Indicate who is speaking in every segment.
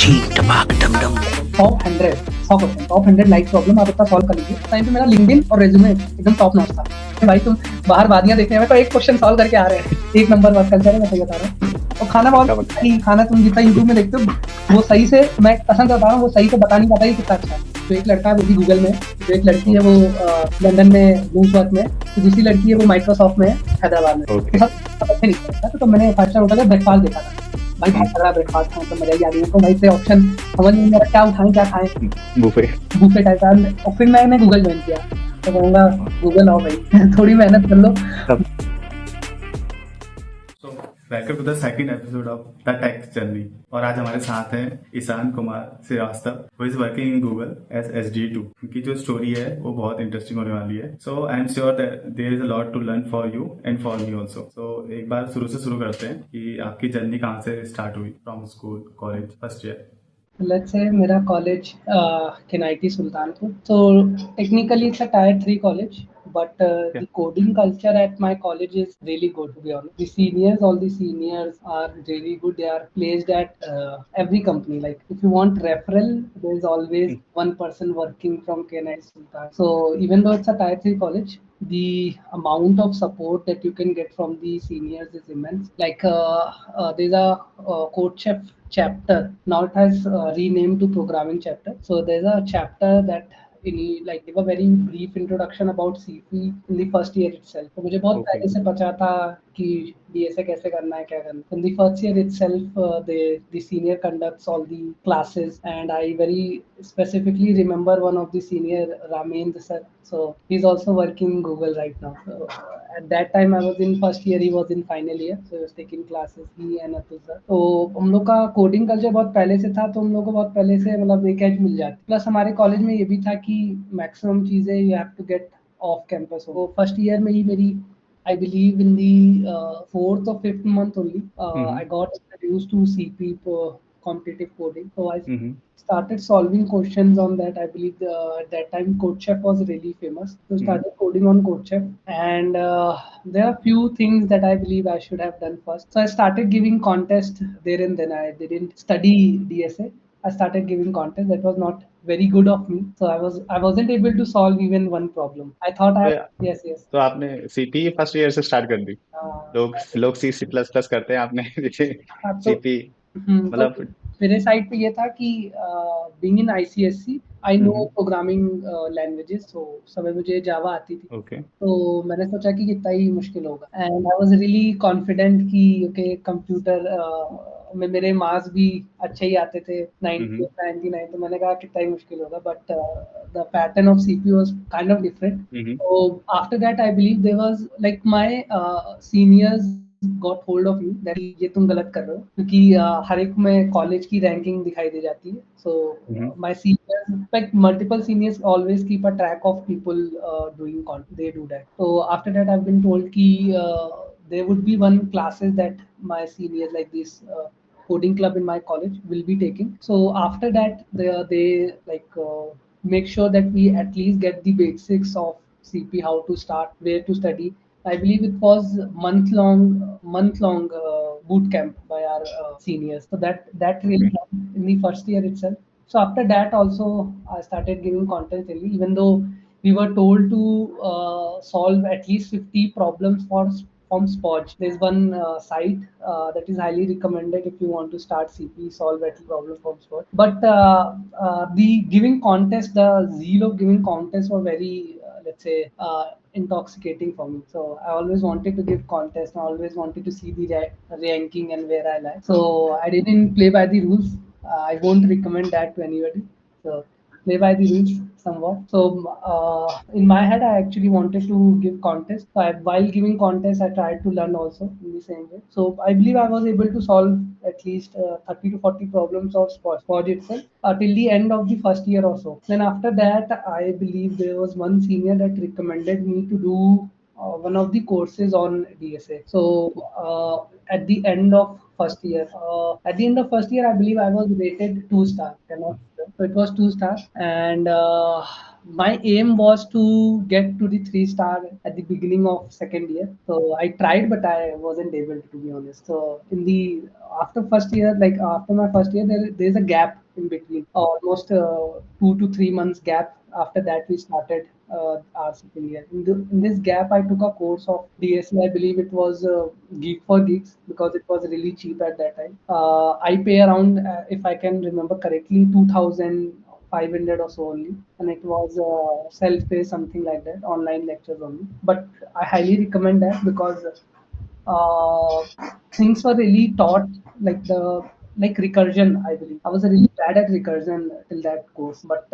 Speaker 1: चीक टपाक डम डम।
Speaker 2: Top 100 100 question, top 100 life problem आप इतना सॉल्व कर लीजिए। उस टाइम पे मेरा लिंक्डइन और रेज्यूमे एकदम टॉप नॉच था। भाई तुम बाहर वादियां देखने में तो एक क्वेश्चन सॉल्व करके आ रहे हैं, एक नंबर वर्क कल्चर है, मैं सही बता रहा हूँ। और खाना बहुत सही, खाना तुम जितना यूट्यूब में देखते हो वो सही से, मैं कसम से बता रहा हूँ, वो सही से बता नहीं पाता कि कितना अच्छा है। तो एक लड़का है वो भी गूगल में, जो एक लड़की है वो लंदन में ब्लूमबर्ग में, तो दूसरी लड़की है वो माइक्रोसॉफ्ट में हैदराबाद में। तो सब अच्छे नहीं करता था। तो मैंने 5 स्टार होटल का ब्रेकफास्ट देखा था। भाई बहुत तगड़ा ब्रेकफास्ट था, तो मजा ही आ गई। तो भाई से ऑप्शन समझ नहीं आ रहा क्या उठाएं क्या खाएं, बुफे टाइप का। और फिर मैंने गूगल ज्वाइन किया, तो कहूँगा गूगल आओ भाई थोड़ी मेहनत कर लो।
Speaker 3: Welcome to the second episode of the tech journey. और आज हमारे साथ हैं Ishaan Kumar Srivastava, who is working in Google as SG2। उनकी जो स्टोरी है वो बहुत इंटरेस्टिंग होने वाली है। So I am sure that there is a lot to learn for you and for me also. So एक बार शुरू से शुरू करते हैं कि आपकी जर्नी कहाँ से स्टार्ट हुई, from school, college, first year.
Speaker 2: Let's say मेरा college KNIT Sultanpur, so technically it's a tier 3 college, but the coding culture at my college is really good, to be honest. The seniors, all the seniors are really good. They are placed at every company. Like if you want referral, there is always one person working from KNIT Sultan. So even though it's a tier 3 college, the amount of support that you can get from the seniors is immense. Like there's a code chef chapter. Now it has renamed to programming chapter. So there's a chapter that like give a very brief introduction about CP in the first year itself. तो मुझे बहुत पहले से पता था कि DSA कैसे करना है, क्या करना है. In the first year itself, the senior conducts all the classes, and I very specifically remember one of the senior, Ramendra sir. So he's also working in Google right now. So at that time I was in first year, he was in final year, so he was taking classes, he and Atul sir. तो हम लोग का coding culture बहुत पहले से था, तो हम लोग को बहुत पहले से मतलब एक एज मिल जाती। प्लस हमारे कॉलेज में ये भी था कि मैक्सिमम चीज़ें you have to get off campus हो। फर्स्ट ईयर में ही मेरी, I believe in the fourth or fifth month only, I got introduced to CP for competitive coding. So I started solving questions on that. I believe at that time CodeChef was really famous. So started coding on CodeChef, and there are few things that I believe I should have done first. So I started giving contest there and then. I didn't study DSA. I started giving contest. That was not very good of me. So I wasn't able to solve even one problem. I thought I yes.
Speaker 4: तो आपने CP first year से start कर दी। लोग C++ करते हैं, आपने
Speaker 2: हाँ,
Speaker 4: CP
Speaker 2: तो
Speaker 4: मतलब
Speaker 2: मेरे साइड पे ये था कि being in ICSC I know programming languages, तो समय मुझे जावा आती थी।
Speaker 4: ओके
Speaker 2: तो मैंने सोचा कि कितना ही मुश्किल होगा, and I was really confident कि ओके कंप्यूटर में मेरे मार्क्स भी अच्छे ही आते थे, 90 99। तो मैंने कहा कितना ही मुश्किल होगा, but the pattern of CP was kind of different. So after that, I believe there was like my seniors got hold of me that ये तुम गलत कर रहे हो, क्योंकि हर एक में कॉलेज की रैंकिंग दिखाई दे जाती है। So my seniors, like multiple seniors, always keep a track of people doing they do that. So after that, I've been told कि there would be one classes that my seniors, like this coding club in my college, will be taking. So after that, they like make sure that we at least get the basics of CP, how to start, where to study. I believe it was month long boot camp by our seniors. So that really helped in the first year itself. So after that also I started giving content daily, even though we were told to solve at least 50 problems from Spodge. There's one site that is highly recommended if you want to start CP, solve at least problem from Spodge. But the giving contest, the zeal of giving contests were very, let's say, intoxicating for me. So I always wanted to give contests. I always wanted to see the ranking and where I lie. So I didn't play by the rules. I won't recommend that to anybody. So play by the rules somewhat. So in my head, I actually wanted to give contest. So while giving contest, I tried to learn also in the same way. So I believe I was able to solve at least 30 to 40 problems of Spod itself till the end of the first year or so. Then after that, I believe there was one senior that recommended me to do one of the courses on DSA. So at the end of first year, I believe I was rated 2 star. So it was 2 stars, and my aim was to get to the 3 star at the beginning of second year. So I tried, but I wasn't able to be honest. So in the after first year, like after my first year, there's a gap in between, almost 2 to 3 months gap. After that, we started our second year. In this gap, I took a course of DSA. I believe it was Geek for Geeks because it was really cheap at that time. I pay around, if I can remember correctly, 2,500 or so only, and it was self-pay, something like that, online lectures only. But I highly recommend that because uh, things were really taught, like the like recursion. I believe I was really bad at recursion till that course, but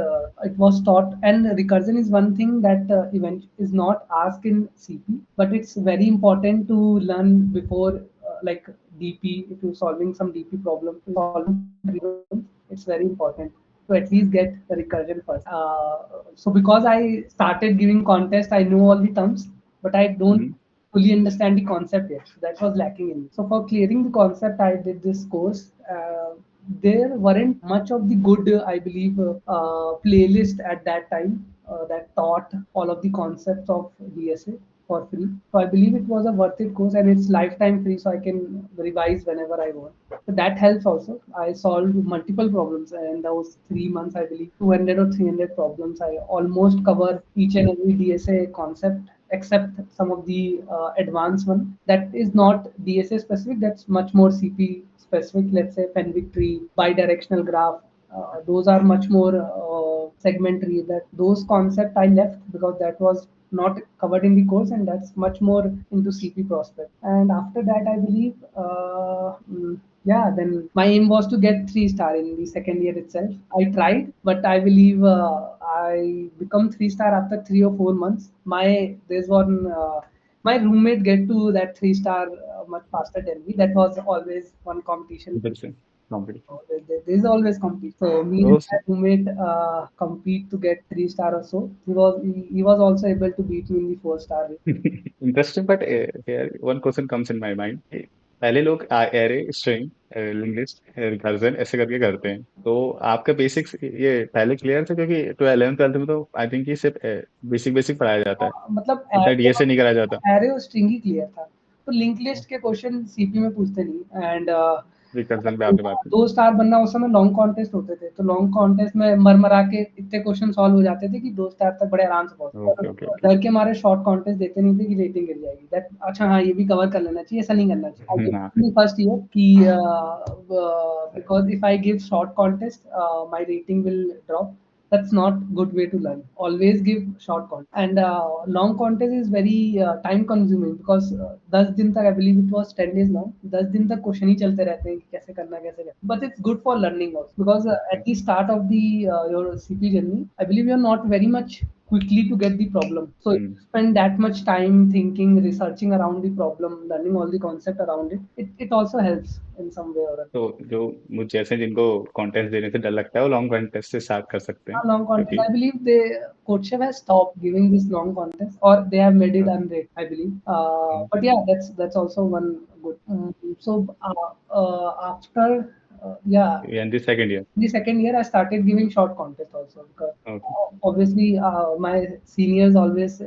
Speaker 2: it was taught, and recursion is one thing that event is not asked in CP, but it's very important to learn before like DP. If you're solving some DP problem, solving problems, it's very important to at least get the recursion first. So because I started giving contest, I know all the terms, but I don't fully understand the concept yet. That was lacking in me. So for clearing the concept, I did this course. There weren't much of the good, I believe, playlist at that time that taught all of the concepts of DSA for free. So I believe it was a worth it course, and it's lifetime free, so I can revise whenever I want. So that helps also. I solved multiple problems in those 3 months. I believe 200 or 300 problems. I almost cover each and every DSA concept except some of the advanced one that is not DSA specific. That's much more CP specific. Let's say Fenwick tree, bidirectional graph. Those are much more segmentary. That those concept I left because that was not covered in the course, and that's much more into CP prospect. And after that, I believe, yeah, then my aim was to get 3 star in the second year itself. I tried, but I believe I become 3 star after 3 or 4 months. There's one. My roommate get to that 3 star much faster than me. That was always one competition.
Speaker 4: Interesting. Competition.
Speaker 2: There's always compete. So me and
Speaker 4: Also,
Speaker 2: my roommate compete to get 3 star or so. He was also able to beat me in the 4 star.
Speaker 4: interesting, but here one question comes in my mind. पहले लोग array string link list recursion ऐसे करके करते हैं, तो आपका basics ये पहले क्लियर था? क्योंकि 11th 12th में तो आई थिंक ये सिर्फ बेसिक बेसिक पढ़ाया जाता है,
Speaker 2: मतलब
Speaker 4: इतना डीएसए नहीं कराया जाता।
Speaker 2: एरे और स्ट्रिंग ही क्लियर था, तो लिंक लिस्ट के क्वेश्चन सीपी में पूछते नहीं। एंड
Speaker 4: रिकर्जन पे आपने बात की।
Speaker 2: 2 स्टार बनना उस समय लॉन्ग कॉन्टेस्ट होते थे, तो लॉन्ग कॉन्टेस्ट में मर के इतने क्वेश्चन सॉल्व हो जाते थे कि 2 स्टार तक बड़े आराम से
Speaker 4: ओके ओके
Speaker 2: पहुंचते।
Speaker 4: ओके।
Speaker 2: डर के मारे शॉर्ट कॉन्टेस्ट देते नहीं थे कि रेटिंग गिर जाएगी। दैट अच्छा, हाँ, ये भी कवर कर लेना चाहिए, ऐसा नहीं करना
Speaker 4: हाँ।
Speaker 2: चाहिए। फर्स्ट ईयर की because if I give short contest my rating will drop. That's not good way to learn. Always give short content, and long content is very time consuming because 10 दिन तक, I believe it was 10 days long, 10 दिन तक question ही चलते रहते हैं कि कैसे करना कैसे करना। But it's good for learning also because at the start of the your CP journey, I believe you're not very much quickly to get the problem. So if you spend that much time thinking, researching around the problem, learning all the concept around it also helps in some way or other.
Speaker 4: तो जो मुझ जैसे जिनको contest देने से डर लगता है वो लॉन्ग कॉन्टेस्ट से स्टार्ट कर सकते हैं,
Speaker 2: Long contest.
Speaker 4: क्योंकि
Speaker 2: I believe Coachella has stopped giving this long contest, or they have made it unrated, I believe. But yeah, that's also one good. So after yeah,
Speaker 4: in the second year।
Speaker 2: the second year I started giving short contest also because
Speaker 4: okay.
Speaker 2: obviously my seniors always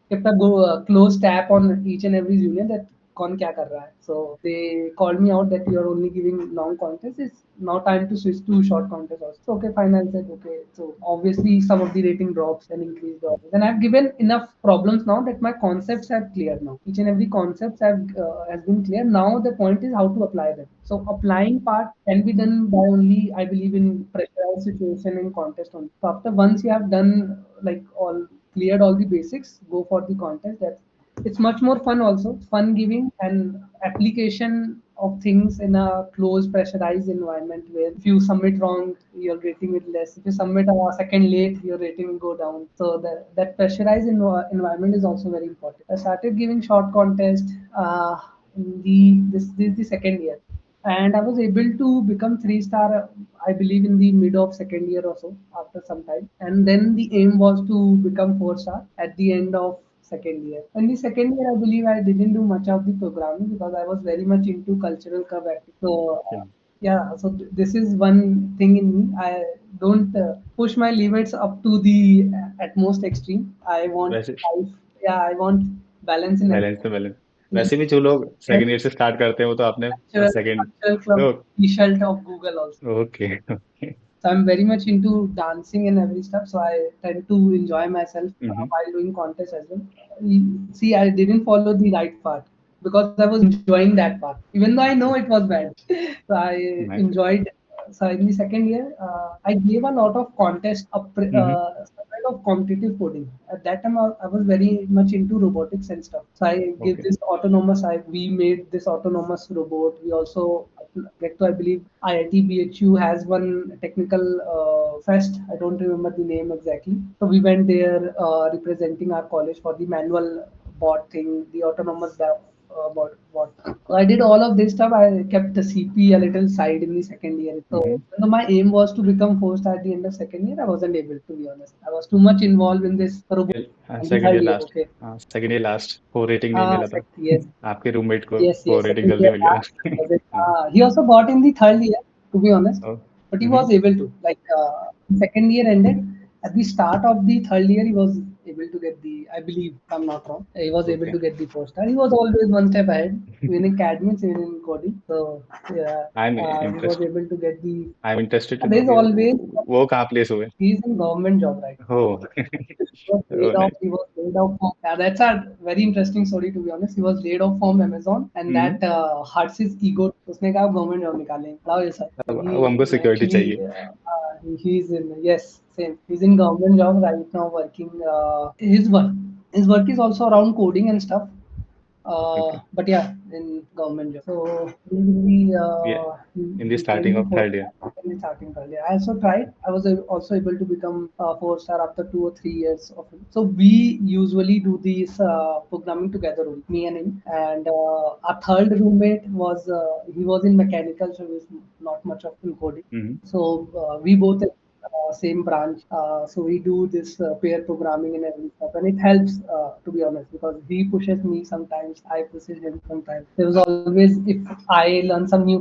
Speaker 2: kept a close tap on each and every junior that कौन क्या कर रहा है. So they called me out that you are only giving long contests. It's now time to switch to short contests also. So okay, fine. I said okay. So obviously some of the rating drops and increase drops. Then I've given enough problems now that my concepts are clear now. Each and every concept has been clear. Now the point is how to apply them. So applying part can be done by only, I believe, in pressurized situation in contest only. So after once you have done like cleared all the basics, go for the contest. It's much more fun also, fun giving and application of things in a closed pressurized environment where if you submit wrong your rating will less, if you submit a second late your rating will go down. So that pressurized environment is also very important. I started giving short contest in this is the second year, and I was able to become 3 star, I believe, in the mid of second year or so after some time. And then the aim was to become 4 star at the end of second year. In the second year, I believe I didn't do much of the programming because I was very much into cultural club activity. So Yeah, so this is one thing in me. I don't push my limits up to the at most extreme. I want
Speaker 4: वैसे
Speaker 2: life, yeah, I want balance in
Speaker 4: balance में balance
Speaker 2: everything.
Speaker 4: वैसे भी जो लोग second year से start करते हैं वो तो आपने सेकंड
Speaker 2: Cultural club
Speaker 4: तो
Speaker 2: t-shirt of Google also.
Speaker 4: Okay okay
Speaker 2: So I'm very much into dancing and every stuff. So I tend to enjoy myself
Speaker 4: hmm
Speaker 2: while doing contests as well. See, I didn't follow the right path because I was enjoying that part, even though I know it was bad. So I
Speaker 4: nice
Speaker 2: enjoyed. So in the second year, I gave a lot of contests,
Speaker 4: hmm
Speaker 2: some kind of competitive coding. At that time, I was very much into robotics and stuff. So I gave
Speaker 4: okay
Speaker 2: this autonomous. We made this autonomous robot. We also get to, I believe, IIT BHU has one technical fest. I don't remember the name exactly. So we went there representing our college for the manual bot thing, the autonomous bot. So I did all of this stuff. I kept the CP a little side in the second year. So
Speaker 4: hmm
Speaker 2: even though my aim was to become first at the end of second year, I wasn't able to be honest. I was too much involved in this robot in the
Speaker 4: second
Speaker 2: third
Speaker 4: year
Speaker 2: year.
Speaker 4: Last
Speaker 2: Okay.
Speaker 4: हाँ second year last 4 rating नहीं मिला था
Speaker 2: Yes.
Speaker 4: आपके roommate को
Speaker 2: Yes,
Speaker 4: 4
Speaker 2: yes.
Speaker 4: Rating
Speaker 2: Second
Speaker 4: जल्दी
Speaker 2: year
Speaker 4: मिल
Speaker 2: last
Speaker 4: गया
Speaker 2: was it,
Speaker 4: हाँ
Speaker 2: he also got in the third year, to be honest,
Speaker 4: oh,
Speaker 2: but he was able to. Like second year ended, at the start of the third year, he was able to get the. I believe, if I'm not wrong, he was able
Speaker 4: okay
Speaker 2: to get the first star. He was always one step ahead, even in CAD means even in coding. So yeah,
Speaker 4: I am
Speaker 2: he was
Speaker 4: interest
Speaker 2: able to get the.
Speaker 4: I am interested to know
Speaker 2: There's
Speaker 4: कि
Speaker 2: always
Speaker 4: वो कहाँ place हुए
Speaker 2: he's in government job right now.
Speaker 4: हो
Speaker 2: He was
Speaker 4: oh
Speaker 2: laid off.
Speaker 4: Nice
Speaker 2: He was laid off from. Yeah, that's a very interesting story to be honest. He was laid off from Amazon, and
Speaker 4: hmm
Speaker 2: that hurts his ego. उसने कहा government job निकालेंगे. Allow yourself. So he
Speaker 4: अब हमको security
Speaker 2: actually
Speaker 4: चाहिए
Speaker 2: he's in, yes, same. He's in government job right now working. His work is also around coding and stuff.
Speaker 4: Okay
Speaker 2: But yeah, in government job. So we
Speaker 4: ये in the
Speaker 2: became
Speaker 4: starting
Speaker 2: the
Speaker 4: of
Speaker 2: fourth
Speaker 4: third year
Speaker 2: in the starting earlier. I also tried. I was also able to become a four star after 2 or 3 years of it. So we usually do these programming together, only, me and him. And our third roommate was he was in mechanical, so he was not much of in coding.
Speaker 4: Hmm
Speaker 2: So we both same branch. So we do this pair programming and every stuff, and it helps to be honest because he pushes me sometimes, I pushes him sometimes. There was always if I learn some new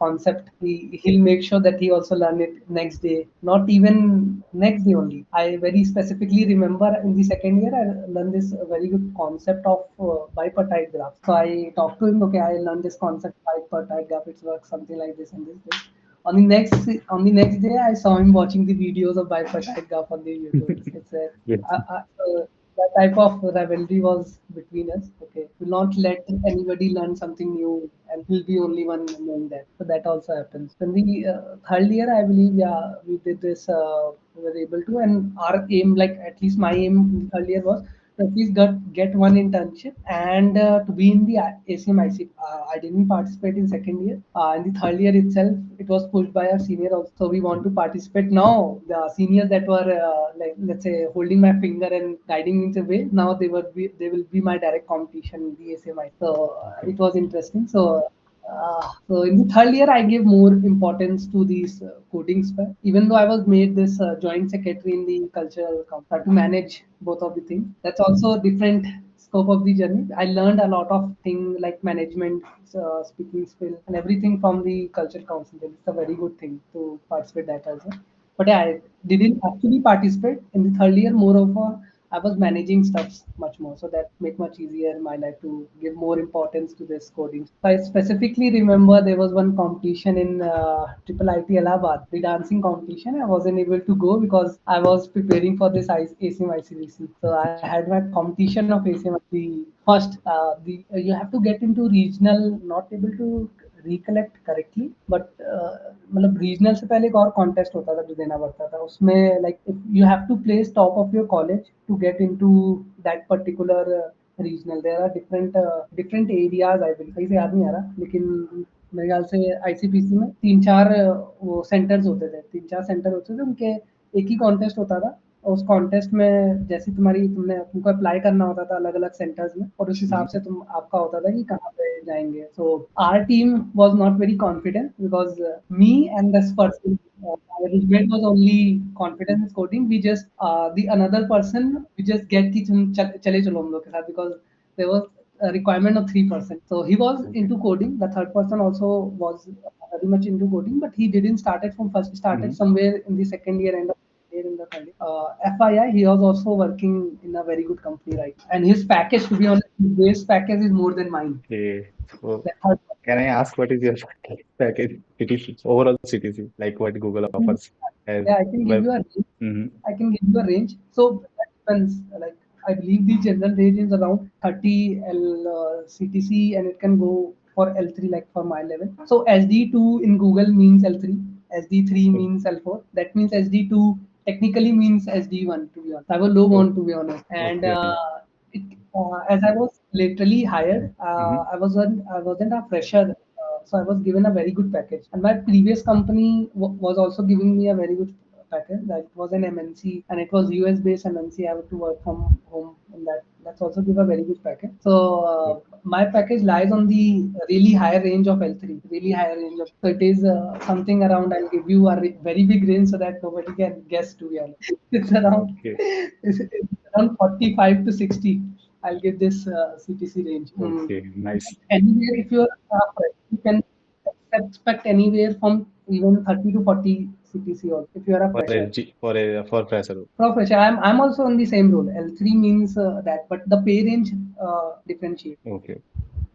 Speaker 2: concept, he'll make sure that he also learn it next day, not even next day only. I very specifically remember in the second year I learned this very good concept of bipartite graph. So I talked to him. Okay, I learned this concept bipartite graph. It works something like this and this. On the next day, I saw him watching the videos of bipartite graph on the YouTube. It's a that type of rivalry was between us. Okay, will not let anybody learn something new, and he'll be only one knowing that. So that also happens. In the third year, I believe, yeah, we did this. We were able to, and our aim, like at least my aim in the third year was to at least get one internship and to be in the ACMIC. I didn't participate in second year. In the third year itself, it was pushed by our senior also. So we want to participate now. The seniors that were like let's say holding my finger and guiding me the way, now they will be my direct competition in the ACMI. So
Speaker 4: okay
Speaker 2: it was interesting. So in the third year, I gave more importance to these coding stuff. Even though I was made this joint secretary in the cultural council to manage both of the things. That's also a different scope of the journey. I learned a lot of things like management, speaking skill, and everything from the cultural council. It's a very good thing to participate that also. But yeah, I didn't actually participate in the third year. Moreover, I was managing stuffs much more, so that make much easier in my life to give more importance to this coding. So I specifically remember there was one competition in Triple IT Allahabad, the dancing competition. I wasn't able to go because I was preparing for this ACM ICDC. So I had my competition of ACM the first. You have to get into regional, not able to recollect correctly but मतलब regional से पहले एक और contest होता था जो देना पड़ता था उसमें like you have to place top of your college to get into that particular regional there are different areas I believe सही से याद नहीं आ रहा लेकिन मेरे ख्याल से आईसीपीसी में 3-4 वो सेंटर्स होते थे 3-4 सेंटर होते थे उनके एक ही कॉन्टेस्ट होता था और उस कॉन्टेस्ट में जैसे तुमको अप्लाई करना होता था अलग अलग सेंटर्स में और उस हिसाब से तुम आपका होता था कि कहाँ पे जाएंगे so our team was not very confident because me and this person our roommate was only confident in coding we just the another person we just get कि तुम चले चलो हम लोग के साथ because there was requirement of 3%. So he was into coding. The third person also was very much into coding, but he didn't start it from first. He started somewhere in the second year, end of year in the third year. FII, he was also working in a very good company, right? And his package, to be honest, his base package is more than mine.
Speaker 4: Okay. So
Speaker 2: The third
Speaker 4: can I ask what is your package CTC, overall CTC, like what Google
Speaker 2: one,
Speaker 4: offers as
Speaker 2: yeah, I can give
Speaker 4: web?
Speaker 2: you a range.
Speaker 4: Hmm.
Speaker 2: I can give you a range. So that depends. Like I believe the general range is around 30 L CTC, and it can go for L3 like for my level. So SD2 in Google means L3, SD3 means L4. That means SD2 technically means SD1, to be honest. I have a low
Speaker 4: Oh,
Speaker 2: one, to be honest. And
Speaker 4: okay.
Speaker 2: it, as I was literally hired,
Speaker 4: Hmm.
Speaker 2: I wasn't a fresher, so I was given a very good package. And my previous company was also giving me a very good package. That was an MNC, and it was US based MNC. I had to work from home, and that's also give a very good package. So my package lies on the really higher range of L3, really higher range of. So it is something around. I'll give you a very big range so that nobody can guess. To be honest, it's around
Speaker 4: Okay.
Speaker 2: it's around 45 to 60. I'll give this CTC range.
Speaker 4: Okay. Nice.
Speaker 2: Anywhere, if you're you can expect anywhere from even 30 to 40 CTC also if you are a
Speaker 4: For
Speaker 2: fresher.
Speaker 4: LG, for fresher.
Speaker 2: For fresher, I'm also on the same role. L3 means that, but the pay range differentiate.
Speaker 4: Okay.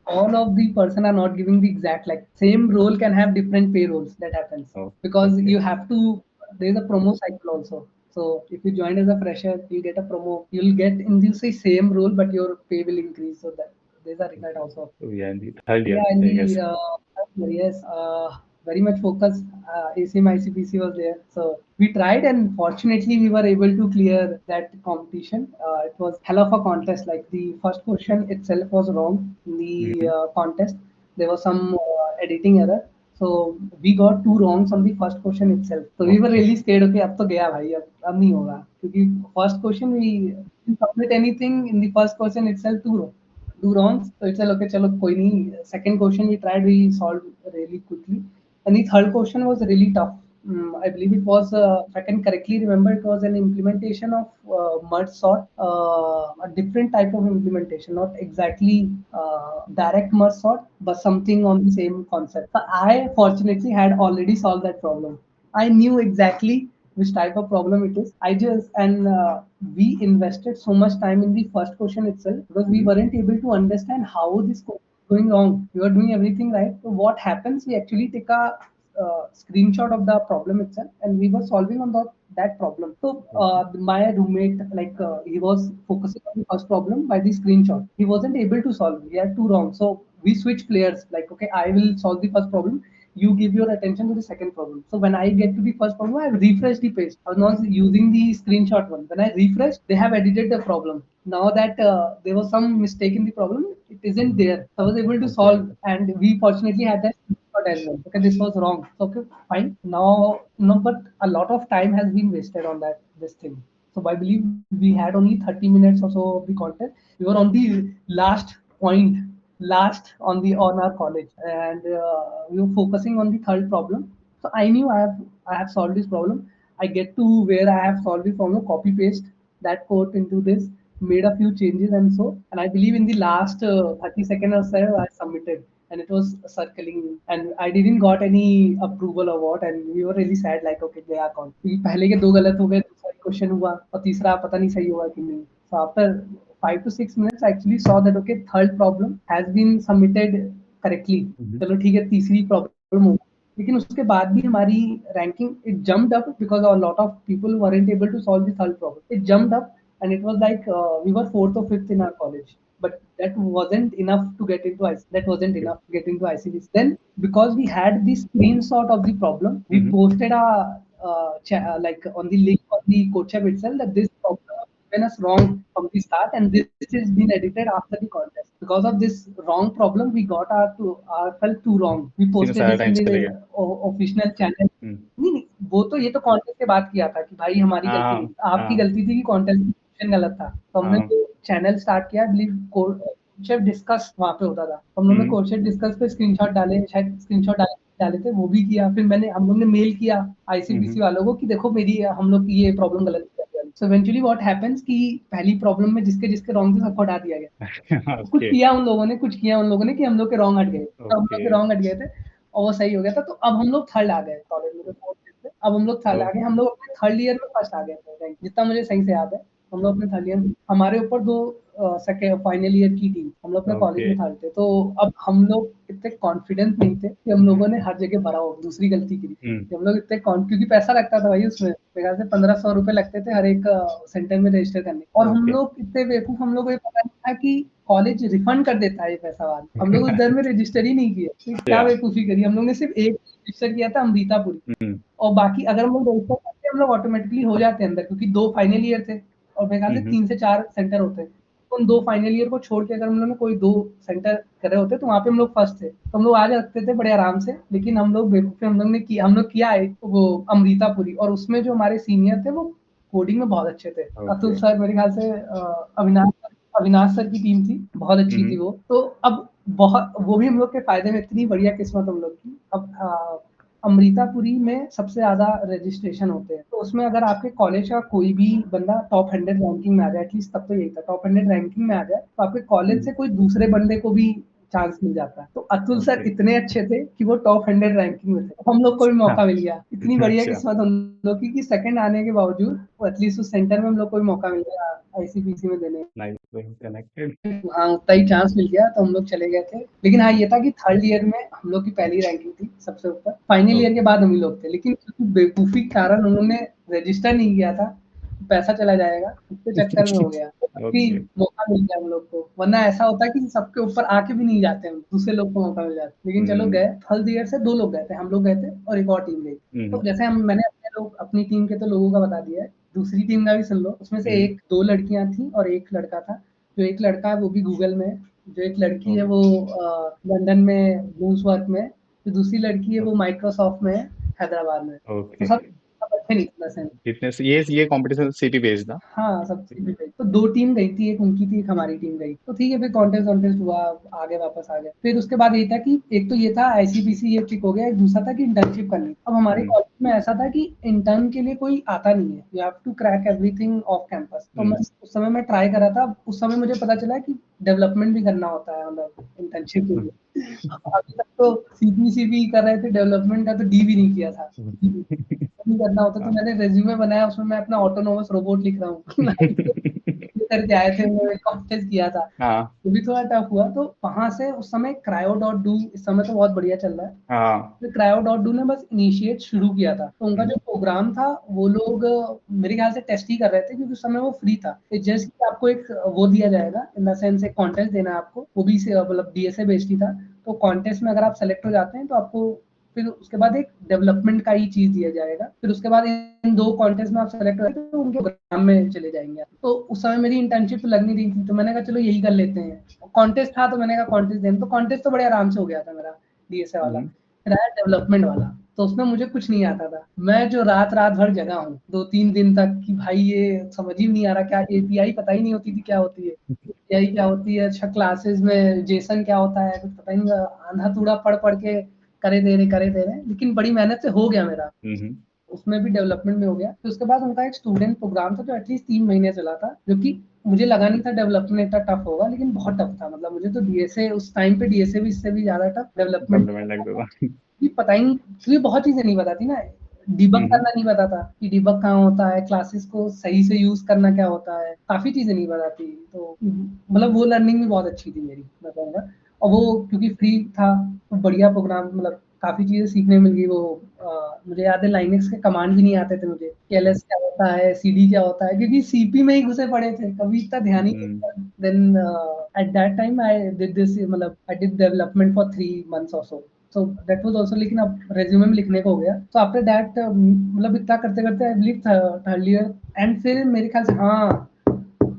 Speaker 2: All of the person are not giving the exact, like same role can have different pay roles. That happens
Speaker 4: Oh,
Speaker 2: because
Speaker 4: okay.
Speaker 2: you have to. There's a promo cycle also. So if you join as a fresher, you'll get a promo. You'll get in the same role, but your pay will increase. So that there's a regret also.
Speaker 4: So yeah, in the third year,
Speaker 2: Yeah, in
Speaker 4: I guess.
Speaker 2: the yes, very much focused. ACM ICPC was there, so we tried, and fortunately, we were able to clear that competition. It was hell of a contest. Like the first question itself was wrong in the
Speaker 4: Hmm.
Speaker 2: contest. There was some editing error, so we got two wrongs on the first question itself. So we were
Speaker 4: Okay.
Speaker 2: really scared. Okay, अब तो गया भाई, अब नहीं होगा, क्योंकि first question we didn't submit anything in the first question itself, two wrong. Do wrongs. So it's like, okay, chalo, koi nahi. Second question we tried, we solved really quickly. And the third question was really tough. I believe it was, if I can correctly remember, it was an implementation of mud sort, a different type of implementation, not exactly direct mud sort, but something on the same concept. So I fortunately had already solved that problem. I knew exactly which type of problem it is. I just and we invested so much time in the first question itself because we
Speaker 4: Hmm.
Speaker 2: weren't able to understand how this is going wrong. We were doing everything right. So what happens? We actually take a screenshot of the problem itself, and we were solving on that problem. So my roommate, like he was focusing on the first problem by the screenshot. He wasn't able to solve. He had two wrong. So we switched players. Like, okay, I will solve the first problem, you give your attention to the second problem. So when I get to the first problem, I refresh the page. I was not using the screenshot one. When I refresh, they have edited the problem. Now that there was some mistake in the problem, it isn't there. I was able to
Speaker 4: Okay.
Speaker 2: solve, and we fortunately had that screenshot as well. Okay, this was wrong. So, okay, fine. Now, no, but a lot of time has been wasted on this thing. So I believe we had only 30 minutes or so of the content. We were on the last on our college, and we were focusing on the third problem. So I knew I have solved this problem. I get to where I have solved the problem, copy paste that code into this, made a few changes, and I believe in the last 30 seconds or so I submitted, and it was circling, and I didn't got any approval or what, and we were really sad, like, okay, गया कौन, क्योंकि पहले के दो गलत हो गए, दूसरा क्वेश्चन हुआ और तीसरा पता नहीं सही हुआ कि नहीं. So after 5 to 6 minutes, I actually saw that, okay, third problem has been submitted correctly.
Speaker 4: Hmm.
Speaker 2: चलो ठीक है, तीसरी प्रॉब्लम हो, लेकिन उसके बाद भी हमारी ranking it jumped up because a lot of people weren't able to solve the third problem. It jumped up, and it was like we were fourth or fifth in our college. But that wasn't enough to get into IC. That wasn't
Speaker 4: Okay.
Speaker 2: enough to get into ICBC. Then, because we had the screenshot of the problem, we
Speaker 4: Hmm.
Speaker 2: posted a like on the link on the CodeChef itself that this problem given us wrong from the start, and this is been edited after the contest. Because of this wrong problem, we got our felt too wrong. We
Speaker 4: इसी में
Speaker 2: posted
Speaker 4: सारा
Speaker 2: this
Speaker 4: time
Speaker 2: in
Speaker 4: चले
Speaker 2: the
Speaker 4: गया.
Speaker 2: official channel.
Speaker 4: हम्म.
Speaker 2: नहीं नहीं, वो तो ये तो कॉन्टेस्ट के बाद किया था कि भाई हमारी गलती नहीं,
Speaker 4: हाँ.
Speaker 2: आपकी
Speaker 4: हाँ.
Speaker 2: गलती थी कि कॉन्टेस्ट में क्वेश्चन गलत था. तो हमने
Speaker 4: हाँ.
Speaker 2: जो चैनल स्टार्ट किया, बिलीव कोडशेफ डिस्कस वहाँ पे होता था, तो हम लोग ने
Speaker 4: हम्म.
Speaker 2: कोडशेफ डिस्कस पे स्क्रीनशॉट डाले, शायद स्क्रीनशॉट डाले थे, वो भी किया. फिर हम लोग ने मेल किया आईसीबीसी
Speaker 4: हम्म.
Speaker 2: वालों को कि देखो मेरी हम लोग की ये प्रॉब्लम गलत है. सो इवेंचुअली व्हाट हैपेंस कि पहली प्रॉब्लम में जिसके जिसके रॉन्ग थे सबको हटा दिया गया। कुछ
Speaker 4: ओके
Speaker 2: किया उन लोगों ने, कुछ किया उन लोगों ने कि हम लोग के रॉन्ग हट गए, तो हम लोग
Speaker 4: ओके
Speaker 2: के रॉन्ग हट गए थे और वो सही हो गया था। तो अब हम लोग थर्ड आ गए कॉलेज में, फोर्थ ईयर से अब हम लोग थर्ड आ गए। हम लोग अपने थर्ड ईयर में फर्स्ट आ गए थे रैंक, जितना मुझे सही से याद है। हम लोग अपने थर्ड ईयर में, हमारे ऊपर दो सेकेंड फाइनल ईयर की टीम, हम लोग अपने कॉलेज
Speaker 4: ओके
Speaker 2: में थर्ड थे। तो अब हम लोग इतने कॉन्फिडेंट नहीं थे कि हम लोगों ने हर जगह भरा हो, दूसरी गलती की कि हम लोग इतने क्योंकि पैसा लगता था भाई उसमें, मेरे ख्याल से 1500 रुपए लगते थे हर एक सेंटर में रजिस्टर करने, और हम
Speaker 4: ओके
Speaker 2: लोग इतने बेवकूफ, हम लोग को ये पता नहीं था कि कॉलेज रिफंड कर देता है ये पैसा बाद में। हम लोग उस दर में रजिस्टर ही नहीं किया, तो क्या
Speaker 4: या
Speaker 2: बेवकूफी करी हम लोग ने। सिर्फ एक रजिस्टर किया था अमृतापुरी, और बाकी अगर हम लोग रजिस्टर करते हम लोग ऑटोमेटिकली हो जाते अंदर, क्योंकि 2 फाइनल ईयर थे और मेरे ख्याल से 3 से 4 सेंटर होते हैं। तो उन 2 फाइनल ईयर को छोड़ के अगर हम लोग ने कोई 2 सेंटर करे होते तो वहाँ पे हम लोग फर्स्ट थे, तो हम लोग आ जाते थे बड़े आराम से। लेकिन हम लोग बेवकूफ़ी, हम लोग किया है वो अमृतापुरी, और उसमें जो हमारे सीनियर थे वो कोडिंग में बहुत अच्छे थे। अतुल
Speaker 4: ओके
Speaker 2: सर, मेरे ख्याल से अविनाश सर की टीम थी, बहुत अच्छी थी वो। तो अब बहुत वो भी हम लोग के फायदे में, इतनी बढ़िया किस्मत हम लोग की। अब अमृतापुरी में सबसे ज़्यादा रजिस्ट्रेशन होते हैं, तो उसमें अगर आपके कॉलेज का कोई भी बंदा टॉप 100 रैंकिंग में आ जाए, एटलीस्ट तब तो यही था, टॉप 100 रैंकिंग में आ जाए, तो आपके कॉलेज से कोई दूसरे बंदे को भी चांस मिल जाता है। तो अतुल सर
Speaker 4: ओके
Speaker 2: इतने अच्छे थे कि वो टॉप 100 रैंकिंग में थे, हम लोग को भी
Speaker 4: हाँ
Speaker 2: मौका मिल गया। इतनी बढ़िया
Speaker 4: अच्छा
Speaker 2: किस्मत हम लोग की कि सेकंड आने के बावजूद वो एटलीस्ट उस सेंटर में हम लोग को भी मौका मिल गया आईसीपीसी में देने।
Speaker 4: नाइस कनेक्टेड
Speaker 2: हाँ, उतना ही चांस मिल गया तो हम लोग चले गए थे। लेकिन हाँ, ये था कि थर्ड ईयर में हम लोग की पहली रैंकिंग थी सबसे ऊपर, फाइनल ईयर के
Speaker 4: ओके
Speaker 2: बाद हम ही लोग थे। लेकिन बेवकूफ़ी के कारण उन्होंने रजिस्टर नहीं किया था, पैसा चला जाएगा, उसके चक्कर में हो गया। काफ़ी
Speaker 4: ओके
Speaker 2: मौका मिल गया हम लोग को, वरना ऐसा होता कि सबके ऊपर आके भी नहीं जाते हम, दूसरे लोग को मौका मिल जाता। लेकिन चलो
Speaker 4: हम्म
Speaker 2: गए, थर्ड ईयर से 2 लोग गए थे, हम लोग गए थे और एक और टीम गई। तो जैसे मैंने अपनी टीम के तो लोगों का बता दिया है, दूसरी टीम का भी सुन लो। उसमें से
Speaker 4: हम्म
Speaker 2: 2 लड़कियाँ थी और 1 लड़का था। जो एक लड़का है वो भी गूगल में है, जो एक लड़की है वो लंदन में ब्लूम्सबर्ग में है, जो दूसरी लड़की है वो माइक्रोसॉफ्ट में है, हैदराबाद में। तो
Speaker 4: ओके
Speaker 2: सब अच्छे निकले हैं।
Speaker 4: कितने से ये कंपटीशन सीपी बेस्ड था
Speaker 2: हाँ, सब चीज़ें गई। तो 2 टीम गई थी, एक उनकी थी, एक हमारी टीम गई। तो ठीक है, फिर कॉन्टेस्ट-वॉन्टेस्ट हुआ, आगे वापस आ गए। फिर उसके बाद ये था कि एक तो ये था आईसीपीसी, ये ठीक हो गया, एक दूसरा था कि इंटर्नशिप करनी। अब हमारे
Speaker 4: हम्म
Speaker 2: कॉलेज में ऐसा था कि इंटर्न के लिए कोई आता नहीं है, you have to crack everything off campus. तो मैं उस समय मैं ट्राई कर रहा था, उस समय मुझे पता चला कि डेवलपमेंट भी करना होता है मतलब इंटर्नशिप के लिए। अभी तक तो सीपी कर रहे थे, डेवलपमेंट का तो डी भी नहीं किया था। नहीं करना होता तो
Speaker 4: हाँ
Speaker 2: मैंने रिज्यूमे बनाया, उसमें मैं अपना ऑटोनोमस रोबोट लिख रहा हूँ। ये करके आए थे, उन्होंने कॉन्टेस्ट किया था।
Speaker 4: हाँ
Speaker 2: वो भी थोड़ा टफ हुआ, तो वहाँ से उस समय क्रायो.डू, इस समय तो बहुत बढ़िया चल रहा है।
Speaker 4: हाँ
Speaker 2: तो क्रायो.डू ने बस इनिशिएट शुरू किया था, तो उनका जो प्रोग्राम था वो लोग मेरे ख्याल से टेस्ट ही कर रहे थे, क्योंकि उस समय वो फ्री था। जस्ट आपको एक वो दिया जाएगा, इन द सेंस एक कॉन्टेस्ट देना है आपको, वो भी मतलब डीएसए बेस्ड ही था। तो कॉन्टेस्ट में अगर आप सेलेक्ट हो जाते हैं तो आपको फिर उसके बाद एक डेवलपमेंट का ही चीज दिया जाएगा। फिर उसके बाद इन 2 कॉन्टेस्ट में आप सेलेक्ट हो जाते तो उनके प्रोग्राम में चले जाएंगे। तो उस समय मेरी इंटर्नशिप तो लग नहीं रही थी, तो मैंने कहा चलो यही कर लेते हैं। कॉन्टेस्ट था तो मैंने कहा कॉन्टेस्ट दें, तो कॉन्टेस्ट तो बड़े आराम से हो गया था मेरा, डीएसए वाला। फिर आया डेवलपमेंट वाला, तो उसमें मुझे कुछ नहीं आता था। मैं जो रात रात भर जगा हूँ 2-3 दिन तक कि भाई ये समझ ही नहीं आ रहा, क्या एपीआई पता ही नहीं होती थी क्या होती है, एपीआई क्या होती है, अच्छा क्लासेस में जेसन क्या होता है, कुछ पता ही नहीं, आंधा तूड़ा पढ़ पढ़ के करे दे रहे। लेकिन बड़ी मेहनत से हो गया मेरा, उसमें भी डेवलपमेंट में हो गया। फिर उसके बाद उनका एक स्टूडेंट प्रोग्राम था जो एटलीस्ट 3 महीने चला था, जो कि मुझे लगा नहीं था डेवलपमेंट इतना टफ होगा, लेकिन बहुत टफ था। मतलब मुझे तो डीएसए उस टाइम पे, डीएसए भी इससे भी ज्यादा टफ डेवलपमेंट
Speaker 4: कॉम्प्लीमेंट लग रहा था
Speaker 2: कि पता ही नहीं, क्योंकि बहुत चीजें नहीं पता थी ना। डिबग करना नहीं पता था कि डिबग कहाँ होता है, क्लासेस को सही से यूज करना क्या होता है, काफी चीजें नहीं पता थी। तो मतलब वो लर्निंग भी बहुत अच्छी थी मेरी, मैं कहूँगा। और वो क्योंकि फ्री था तो बढ़िया प्रोग्राम, मतलब काफी चीजें सीखने मिल गई। वो मुझे याद है लाइनेक्स के कमांड भी नहीं आते थे मुझे, कि एलएस क्या होता है, सीडी क्या होता है, क्योंकि सीपी में ही घुसे पड़े थे, कभी इतना ध्यान ही नहीं था। Then at that time I did this, मतलब I did development for 3 months और सो। तो दैट वाज आल्सो, लेकिन अब रेज्यूमे में लिखने को हो गया। तो आफ्टर दैट मतलब इतना करते करते I believe third year, and फिर मेरे ख्याल से हाँ,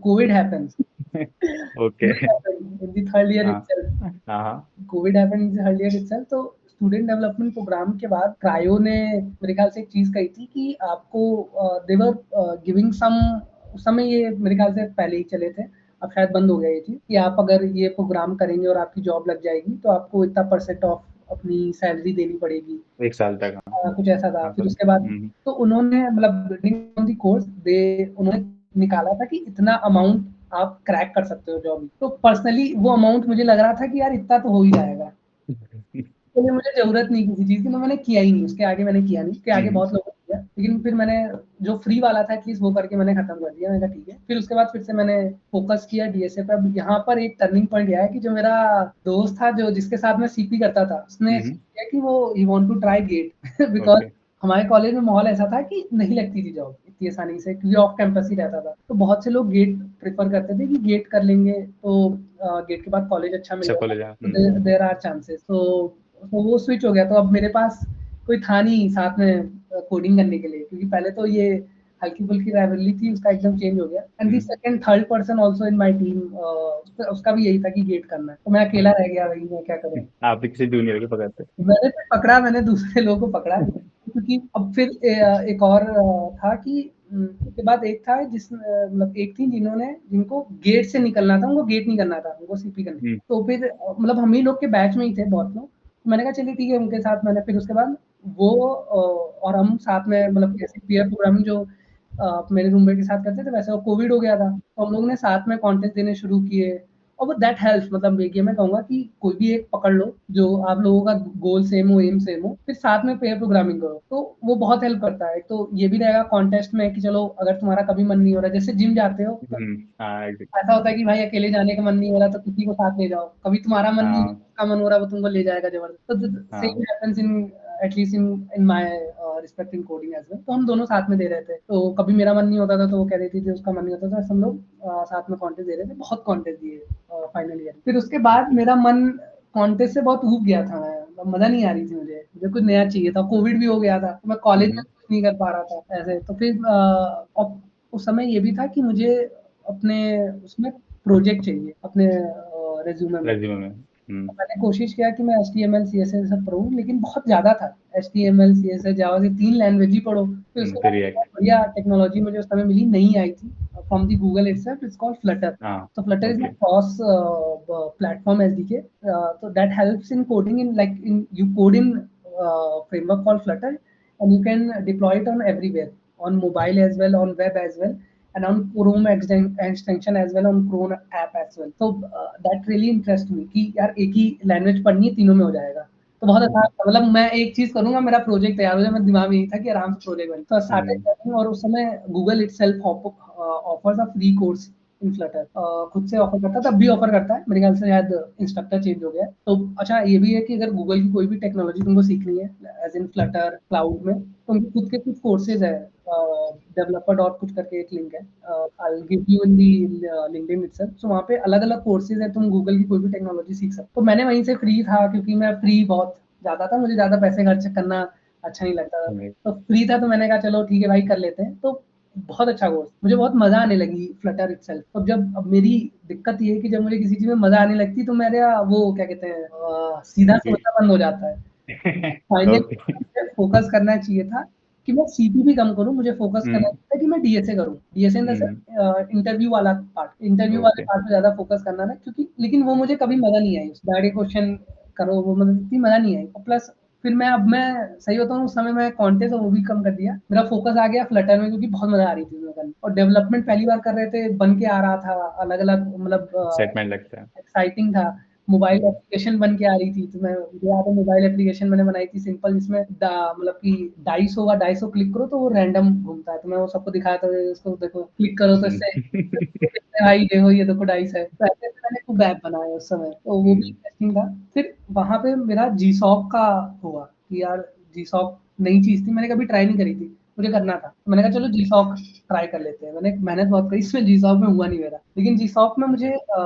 Speaker 2: Covid happens.
Speaker 4: Okay
Speaker 2: Covid happened in the third year
Speaker 4: हाँ
Speaker 2: इटसेल्फ।
Speaker 4: हाँ
Speaker 2: Covid happened in the third year itself. तो स्टूडेंट डेवलपमेंट प्रोग्राम के बाद क्रायो ने मेरे ख्याल से एक चीज कही थी कि आपको दे वर गिविंग सम, उस समय ये मेरे ख्याल से पहले ही चले थे, अब शायद बंद हो गया ये चीज, कि आप अगर ये प्रोग्राम करेंगे और आपकी जॉब लग जाएगी तो आपको इतना % ऑफ अपनी सैलरी देनी पड़ेगी।
Speaker 4: 1 साल तक, हाँ।
Speaker 2: कुछ ऐसा था।
Speaker 4: हाँ,
Speaker 2: फिर
Speaker 4: समझ
Speaker 2: उसके बाद
Speaker 4: हुँ,
Speaker 2: तो उन्होंने मतलब बिल्डिंग ऑन द कोर्स उन्होंने निकाला था कि इतना अमाउंट आप क्रैक कर सकते हो जॉब। तो पर्सनली वो अमाउंट मुझे लग रहा था कि यार इतना तो हो ही जाएगा।
Speaker 4: हुँ।
Speaker 2: इसके लिए मुझे ज़रूरत नहीं किसी चीज़ की, तो मैंने किया ही नहीं, उसके आगे मैंने किया नहीं। उसके
Speaker 4: हुँ,
Speaker 2: आगे
Speaker 4: हुँ।
Speaker 2: बहुत लोगों ने किया, लेकिन फिर मैंने जो फ्री वाला था एटलीस्ट वो करके मैंने खत्म कर दिया। मैंने कहा ठीक है। फिर उसके बाद फिर से मैंने फ़ोकस किया डीएसए पे। अब यहाँ पर एक टर्निंग पॉइंट ये आया कि जो मेरा दोस्त था, जो जिसके साथ मैं सीपी करता था, उसने
Speaker 4: हुँ, हुँ।
Speaker 2: किया कि वो ही want to try get because
Speaker 4: okay,
Speaker 2: हमारे कॉलेज में माहौल ऐसा था कि नहीं लगती थी जॉब इतनी आसानी से, क्योंकि ऑफ कैंपस ही रहता था। तो बहुत से लोग गेट प्रेफ़र करते थे कि गेट कर लेंगे तो गेट के बाद कॉलेज अच्छा
Speaker 4: अच्छा
Speaker 2: मिलेगा,
Speaker 4: कॉलेज है।
Speaker 2: तो
Speaker 4: हुँ,
Speaker 2: देयर आर चांसेस। तो वो स्विच हो गया। तो अब मेरे पास कोई था नहीं साथ में कोडिंग करने के लिए, क्योंकि पहले तो ये हल्की-फुल्की राइवलरी थी, उसका एकदम चेंज हो गया। And the
Speaker 4: hmm.
Speaker 2: Second third person also in my team उसका भी यही था कि गेट करना है। तो मैं अकेला रह गया, भाई मैं क्या करूँ?
Speaker 4: आप भी किसी जूनियर को पकड़ते।
Speaker 2: मैंने फिर पकड़ा, मैंने दूसरे लोगों को पकड़ा, क्योंकि अब फिर एक और था कि उसके बाद एक था मतलब एक थी जिनको गेट से निकलना था, उनको गेट नहीं करना था, उनको सीपी करनी।
Speaker 4: हुँ,
Speaker 2: तो फिर मतलब हम ही लोग के बैच में ही थे बहुत लोग। तो मैंने कहा चलिए ठीक है, उनके साथ मैंने फिर उसके बाद वो और हम साथ में मतलब ऐसे पेयर प्रोग्रामिंग जो मेरे रूममेट के साथ करते थे, वैसे वो कोविड हो गया था, तो हम लोगों ने साथ में कॉन्टेस्ट देने शुरू किए। और वो दैट हेल्प्स, मतलब ये मैं कहूँगा कि कोई भी एक पकड़ लो, जो आप लोगों का गोल सेम हो, एम सेम हो, फिर साथ में पेयर प्रोग्रामिंग करो, तो वो बहुत हेल्प करता है। तो ये भी रहेगा कॉन्टेस्ट में कि चलो अगर तुम्हारा कभी मन नहीं हो रहा, जैसे जिम जाते हो,
Speaker 4: हुँ। हाँ, एग्ज़ैक्ट
Speaker 2: ऐसा होता है कि भाई अकेले जाने का मन नहीं हो रहा तो किसी को साथ ले जाओ। कभी तुम्हारा मन नहीं,
Speaker 4: हाँ,
Speaker 2: उसका मन हो रहा है, वो तुमको ले जाएगा ज़बरदस्त। तो द
Speaker 4: हाँ।
Speaker 2: Same happens in at least in my respect in coding as well. तो हम दोनों साथ में दे रहे थे। तो कभी मेरा मन नहीं होता था तो वो कह रही थी, उसका मन नहीं होता था, सब लोग साथ में कॉन्टेस्ट दे रहे थे। बहुत कॉन्टेस्ट दिए फाइनल ईयर। फिर उसके बाद मेरा मन कॉन्टेस्ट से बहुत ऊब गया था मैं, मतलब मज़ा नहीं आ रही थी मुझे। मुझे कुछ नया चाहिए था। कोविड भी हो गया था, तो मैं
Speaker 4: हुँ,
Speaker 2: कॉलेज में
Speaker 4: हुँ।
Speaker 2: कुछ नहीं कर पा रहा था ऐसे। तो फिर अब उस समय ये भी था कि मुझे अपने उसमें प्रोजेक्ट चाहिए अपने रिज्यूमे में।
Speaker 4: रेज़्यूमे में। हुँ,
Speaker 2: मैंने कोशिश किया कि मैं एचटीएमएल सीएसएस सब पढूँ, लेकिन बहुत ज़्यादा था। एचटीएमएल सीएसएस जावा, ये 3 लैंग्वेज ही पढ़ो। फिर
Speaker 4: हुँ,
Speaker 2: उसके
Speaker 4: फिर
Speaker 2: बाद
Speaker 4: रिएक्ट।
Speaker 2: बहुत बढ़िया टेक्नोलॉजी मुझे उस समय मिली, नई आई थी from the Google itself, it's called Flutter.
Speaker 4: हाँ,
Speaker 2: So Flutter is a
Speaker 4: okay.
Speaker 2: cross platform SDK. So that helps in coding in like in you code in framework called Flutter, and you can deploy it on everywhere, on mobile as well, on web as well, and on Chrome extension as well, on Chrome app as well. So that really interests me कि यार एक ही language पढ़नी है, तीनों में हो जाएगा। तो बहुत अच्छा, मतलब मैं एक चीज़ करूँगा, मेरा प्रोजेक्ट तैयार हो जाए, मेरे दिमाग में यही था कि आराम से प्रोजेक्ट बने। तो स्टार्टेड
Speaker 4: हुँ,
Speaker 2: लर्निंग, और उस समय Google itself offers a free course in Flutter. खुद से ऑफर करता है, तब भी ऑफर करता है, मेरे ख्याल से शायद इंस्ट्रक्टर चेंज हो गया है। तो अच्छा ये भी है कि अगर गूगल की कोई भी टेक्नोलॉजी तुमको सीखनी है एज़ इन फ्लटर क्लाउड में, तो उनके खुद के कुछ कोर्सेज़ है, डेवलपर डॉट कुछ करके एक लिंक है, I will give you in the LinkedIn itself. So वहाँ पे अलग-अलग कोर्सेज़ हैं, तुम गूगल की कोई भी टेक्नोलॉजी सीख सकते हो। तो मैंने वहीं से फ्री था, क्योंकि मैं फ्री बहुत ज़्यादा था, मुझे ज़्यादा पैसे खर्च करना अच्छा नहीं लगता था।
Speaker 4: हुँ,
Speaker 2: तो फ्री था, तो मैंने कहा चलो ठीक है भाई, कर लेते हैं। तो बहुत अच्छा कोर्स, मुझे बहुत मज़ा आने लगी फ्लटर इटसेल्फ। अब मेरी दिक्कत ये है कि जब मुझे किसी चीज़ में मज़ा आने लगती, तो मेरा वो क्या कहते हैं सीधा
Speaker 4: जी।
Speaker 2: सोचना बंद हो जाता है। Finally
Speaker 4: okay.
Speaker 2: मुझे फ़ोकस करना चाहिए था कि मैं सीपी भी कम करूँ, मुझे फ़ोकस
Speaker 4: हुँ,
Speaker 2: करना चाहिए था कि मैं डीएसए करूँ। DSA in the
Speaker 4: hmm,
Speaker 2: sense interview वाले
Speaker 4: ओके।
Speaker 2: पार्ट पे ज़्यादा फ़ोकस करना था, क्योंकि लेकिन वो मुझे कभी मज़ा नहीं आई। बैड क्वेश्चन करो, वो मतलब इतनी मज़ा नहीं आई। और प्लस फिर मैं सही बताऊँ, उस समय मैं कॉन्टेस्ट और वो भी कम कर दिया। मेरा फ़ोकस आ गया फ्लटर में, क्योंकि बहुत मज़ा आ रही थी उसमें करने, और डेवलपमेंट पहली बार कर रहे थे, बन के आ रहा था अलग-अलग, मतलब
Speaker 4: एक्साइटमेंट लगता है।
Speaker 2: एक्साइटिंग था। मोबाइल
Speaker 4: हुँ,
Speaker 2: एप्लीकेशन बन के आ रही थी, तो मैं मुझे याद है मोबाइल एप्लीकेशन मैंने बनाई थी सिंपल, जिसमें मतलब कि डाइस होगा, डाइस को क्लिक करो तो वो रैंडम घूमता है, तो मैं वो सबको दिखाया था, इसको देखो क्लिक करो तो
Speaker 4: हुँ,
Speaker 2: इससे भाई देखो ये देखो डाइस है। तो ऐसे-ऐसे मैंने खूब ऐप बनाए उस समय, तो वो भी
Speaker 4: हुँ,
Speaker 2: इंटरेस्टिंग था। फिर वहाँ पे मेरा जीसॉक का हुआ कि यार जीसॉक नई चीज़ थी, मैंने कभी ट्राई नहीं करी थी, मुझे करना था। तो मैंने कहा चलो जीसॉक ट्राई कर लेते हैं। मैंने मेहनत बहुत करी, इसमें जीसॉक में हुआ नहीं मेरा। लेकिन जीसॉक में मुझे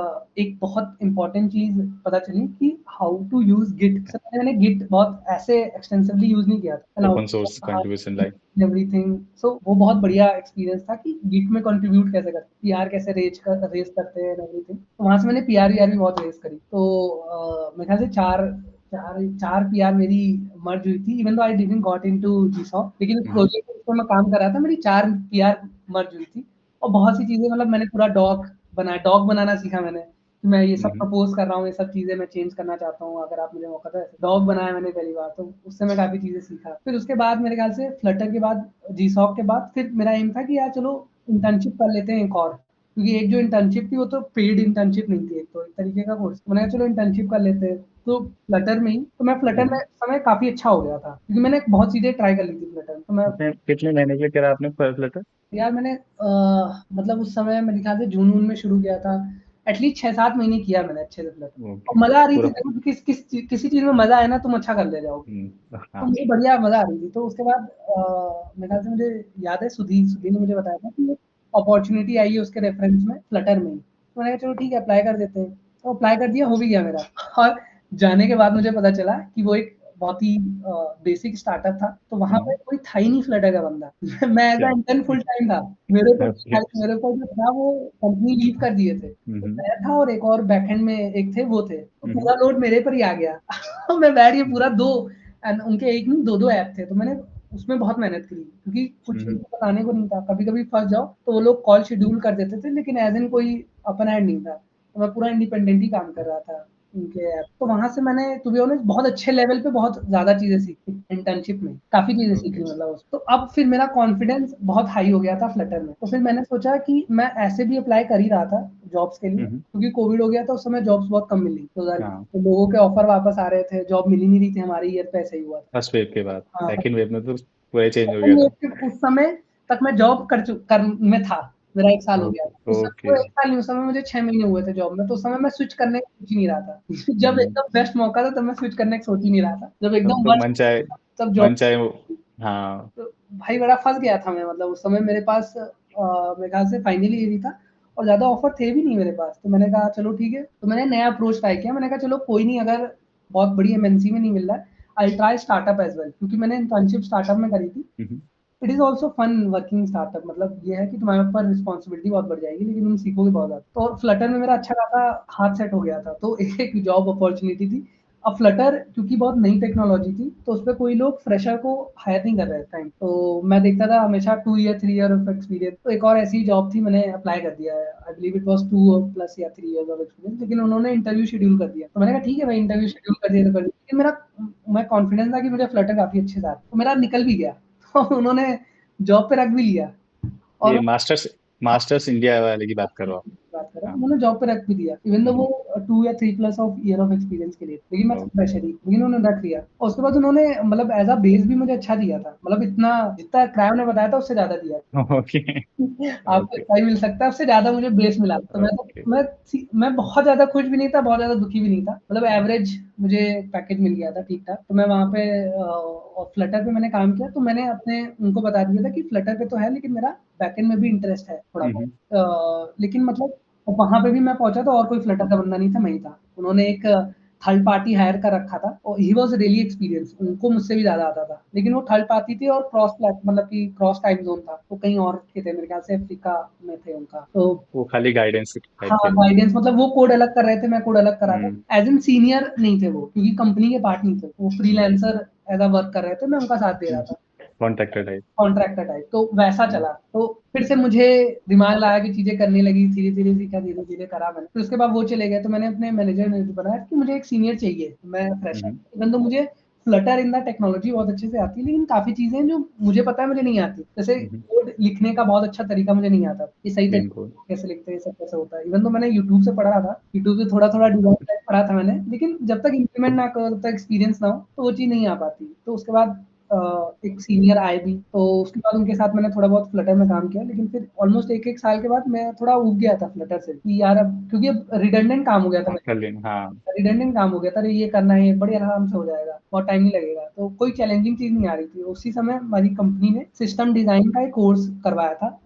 Speaker 2: एक बहुत इम्पोर्टेंट चीज़ पता चली कि हाउ टू यूज़ गिट। सबसे पहले मैंने गिट बहुत ऐसे एक्सटेंसिवली यूज़ नहीं किया था।
Speaker 4: Open source contribution like
Speaker 2: everything. So वो बहुत बढ़िया एक्सपीरियंस था कि गिट में कंट्रीब्यूट कैसे करते हैं, पीआर कैसे रेज़ करते हैं एंड एवरीथिंग। तो वहाँ से मैंने पीआर-वीआर भी बहुत रेज़ करी। तो मेरे ख्याल से 4 पीआर मेरी मर्ज हुई थी, even though I didn't got into GSoC, लेकिन
Speaker 4: हुँ,
Speaker 2: प्रोजेक्ट पे जिस पे मैं काम कर रहा था, मेरी 4 पीआर मर्ज हुई थी। और बहुत सी चीज़ें, मतलब मैंने पूरा डॉक बनाना सीखा मैंने, कि मैं ये सब
Speaker 4: हम्म,
Speaker 2: प्रपोज कर रहा हूँ, ये सब चीजें मैं चेंज करना चाहता हूँ, अगर आप मुझे मौका दो। डॉग बनाया मैंने पहली बार, तो उससे मैं काफी चीजें सीखा। फिर उसके बाद मेरे ख्याल से फ्लटर के बाद, जीसॉक के बाद, फिर मेरा एम था कि यार चलो इंटर्नशिप कर लेते हैं एक और, क्योंकि एक जो इंटर्नशिप थी वो तो पेड इंटर्नशिप नहीं थी, एक तो एक तरीके का कोर्स। मैंने कहा चलो इंटर्नशिप कर लेते हैं, तो फ्लटर में ही, तो मैं फ्लटर में
Speaker 4: हम्म।
Speaker 2: समय काफी अच्छा हो गया था, क्योंकि मैंने बहुत चीजें ट्राई कर ली थी फ्लटर में। तो मैं,
Speaker 4: कितने महीने के लिए करा आपने पर फ्लटर?
Speaker 2: यार मैंने मतलब उस समय मेरे ख्याल से जून वून में शुरू किया था, एटलीस्ट 6-7 महीने किया मैंने अच्छे से फ्लटर। और
Speaker 4: ओके।
Speaker 2: मजा आ रही थी,
Speaker 4: पूरा।
Speaker 2: देखो किसी चीज में मजा आए ना तुम अच्छा कर ले जाओगे। तो
Speaker 4: हाँ।
Speaker 2: मुझे बढ़िया मजा आ रही थी। तो उसके बाद मेरे ख्याल से मुझे याद है सुधीर सुधीर ने मुझे बताया था कि अपॉर्चुनिटी आई है उसके रेफरेंस में फ्लटर में ही। तो मैंने कहा चलो ठीक है अप्लाई कर देते हैं, तो अप्लाई कर दिया, हो भी गया मेरा। और जाने के बाद मुझे पता चला कि वो एक बहुत ही बेसिक स्टार्टअप था, तो वहां पे
Speaker 4: हम्म,
Speaker 2: कोई था ही नहीं फ्लटर का बंदा। मैं एज
Speaker 4: क्या?
Speaker 2: इंटर्न फुल टाइम था। मेरे को
Speaker 4: ओके।
Speaker 2: मेरे को जो था वो कंपनी लीव कर दिए थे, तो
Speaker 4: हम्म,
Speaker 2: मैं था और एक और बैकएंड में एक थे, वो थे, तो
Speaker 4: हम्म,
Speaker 2: पूरा लोड मेरे पर ही आ गया। मैं बैठ के पूरा दो, एंड उनके एक नहीं दो दो ऐप थे, तो मैंने उसमें बहुत मेहनत करी, क्योंकि कुछ
Speaker 4: हम्म,
Speaker 2: उनको बताने को नहीं था। कभी कभी फंस जाओ तो वो लोग कॉल शेड्यूल कर देते थे, लेकिन एज इन कोई अपन हैंड नहीं था, तो मैं पूरा इंडिपेंडेंट ही काम कर रहा था उनके ऐप। तो वहां से मैंने टू बी ऑनेस्ट बहुत अच्छे लेवल पे बहुत ज्यादा चीजें सीखी इंटर्नशिप में, काफी चीजें सीखी
Speaker 4: ओके।
Speaker 2: मतलब तो अब फिर मेरा कॉन्फिडेंस बहुत हाई हो गया था फ्लटर में। तो फिर मैंने सोचा कि मैं ऐसे भी अप्लाई कर ही रहा था जॉब्स के लिए,
Speaker 4: हम्म,
Speaker 2: क्योंकि कोविड हो गया था उस समय, जॉब्स बहुत कम मिली 2020,
Speaker 4: हाँ।
Speaker 2: तो लोगों के ऑफर वापस आ रहे थे, जॉब मिल ही नहीं रही थी, हमारे ईयर पे ऐसा ही हुआ था।
Speaker 4: फर्स्ट वेव के बाद
Speaker 2: हाँ,
Speaker 4: सेकंड वेव में तो पूरा चेंज हो गया
Speaker 2: सेकंड वेव
Speaker 4: था।
Speaker 2: के उस समय तक मैं जॉब कर में था, मेरा 1 साल हो गया
Speaker 4: ओके,
Speaker 2: था। उस समय
Speaker 4: ओके।
Speaker 2: वो 1 साल नहीं, उस समय मुझे 6 महीने हुए थे जॉब में, तो उस समय मैं स्विच करने का सोच ही नहीं रहा था। जब
Speaker 4: हम्म,
Speaker 2: एकदम बेस्ट मौका था तब मैं स्विच करने का सोच ही नहीं रहा था। जब
Speaker 4: तब
Speaker 2: एकदम
Speaker 4: तो
Speaker 2: वर्स्ट
Speaker 4: मन चाहे,
Speaker 2: तब
Speaker 4: मन
Speaker 2: जॉब,
Speaker 4: चाहे वो। हाँ।
Speaker 2: तो भाई बड़ा फँस गया था मैं, मतलब उस समय मेरे पास मेरे ख़्याल से फाइनल ईयर ही था और ज़्यादा ऑफ़र थे भी नहीं मेरे पास। तो मैंने कहा चलो ठीक है, तो मैंने नया अप्रोच ट्राई किया। मैंने कहा चलो कोई नहीं, अगर बहुत बड़ी एमएनसी में नहीं मिल रहा है, I will try startup as well, क्योंकि मैंने इंटर्नशिप स्टार्टअप में करी थी।
Speaker 4: Hmm,
Speaker 2: it is also fun working startup, मतलब ये है कि तुम्हारे ऊपर रिस्पॉन्सिबिलिटी बहुत बढ़ जाएगी, लेकिन तुम सीखोगे बहुत ज़्यादा। तो फ्लटर में मेरा अच्छा खासा हाथ सेट हो गया था, तो एक जॉब अपॉर्च्युनिटी थी। अब फ्लटर क्योंकि बहुत नई टेक्नोलॉजी थी, तो उसपे कोई लोग फ्रेशर को हायर नहीं कर रहे थे टाइम, तो मैं देखता था हमेशा 2 ईयर 3 ईयर ऑफ एक्सपीरियंस। तो एक और ऐसी जॉब थी, मैंने अप्लाई कर दिया है, I believe it was 2 plus या 3 ईयर्स ऑफ एक्सपीरियंस, लेकिन उन्होंने इंटरव्यू शेड्यूल कर दिया। तो मैंने कहा ठीक है भाई, इंटरव्यू शेड्यूल कर दिया तो कर दिया, लेकिन मेरा मैं कॉन्फिडेंस था कि मुझे फ्लटर काफ़ी अच्छे से आता है, तो मेरा निकल भी गया। तो उन्होंने जॉब पे रख भी लिया। और
Speaker 4: ये मास्टर्स, मास्टर्स इंडिया वाले की बात करो आप?
Speaker 2: बात कर रहा हूँ,
Speaker 4: हाँ।
Speaker 2: उन्होंने जॉब पे रख भी दिया, इवन दो वो
Speaker 4: हम्म,
Speaker 2: 2 या 3 plus of year of experience के लिए, लेकिन मैं
Speaker 4: ओके।
Speaker 2: फ्रेशर ही, लेकिन उन्होंने रख लिया। और उसके बाद उन्होंने मतलब एज अ बेस भी मुझे अच्छा दिया था, मतलब इतना जितना क्रायो ने बताया था उससे ज्यादा दिया।
Speaker 4: ओके।
Speaker 2: आपको
Speaker 4: ओके।
Speaker 2: इतना ही मिल सकता है, उससे ज्यादा मुझे बेस मिला। तो
Speaker 4: ओके।
Speaker 2: मैं बहुत ज्यादा खुश भी नहीं था, बहुत ज्यादा दुखी भी नहीं था, मतलब एवरेज मुझे पैकेज मिल गया था ठीक ठाक। तो मैं वहाँ पे फ्लटर पे मैंने काम किया, तो मैंने अपने उनको बता दिया था कि फ्लटर पे तो है, लेकिन मेरा बैकएंड में भी इंटरेस्ट है थोड़ा बहुत।
Speaker 4: हम्म,
Speaker 2: लेकिन मतलब वहाँ पे भी मैं पहुँचा तो और कोई फ्लटर का बंदा नहीं था, मैं ही था। उन्होंने एक थर्ड पार्टी हायर कर रखा था और ही वाज़ रियली एक्सपीरियंस, उनको मुझसे भी ज़्यादा आता था। लेकिन वो थर्ड पार्टी थी और मतलब कि क्रॉस टाइम ज़ोन था। वो कहीं और के थे, मेरे ख्याल से अफ्रीका में थे उनका। तो
Speaker 4: वो खाली गाइडेंस टाइप
Speaker 2: हाँ,
Speaker 4: के?
Speaker 2: गाइडेंस मतलब वो कोड अलग कर रहे थे, मैं कोड अलग कर रहा था।
Speaker 4: हम्म,
Speaker 2: एज़ इन सीनियर नहीं थे वो, क्योंकि कंपनी के पार्ट नहीं थे। वो फ्रीलांसर एज़ अ वर्क कर रहे थे, मैं उनका साथ दे रहा था।
Speaker 4: Contractor type.
Speaker 2: कॉन्ट्रैक्टर टाइप, तो वैसा
Speaker 4: हम्म,
Speaker 2: चला। तो फिर से मुझे दिमाग लगाया कि चीज़ें करने लगी, धीरे-धीरे सीखा, धीरे-धीरे करा मैंने। फिर उसके बाद वो चले गए, तो मैंने अपने मैनेजर ने बताया कि मुझे एक सीनियर चाहिए, मैं फ्रेशर,
Speaker 4: हम्म,
Speaker 2: इवन दो मुझे फ्लटर इन द टेक्नोलॉजी बहुत अच्छे से आती है, लेकिन काफ़ी चीज़ें हैं जो मुझे पता है मुझे नहीं आती। जैसे
Speaker 4: हम्म,
Speaker 2: कोड लिखने का बहुत अच्छा तरीका मुझे नहीं आता, कि सही तरीके
Speaker 4: बिल्कुल।
Speaker 2: से कैसे लिखते हैं, ये सब कैसे होता है। इवन दो मैंने यूट्यूब से पढ़ा था, यूट्यूब से थोड़ा-थोड़ा डिज़ाइन टाइप पढ़ा था मैंने, लेकिन जब तक इम्प्लीमेंट ना करो, तब तक एक्सपीरियंस ना हो, तो वो चीज़ नहीं आ पाती। तो उसके बाद एक सीनियर आए भी, तो उसके बाद उनके साथ मैंने थोड़ा बहुत फ्लटर में काम किया, लेकिन फिर ऑलमोस्ट 1-1 साल के बाद मैं थोड़ा ऊब गया था फ्लटर से, कि यार अब क्योंकि अब रिडंडेंट काम हो गया था,
Speaker 4: कर लेना, हाँ।
Speaker 2: रिडंडेंट काम हो गया था, अरे ये करना है, बड़े आराम से हो जाएगा, बहुत टाइम नहीं लगेगा, तो कोई चैलेंजिंग चीज़ नहीं आ रही थी। उसी समय हमारी कंपनी ने सिस्टम डिज़ाइन का एक कोर्स करवाया था,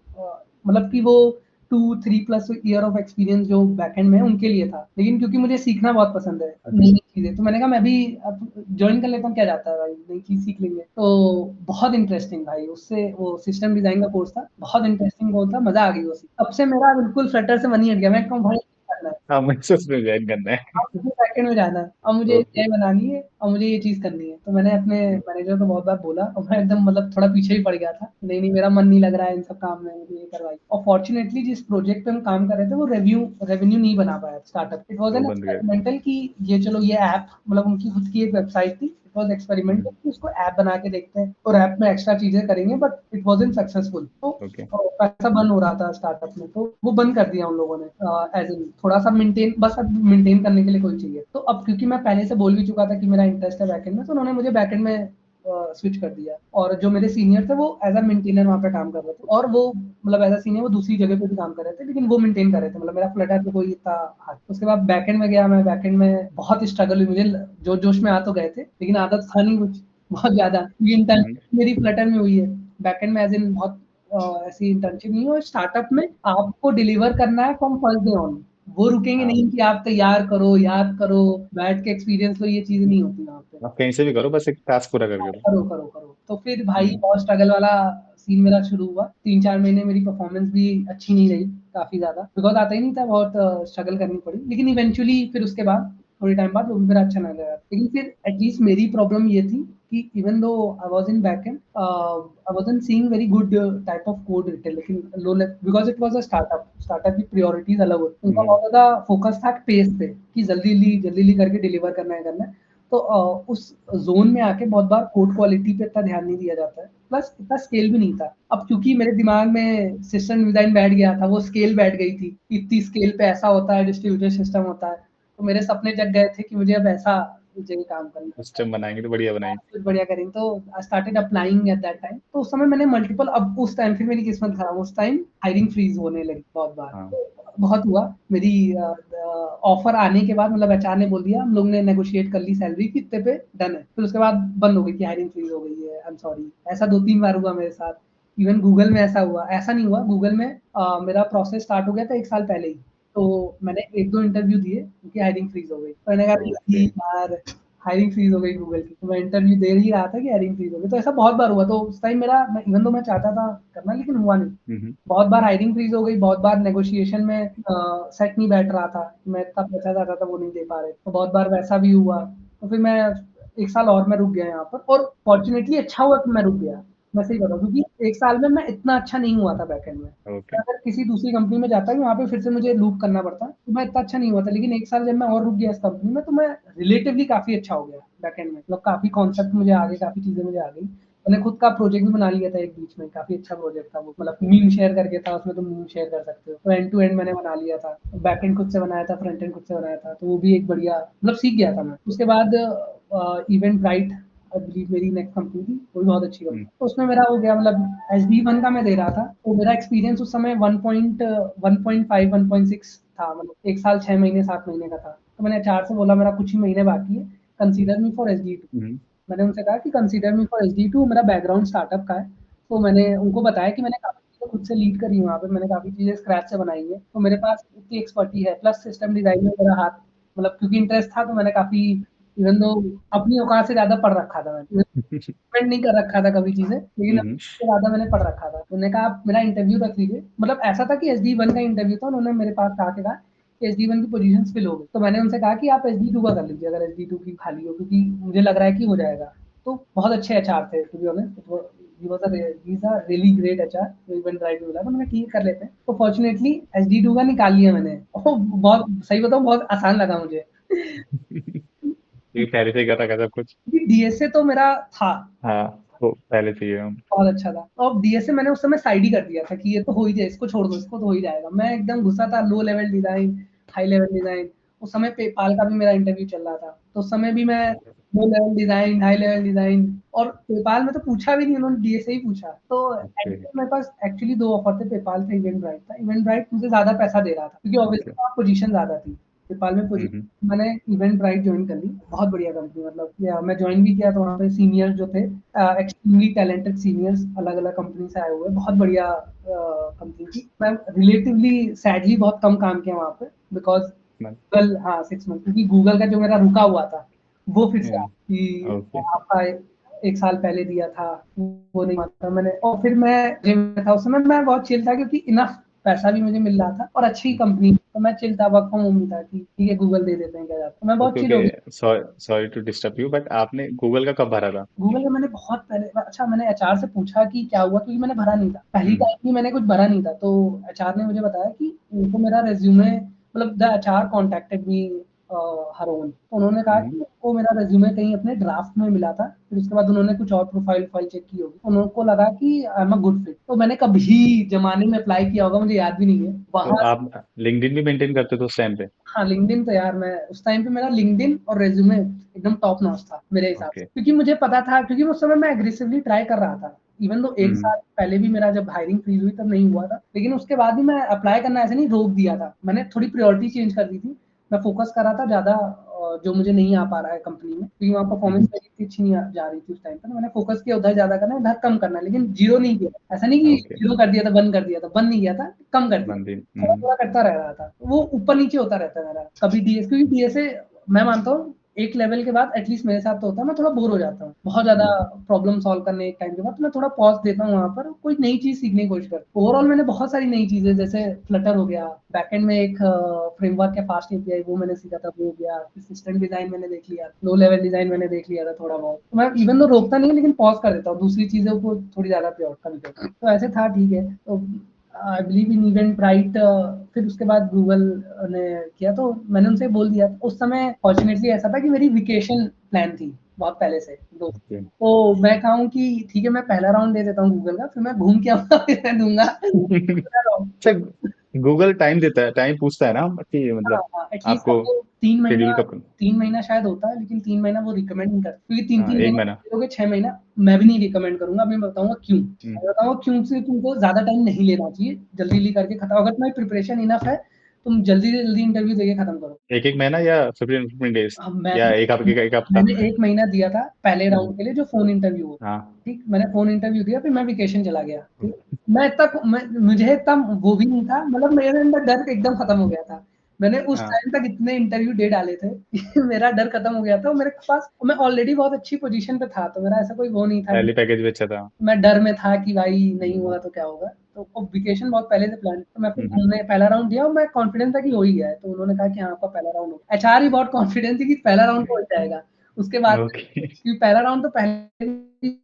Speaker 2: मतलब कि वो 2-3 प्लस ईयर ऑफ एक्सपीरियंस जो बैकएंड में है उनके लिए था। लेकिन क्योंकि मुझे सीखना बहुत पसंद है नई-नई चीज़ें, तो मैंने कहा मैं भी अब जॉइन कर लेता हूँ, क्या जाता है भाई, नई चीज़ सीख लेंगे। तो बहुत इंटरेस्टिंग भाई, उससे वो सिस्टम डिज़ाइन का कोर्स था, बहुत इंटरेस्टिंग कोर्स था, मज़ा आ गई वो सीख। तब से मेरा बिल्कुल फ्लटर से मन ही हट गया, मैं कहूँ भाई करना है,
Speaker 4: हाँ, मुझे उसमें ज्वाइन करना है।
Speaker 2: अब मुझे बैकएंड में जाना है, अब मुझे
Speaker 4: ओके।
Speaker 2: एपीआई बनानी है और मुझे ये चीज़ करनी है। तो मैंने अपने मैनेजर को बहुत बार बोला और मैं एकदम मतलब थोड़ा पीछे ही पड़ गया था। नहीं, नहीं मेरा मन नहीं लग रहा है इन सब काम में, मुझे ये करवाइए। और फॉर्च्यूनेटली जिस प्रोजेक्ट पे हम काम कर रहे थे वो रेवेन्यू नहीं बना पाया स्टार्टअप। इट वाज़
Speaker 4: वो
Speaker 2: एन
Speaker 4: बंद कर।
Speaker 2: एक्सपेरिमेंटल कि ये चलो ये ऐप मतलब उनकी खुद की एक वेबसाइट थी। इट वाज़ एक्सपेरिमेंटल कि उसको ऐप बना के देखते हैं और ऐप में एक्स्ट्रा चीज़ें करेंगे बट इट वाज़न्ट सक्सेसफुल। तो
Speaker 4: ओके।
Speaker 2: पैसा बर्न हो रहा था स्टार्टअप में, तो वो बंद कर दिया उन लोगों ने एज इन थोड़ा सा मेंटेन, बस अब मेंटेन करने के लिए कोई चाहिए। तो अब क्योंकि मैं पहले से बोल भी चुका था कि मेरा इंटरेस्ट है बैकएंड में, तो उन्होंने मुझे बैकएंड में स्विच कर दिया। और जो मेरे सीनियर थे वो एज अ मेंटेनर वहाँ पे काम कर रहे थे और वो मतलब एज अ सीनियर वो दूसरी जगह पे भी काम कर रहे थे, लेकिन वो मेंटेन कर रहे थे। मतलब मेरा फ्लटर पे कोई इतना हाथ। उसके बाद बैकएंड में गया मैं, बैकएंड में बहुत स्ट्रगल हुई मुझे। जो जोश में आ तो गए थे लेकिन आदत था नहीं कुछ बहुत ज्यादा। इंटर्नशिप मेरी फ्लटर में हुई है बैकएंड में, एज इन बहुत ऐसी इंटर्नशिप नहीं हो। स्टार्टअप में आपको डिलीवर करना है फ्रॉम फर्स्ट डे ऑन। वो रुकेंगे
Speaker 4: हाँ,
Speaker 2: नहीं कि आप तैयार करो, याद करो, बैठ के एक्सपीरियंस लो, ये चीज़ नहीं होती वहाँ पे।
Speaker 4: आप कहीं से भी करो, बस एक टास्क पूरा करके दो।
Speaker 2: करो, करो, करो। तो फिर भाई
Speaker 4: हम्म।
Speaker 2: बहुत स्ट्रगल वाला सीन मेरा शुरू हुआ। 3-4 महीने मेरी परफॉर्मेंस भी अच्छी नहीं रही, काफ़ी ज़्यादा। बिकॉज़ आता ही नहीं था, बहुत स्ट्रगल करनी पड़ी। लेकिन इवेंचुअली फिर उसके बाद थोड़े टाइम बाद वो भी मेरा अच्छा लगने लगा। लेकिन फिर एटलीस्ट मेरी प्रॉब्लम ये थी कि even though I was in backend, I wasn't seeing very good type of code written, लेकिन low level because it was a startup. Startup की प्रायोरिटीज़ अलग होती हैं। उनका
Speaker 4: हम्म।
Speaker 2: बहुत ज़्यादा फोकस था पेस पे कि जल्दी-जल्दी करके डिलीवर करना है, करना है। तो उस ज़ोन में आके बहुत बार कोड क्वालिटी पे इतना ध्यान नहीं दिया जाता है, प्लस इतना स्केल भी नहीं था। अब क्योंकि मेरे दिमाग में सिस्टम डिज़ाइन बैठ गया था, वो स्केल बैठ गई थी, इतनी स्केल पे ऐसा होता है, डिस्ट्रीब्यूटेड सिस्टम होता है, तो मेरे सपने जग गए थे कि मुझे अब ऐसा जगह काम करना है।
Speaker 4: सिस्टम बनाएंगे तो बढ़िया बनाएंगे।
Speaker 2: कुछ बढ़िया करेंगे, तो I started applying eight that time. तो उस समय मैंने मल्टीपल, अब उस टाइम फिर मेरी किस्मत खराब, उस टाइम हायरिंग फ्रीज़ होने लगी बहुत बार।
Speaker 4: हाँ।
Speaker 2: तो बहुत हुआ मेरी ऑफर आने के बाद, मतलब एचआर ने बोल दिया, हम लोग ने नेगोशिएट कर ली सैलरी कि इतने पे डन है। फिर उसके बाद बंद हो गई कि हायरिंग फ्रीज़ हो गई है, आई एम सॉरी। ऐसा 2-3 बार हुआ मेरे साथ। इवन गूगल में ऐसा हुआ, ऐसा नहीं हुआ गूगल में मेरा प्रोसेस स्टार्ट हो गया था 1 साल पहले ही। तो मैंने 1-2 इंटरव्यू दिए, उनकी हायरिंग फ्रीज़ हो गई। तो मैंने कहा
Speaker 4: ओके।
Speaker 2: यार हायरिंग फ्रीज़ हो गई गूगल की। तो मैं इंटरव्यू दे ही रहा था कि हायरिंग फ्रीज़ हो गई। तो ऐसा बहुत बार हुआ। तो उस टाइम मेरा, मैं इवन दो मैं चाहता था करना, लेकिन हुआ नहीं।
Speaker 4: हम्म।
Speaker 2: बहुत बार हायरिंग फ्रीज़ हो गई, बहुत बार नेगोशिएशन में सेट नहीं बैठ रहा था। मैं इतना पैसा चाहता था वो नहीं दे पा रहे। तो बहुत बार वैसा भी हुआ। तो फिर मैं 1 साल और मैं रुक गया यहाँ पर, और फॉर्च्यूनेटली अच्छा हुआ कि मैं रुक गया। मैं सही बताऊँ, क्योंकि 1 साल में मैं इतना अच्छा नहीं हुआ था बैकएंड में।
Speaker 4: ओके।
Speaker 2: अगर किसी दूसरी कंपनी में जाता कि वहाँ पे फिर से मुझे लूप करना पड़ता, तो मैं इतना अच्छा नहीं हुआ था। लेकिन 1 साल जब मैं और रुक गया इस कंपनी में, तो मैं रिलेटिवली काफ़ी अच्छा हो गया बैकएंड में। मतलब काफ़ी कॉन्सेप्ट मुझे आ गए, काफ़ी चीज़ें मुझे आ गई। मैंने खुद का प्रोजेक्ट भी बना लिया था एक बीच में, काफ़ी अच्छा प्रोजेक्ट था वो। मतलब मीम शेयर करके था, उसमें तुम मीम शेयर कर सकते हो। तो एंड टू एंड मैंने बना लिया था। बैकएंड खुद से बनाया था, फ्रंट एंड खुद से बनाया था। तो वो भी एक बढ़िया, मतलब सीख गया था मैं। उसके बाद इवेंटब्राइट आई बिलीव मेरी नेक्स्ट कंपनी थी, वो भी बहुत अच्छी कंपनी। तो उसमें मेरा हो गया, मतलब एसडी1 का मैं दे रहा था, तो मेरा एक्सपीरियंस उस समय 1.5 1.6 था। मतलब 1 साल 6 महीने 7 महीने का था। तो मैंने एचआर से बोला मेरा कुछ ही महीने बाकी है, कंसीडर मी फॉर एसडी2।
Speaker 4: हम्म।
Speaker 2: मैंने उनसे कहा कि कंसीडर मी फॉर एसडी2, मेरा बैकग्राउंड स्टार्टअप का है। तो मैंने उनको बताया कि मैंने काफ़ी चीज़ें खुद से लीड करी है वहाँ पे, मैंने काफ़ी चीज़ें स्क्रैच से बनाई है। तो मेरे पास इतनी एक्सपर्टी है, प्लस सिस्टम डिज़ाइन में मेरा हाथ, मतलब क्योंकि इंटरेस्ट था, तो मैंने काफ़ी, इवन दो अपनी औकात से ज़्यादा पढ़ रखा था मैंने। इम्प्लीमेंट नहीं कर रखा था कभी चीज़ें, लेकिन
Speaker 4: हम्म।
Speaker 2: उससे ज़्यादा मैंने पढ़ रखा था। तो उन्होंने कहा आप मेरा इंटरव्यू रख लीजिए। मतलब ऐसा था कि एसडी1 का इंटरव्यू था, उन्होंने मेरे पास आके कहा कि एसडी1 की पोजीशंस फिल हो गई। तो मैंने उनसे कहा कि आप एसडी2 का कर लीजिए, अगर एसडी2 की खाली हो, क्योंकि मुझे लग रहा है कि हो जाएगा। तो बहुत अच्छे एचआर थे to be honest. He is a really great HR, जो इवेंट राइट मिला। तो मैंने ठीक है कर लेते हैं। तो फॉर्च्यूनेटली एसडी2 का निकाल लिया मैंने। बहुत सही बताऊँ, बहुत आसान लगा मुझे।
Speaker 4: ये पहले से ही कर रखा सब कुछ।
Speaker 2: डीएसए तो मेरा था,
Speaker 4: हाँ, वो पहले से ही है हम।
Speaker 2: बहुत अच्छा था। और डीएसए मैंने उस समय साइड ही कर दिया था कि ये तो हो ही जाए, इसको छोड़ दो, इसको तो हो ही जाएगा। मैं एकदम घुसा था low level design, high level design. उस समय पेपाल का भी मेरा इंटरव्यू चल रहा था, तो उस समय भी मैं low level design, high level design, और पेपाल में तो पूछा भी नहीं, उन्होंने डीएसए ही पूछा। तो
Speaker 4: ओके।
Speaker 2: मेरे पास एक्चुअली 2 ऑफर थे, पेपाल था, इवेंटब्राइट था। इवेंटब्राइट मुझे ज़्यादा पैसा दे रहा था, क्योंकि
Speaker 4: ओके।
Speaker 2: ऑब्वियसली वहाँ पोजीशन ज़्यादा थी। पेपाल में पोजीशन,
Speaker 4: हम्म।
Speaker 2: मैंने इवेंटब्राइट जॉइन कर ली। बहुत बढ़िया कंपनी, मतलब या मैं जॉइन भी किया तो वहाँ पे सीनियर्स जो थे, एक्सट्रीमली टैलेंटेड सीनियर्स, अलग-अलग कंपनी से आए हुए, बहुत बढ़िया कंपनी थी। मैं रिलेटिवली सैडली बहुत कम काम किया वहाँ पे, बिकॉज़ गूगल, हाँ 6 मंथ, क्योंकि गूगल का जो मेरा रुका हुआ था, वो फिर से आया कि
Speaker 4: ओके।
Speaker 2: आपका 1 साल पहले दिया था, वो नहीं हुआ था मैंने। और फिर मैं जिम में था, उस समय मैं बहुत चिल था, क्योंकि इनफ पैसा भी मुझे मिल रहा था और अच्छी कंपनी, तो मैं चिल था, वर्क फ्रॉम होम ही था कि ठीक है गूगल दे देते हैं क्या जाता है, मैं बहुत
Speaker 4: ओके
Speaker 2: चिल हो गया।
Speaker 4: Okay, sorry to disturb you, but आपने गूगल का कब भरा था?
Speaker 2: गूगल का मैंने बहुत पहले, अच्छा मैंने एचआर से पूछा कि क्या हुआ, क्योंकि मैंने भरा नहीं था, पहली
Speaker 4: हम्म
Speaker 2: टाइम ही मैंने कुछ भरा नहीं था, तो एचआर ने मुझे बताया कि उनको मेरा रिज्यूमे, मतलब the HR contacted me her own, तो उन्होंने कहा
Speaker 4: हम्म,
Speaker 2: कि उनको मेरा रिज्यूमे कहीं अपने ड्राफ्ट में मिला था, फिर उसके बाद उन्होंने कुछ और प्रोफाइल फाइल चेक की होगी, उनको लगा कि I am a good fit, तो मैंने कभी जमाने में अप्लाई किया होगा, मुझे याद भी नहीं है
Speaker 4: तो
Speaker 2: वहां।
Speaker 4: आप लिंक्डइन भी मेंटेन करते थे उस टाइम पे?
Speaker 2: हाँ, लिंक्डइन तो यार मैं उस टाइम पे मेरा लिंक्डइन और रेज्यूमे एकदम टॉप नॉच था मेरे हिसाब से,
Speaker 4: ओके।
Speaker 2: क्योंकि मुझे पता था, क्योंकि उस समय मैं एग्रेसिवली ट्राई कर रहा था, इवन दो एक
Speaker 4: हम्म
Speaker 2: साल पहले भी मेरा जब हायरिंग फ्रीज हुई तब नहीं हुआ था, लेकिन उसके बाद भी मैं अप्लाई करना ऐसे नहीं रोक दिया था, मैंने थोड़ी प्रायोरिटी चेंज कर दी थी, मैं फोकस कर रहा था ज्यादा जो मुझे नहीं आ पा रहा है कंपनी में, क्योंकि वहाँ परफॉर्मेंस
Speaker 4: हम्म,
Speaker 2: मेरी इतनी अच्छी नहीं जा रही थी उस टाइम पर, तो मैंने फोकस किया उधर ज्यादा करना है, उधर कम करना है, लेकिन जीरो नहीं किया, ऐसा नहीं कि
Speaker 4: ओके।
Speaker 2: जीरो कर दिया था, बंद कर दिया था, बंद नहीं किया था, कम कर दिया,
Speaker 4: बंदी।
Speaker 2: थोड़ा-थोड़ा करता रह रहा था। वो ऊपर-नीचे होता रहता है मेरा। कभी डीएस, क्योंकि डीएसए मैं मानता हूँ एक लेवल के बाद एटलीस्ट मेरे साथ तो होता है, मैं थोड़ा बोर हो जाता हूँ। बहुत ज़्यादा
Speaker 4: हम्म,
Speaker 2: प्रॉब्लम सॉल्व करने एक टाइम के बाद, तो मैं थोड़ा पॉज़ देता हूँ वहाँ पर, कोई नई चीज़ सीखने की कोशिश करता हूँ। ओवरऑल मैंने बहुत सारी नई चीज़ें, जैसे फ्लटर हो गया, बैकएंड में एक फ्रेमवर्क है फास्ट एपीआई, वो मैंने सीखा था, वो हो गया। सिस्टम डिज़ाइन मैंने देख लिया, लो लेवल डिज़ाइन मैंने देख लिया था थोड़ा बहुत। तो मैं इवन तो रोकता नहीं, लेकिन पॉज़ कर देता हूँ, दूसरी चीज़ों को थोड़ी ज़्यादा प्रायोर कम करता हूँ। तो ऐसे था, ठीक है। तो आई बिलीव इन इवेंटब्राइट, फिर उसके बाद गूगल ने किया, तो मैंने उनसे बोल दिया। उस समय फॉर्चुनेटली ऐसा था कि मेरी वेकेशन प्लान थी बहुत पहले से दो,
Speaker 4: ओके।
Speaker 2: तो मैं कहूँ कि ठीक है मैं पहला राउंड दे देता हूँ गूगल का, फिर मैं घूम के आऊंगा, फिर मैं दूंगा दूसरा
Speaker 4: अच्छा,
Speaker 2: राउंड।
Speaker 4: गूगल टाइम देता है, टाइम पूछता है ना कि
Speaker 2: हाँ,
Speaker 4: मतलब
Speaker 2: हाँ, एटलीस्ट
Speaker 4: आपको
Speaker 2: आपको 3
Speaker 4: शेड्यूल
Speaker 2: महीना,
Speaker 4: कब?
Speaker 2: 3 महीना शायद होता है, लेकिन 3 महीना वो रिकमेंड नहीं करते, क्योंकि
Speaker 4: हाँ,
Speaker 2: 3-3
Speaker 4: एक
Speaker 2: महीने
Speaker 4: महीना।
Speaker 2: दे दोगे, 6 महीना मैं भी नहीं रिकमेंड करूँगा। अभी मैं बताऊँगा क्यों?
Speaker 4: हम्म,
Speaker 2: मैं बताऊँगा क्यों से तुमको ज़्यादा टाइम नहीं लेना चाहिए, जल्दी-जल्दी करके खत्म, अगर तुम्हारी प्रिपरेशन इनफ है, तुम जल्दी से जल्दी इंटरव्यू देके खत्म करो।
Speaker 4: एक एक महीना या 15 15 डेज
Speaker 2: अब
Speaker 4: या एक हफ्ते का, एक हफ्ता?
Speaker 2: मैंने 1 महीना दिया था पहले
Speaker 4: हम्म,
Speaker 2: राउंड के लिए, जो फ़ोन इंटरव्यू हो,
Speaker 4: हाँ।
Speaker 2: ठीक? मैंने फ़ोन इंटरव्यू दिया, फिर मैं वेकेशन चला गया, ठीक? मुझे इतना वो भी नहीं था, मतलब मेरे अंदर डर एकदम खत्म हो गया था। मैंने उस
Speaker 4: हाँ,
Speaker 2: टाइम तक इतने इंटरव्यू दे डाले थे कि मेरा डर खत्म हो गया था, और मेरे पास, मैं ऑलरेडी बहुत अच्छी पोज़ीशन पे था, तो मेरा ऐसा कोई वो नहीं था कि
Speaker 4: सैलरी पैकेज भी अच्छा था।
Speaker 2: मैं डर में था कि भाई नहीं
Speaker 4: हम्म
Speaker 2: हुआ तो क्या होगा? तो वेकेशन बहुत पहले से प्लान, तो मैं फिर
Speaker 4: हम्म,
Speaker 2: घूमने पहला राउंड दिया, और मैं कॉन्फिडेंस था कि हो ही गया है। तो उन्होंने कहा कि हाँ, आपका पहला राउंड हो गया। एचआर भी बहुत कॉन्फिडेंट थी कि पहला राउंड तो हो जाएगा। उसके बाद
Speaker 4: ओके।
Speaker 2: क्योंकि पहला राउंड तो पहले ही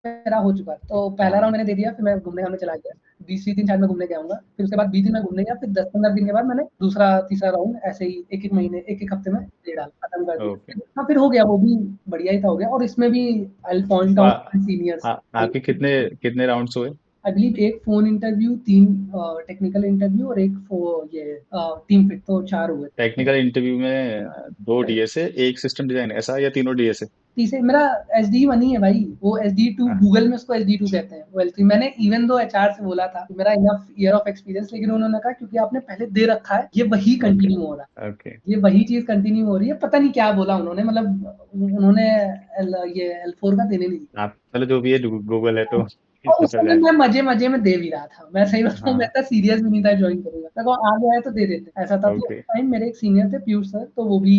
Speaker 2: मेरा हो चुका था। तो पहला राउंड
Speaker 4: हाँ,
Speaker 2: मैंने दे दिया, फिर मैं घूमने-घामने चला गया। 20-20 दिन शायद मैं घूमने गया होऊँगा। फिर उसके बाद 20 दिन मैं घूमने गया, फिर 10-15 दिन के बाद मैंने दूसरा, तीसरा राउंड ऐसे ही 1-1 महीने, 1-1 हफ्ते में दे डाला, खत्म कर दिया।
Speaker 4: ओके।
Speaker 2: हाँ, फिर हो गया, वो भी बढ़िया ही था, हो गया। और इसमें भी आई विल पॉइंट
Speaker 4: तो
Speaker 2: आउट माय सीनियर्स।
Speaker 4: आपके कितने कितने राउंड्स हुए?
Speaker 2: आई बिलीव एक फ़ोन इंटरव्यू, 3 टेक्निकल इंटरव्यू और एक ये टीम फिट, तो 4 हुए।
Speaker 4: टेक्निकल इंटरव्यू में दो डीएसए, एक सिस्टम डिजाइन, ऐसा या तीनों डीएसए?
Speaker 2: तीसरे मेरा एसडी1 ही है भाई, वो एसडी2,
Speaker 4: हाँ,
Speaker 2: गूगल में उसको एसडी2 कहते हैं, वो एल3। मैंने इवन दो एचआर से बोला था कि मेरा इनफ ईयर ऑफ एक्सपीरियंस, लेकिन उन्होंने कहा क्योंकि आपने पहले दे रखा है, ये वही
Speaker 4: ओके
Speaker 2: कंटिन्यू हो रहा
Speaker 4: ओके।
Speaker 2: है, ये वही चीज़ कंटिन्यू हो रही है। पता नहीं क्या बोला उन्होंने, मतलब उन्होंने ये एल4 का देने नहीं दिया।
Speaker 4: आप चलो, जो भी है गूगल है तो
Speaker 2: और
Speaker 4: तो
Speaker 2: उस
Speaker 4: चल
Speaker 2: समय मैं
Speaker 4: जाएगा।
Speaker 2: मज़े-मज़े में दे भी रहा था। मैं सही बताऊँ, मैं
Speaker 4: हाँ,
Speaker 2: इतना सीरियस भी नहीं था जॉइन करूँगा। मैं कहा आ गया है तो दे देते हैं, ऐसा था। तो उस
Speaker 4: ओके।
Speaker 2: टाइम मेरे एक सीनियर थे पीयूष सर, तो वो भी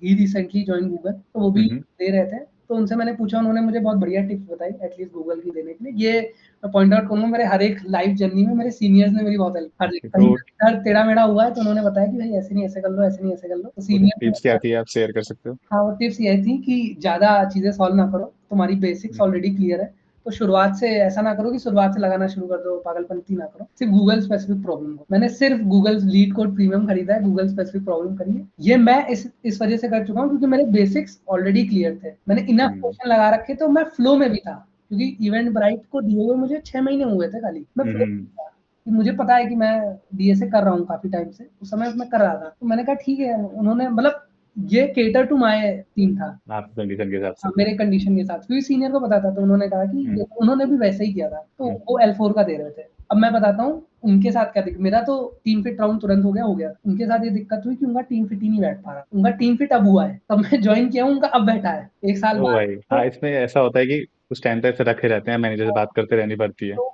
Speaker 2: ही रिसेंटली जॉइन गूगल, तो वो भी
Speaker 4: हम्म,
Speaker 2: दे रहे थे। तो उनसे मैंने पूछा, उन्होंने मुझे बहुत बढ़िया टिप्स बताई एटलीस्ट गूगल की देने के लिए। ये मैं पॉइंट आउट करूँगा, मेरे हर एक लाइफ जर्नी में मेरे सीनियर्स ने मेरी बहुत हेल्प, हर एक
Speaker 4: ओके।
Speaker 2: कहीं
Speaker 4: तो
Speaker 2: अगर टेढ़ा-मेढ़ा हुआ है तो उन्होंने बताया कि भाई ऐसे नहीं ऐसे कर लो, ऐसे नहीं ऐसे कर लो। तो
Speaker 4: वो
Speaker 2: सीनियर ने
Speaker 4: टिप्स क्या थी, आप शेयर कर सकते हो?
Speaker 2: हाँ, वो टिप्स ये थी कि ज़्यादा चीज़ें सॉल्व ना करो, तुम्हारी बेसिक्स
Speaker 4: हम्म,
Speaker 2: ऑलरेडी क्लियर है, तो शुरुआत से ऐसा ना करो कि शुरुआत से लगाना शुरू कर दो, पागलपंती ना करो, सिर्फ गूगल स्पेसिफिक प्रॉब्लम हो। मैंने सिर्फ गूगल लीड कोड प्रीमियम खरीदा है, गूगल स्पेसिफिक प्रॉब्लम करी है। ये मैं इस वजह से कर चुका हूँ क्योंकि मेरे बेसिक्स ऑलरेडी क्लियर थे। मैंने इनफ
Speaker 4: हम्म,
Speaker 2: क्वेश्चन लगा रखे, तो मैं फ्लो में भी था, क्योंकि इवेंट ब्राइट को दिए हुए मुझे 6 महीने हुए थे खाली, मैं फ्लो में
Speaker 4: हम्म,
Speaker 2: था। कि मुझे पता है कि मैं डीएसए कर रहा हूँ काफ़ी टाइम से, उस समय मैं कर रहा था। तो मैंने कहा ठीक है, उन्होंने मतलब ये केटर टू माय टीम था।
Speaker 4: आपकी कंडीशन के हिसाब से।
Speaker 2: हाँ, मेरे कंडीशन के साथ, क्योंकि सीनियर को पता था, तो उन्होंने कहा कि
Speaker 4: हम्म,
Speaker 2: उन्होंने भी वैसे ही किया था, तो
Speaker 4: हम्म,
Speaker 2: वो एल4 का दे रहे थे। अब मैं बताता हूँ उनके साथ क्या दिक्कत, मेरा तो टीम फिट राउंड तुरंत हो गया। उनके साथ ये दिक्कत हुई कि उनका टीम फिट ही नहीं बैठ पा रहा। उनका टीम फिट अब हुआ है, तब मैं जॉइन किया हूँ, उनका अब बैठा है 1 साल
Speaker 4: ओ
Speaker 2: बाद।
Speaker 4: भाई,
Speaker 2: तो
Speaker 4: हाँ, इसमें ऐसा होता है कि कुछ टाइम तक ऐसे रखे रहते हैं, मैनेजर से बात करते रहनी पड़ती है।
Speaker 2: तो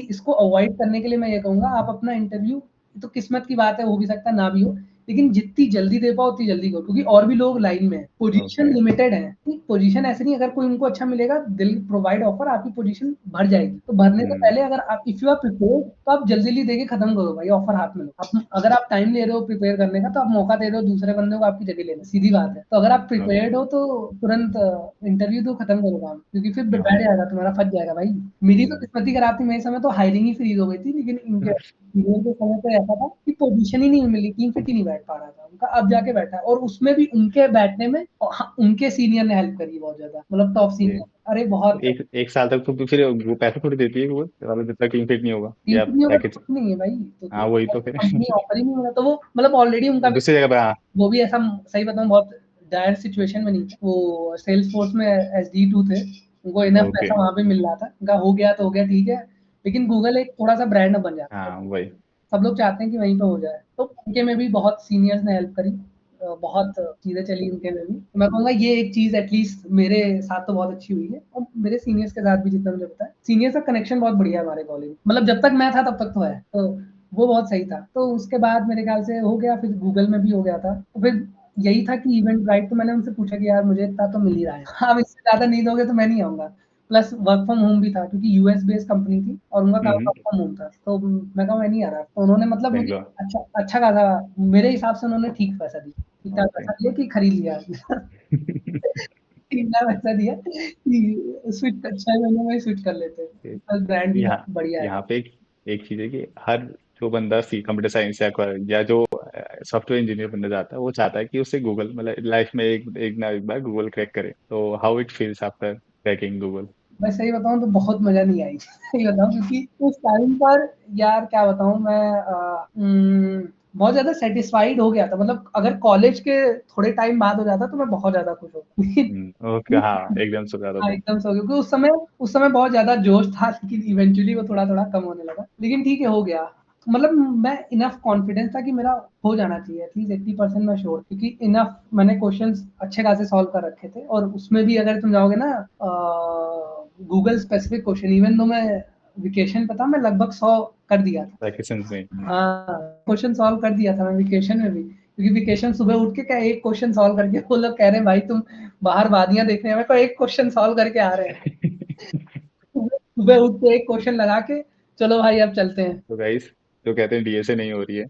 Speaker 2: इसको अवॉइड करने के लिए मैं ये कहूँगा, आप अपना इंटरव्यू, तो किस्मत की बात है, हो भी सकता है ना भी हो, लेकिन जितनी जल्दी दे पाओ उतनी जल्दी करो, क्योंकि और भी लोग लाइन में है, पोजीशन
Speaker 4: ओके।
Speaker 2: लिमिटेड है। ठीक, पोजीशन ऐसे नहीं, अगर कोई उनको अच्छा मिलेगा, दिल प्रोवाइड ऑफर, आपकी पोजीशन भर जाएगी। तो भरने से पहले अगर आप इफ यू आर प्रिपेयर्ड तो आप जल्दी जल्दी देके खत्म करो भाई, ऑफर हाथ में लो। अगर आप टाइम ले रहे हो प्रिपेयर करने का, तो आप मौका दे रहे हो दूसरे बंदे को आपकी जगह लेने, सीधी बात है। तो अगर आप प्रिपेयर्ड हो तो तुरंत इंटरव्यू तो खत्म करो काम, क्योंकि फिर बैठ जाएगा तुम्हारा, फंस जाएगा भाई। मेरी तो किस्मत ही खराब थी, मेरे समय तो हायरिंग ही फ्रीज हो गई थी, लेकिन इनके सीनियर के समय पे ऐसा था कि पोजीशन ही नहीं मिली, टीम फिट ही नहीं बैठ पा रहा था उनका, अब जाके बैठा है। और उसमें भी उनके बैठने में उनके सीनियर ने हेल्प करी बहुत ज्यादा, मतलब टॉप सीनियर। अरे बहुत।
Speaker 4: एक एक साल तक तो फिर वो पैसे थोड़ी देती है वो, मतलब जब तक टीम फिट नहीं होगा
Speaker 2: टीम
Speaker 4: या
Speaker 2: फिट नहीं होगा तो
Speaker 4: पैकेज।
Speaker 2: कुछ नहीं है भाई, तो
Speaker 4: हाँ वही तो फिर
Speaker 2: कंपनी ऑफर ही नहीं होगा, तो वो मतलब ऑलरेडी उनका भी,
Speaker 4: दूसरी जगह पे। हाँ।
Speaker 2: वो भी ऐसा, सही बताऊं, बहुत डायर सिचुएशन में नहीं था वो। सेल्स फोर्स में SD2 थे, उनको इनफ
Speaker 4: ओके।
Speaker 2: पैसा वहां पे मिल रहा था, उनका हो गया तो हो गया, ठीक है। लेकिन गूगल एक थोड़ा सा ब्रांड बन जाता है,
Speaker 4: हाँ वही।
Speaker 2: सब लोग चाहते हैं कि वहीं पे हो जाए, तो उनके में भी बहुत सीनियर्स ने हेल्प करी, बहुत चीजें चली उनके में भी। तो मैं कहूंगा ये एक चीज एटलीस्ट मेरे साथ तो बहुत अच्छी हुई है, और मेरे सीनियर्स के साथ भी, जितना मुझे पता है सीनियर्स का कनेक्शन बहुत बढ़िया है हमारे कॉलेज में, मतलब जब तक मैं था तब तक तो है, तो वो बहुत सही था। तो उसके बाद मेरे ख्याल से हो गया, फिर गूगल में भी हो गया था, तो फिर यही था कि इवेंट राइट, तो मैंने उनसे पूछा कि यार मुझे इतना तो मिल ही रहा है, आप इससे ज्यादा नहीं दोगे तो मैं नहीं आऊंगा। प्लस वर्क फ्रॉम होम भी था, क्योंकि यूएस बेस्ड कंपनी थी और उनका काम वर्क फ्रॉम होम था, तो मैं कहा मैं नहीं आ रहा, तो उन्होंने मतलब मुझे
Speaker 4: बेंगलोर।
Speaker 2: अच्छा अच्छा खासा, मेरे हिसाब से उन्होंने ठीक पैसा दिया, ठीक ठाक
Speaker 4: ओके।
Speaker 2: पैसा दिया कि खरीद लिया ठीक ठाक पैसा दिया कि स्विच 6 महीने में स्विच कर लेते, ब्रांड भी
Speaker 4: यहाँ
Speaker 2: बढ़िया है।
Speaker 4: यहाँ पे एक चीज है कि हर जो बंदा सी कंप्यूटर साइंस या जो सॉफ्टवेयर इंजीनियर बनना चाहता है, वो चाहता है कि उसे गूगल, मतलब लाइफ में एक ना एक बार गूगल क्रैक करे। तो how it feels after cracking Google?
Speaker 2: मैं सही बताऊँ तो बहुत मज़ा नहीं आई सही बताऊँ, क्योंकि उस टाइम पर यार क्या बताऊँ मैं, बहुत ज़्यादा सैटिस्फाइड हो गया था, मतलब अगर कॉलेज के थोड़े टाइम बाद हो जाता तो मैं बहुत ज़्यादा खुश होता
Speaker 4: ओके। हाँ एकदम से ज्यादा
Speaker 2: हाँ,
Speaker 4: तो।
Speaker 2: एकदम से हो गया, क्योंकि उस समय बहुत ज़्यादा जोश था, लेकिन इवेंचुअली वो थोड़ा-थोड़ा कम होने लगा। लेकिन ठीक है, हो गया। मतलब मैं इनफ कॉन्फिडेंस था कि मेरा हो जाना चाहिए, एटलीस्ट 80% मैं श्योर, क्योंकि इनफ मैंने क्वेश्चंस अच्छे खासे सॉल्व कर रखे थे, और उसमें भी अगर तुम जाओगे ना Google specific question, even though मैं वेकेशन पे था, मैं लगभग 100 कर दिया था।
Speaker 4: वैकेशंस में।
Speaker 2: हाँ, क्वेश्चन सॉल्व कर दिया था मैं वेकेशन में भी, क्योंकि वेकेशन सुबह उठ के क्या एक क्वेश्चन सॉल्व करके वो लोग कह रहे हैं भाई तुम बाहर वादियां देखने हैं, मेरे को एक क्वेश्चन सॉल्व करके आ रहे हैं, सुबह सुबह उठ के एक क्वेश्चन लगा के चलो भाई अब चलते हैं।
Speaker 4: तो गाइस, जो कहते हैं डीएसए नहीं हो रही है।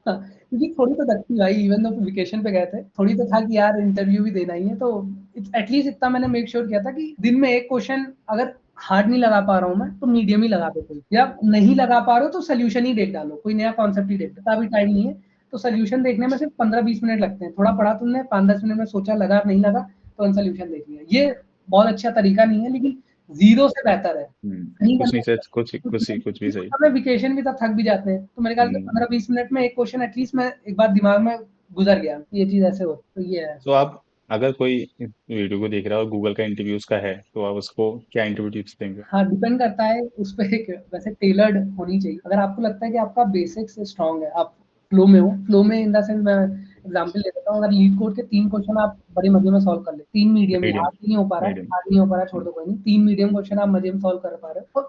Speaker 2: हाँ, क्योंकि थोड़ी तो लगती भाई, इवन तो वेकेशन पे गए थे, थोड़ी तो था कि यार इंटरव्यू भी देना ही है, तो एटलीस्ट इतना मैंने मेक श्योर किया था कि दिन में एक क्वेश्चन अगर हार्ड नहीं लगा पा रहा हूँ मैं, तो मीडियम ही लगा दो कोई, या नहीं लगा पा रहे हो तो सोल्यूशन ही देख डालो, कोई नया कॉन्सेप्ट ही देख दो, अभी टाइम नहीं है। तो सोल्यूशन देखने में सिर्फ 15-20 मिनट लगते हैं, थोड़ा पढ़ा तुमने 5-10 मिनट में सोचा, लगा नहीं लगा तो सोल्यूशन देख लिया। ये बहुत अच्छा तरीका नहीं है, लेकिन जीरो से बेहतर है, नहीं
Speaker 4: कुछ नहीं
Speaker 2: करना।
Speaker 4: सर, कुछ भी सही।
Speaker 2: हमें वेकेशन भी था, थक भी जाते हैं, तो मेरे ख्याल से
Speaker 4: हम्म।
Speaker 2: 15-20 मिनट में एक क्वेश्चन एटलीस्ट मैं एक बार दिमाग में गुजर गया, ये चीज ऐसे हो, तो ये है।
Speaker 4: तो आप, अगर कोई वीडियो को देख रहा है और गूगल का इंटरव्यूज का है, तो आप उसको क्या इंटरव्यू टिप्स देंगे?
Speaker 2: हाँ, डिपेंड करता है उस पे, एक वैसे टेलर्ड होनी चाहिए। अगर आपको लगता है कि आपका बेसिक्स स्ट्रांग है, आप फ्लो में हो, फ्लो में इन द सेंस, मैं एग्जांपल ले देता हूँ, अगर लीड कोड के 3 क्वेश्चन आप बड़े मजे में सॉल्व कर ले, 3 मीडियम में,
Speaker 4: मीडियम।
Speaker 2: हार्ड नहीं हो पा रहा है,
Speaker 4: मीडियम।
Speaker 2: हार्ड नहीं हो पा रहा है, छोड़ दो कोई नहीं, 3 मीडियम क्वेश्चन आप मजे में सॉल्व कर पा रहे हो,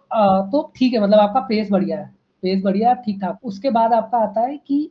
Speaker 2: तो ठीक है, मतलब आपका पेस बढ़िया है, पेस बढ़िया है, ठीक ठाक। उसके बाद आपका आता है कि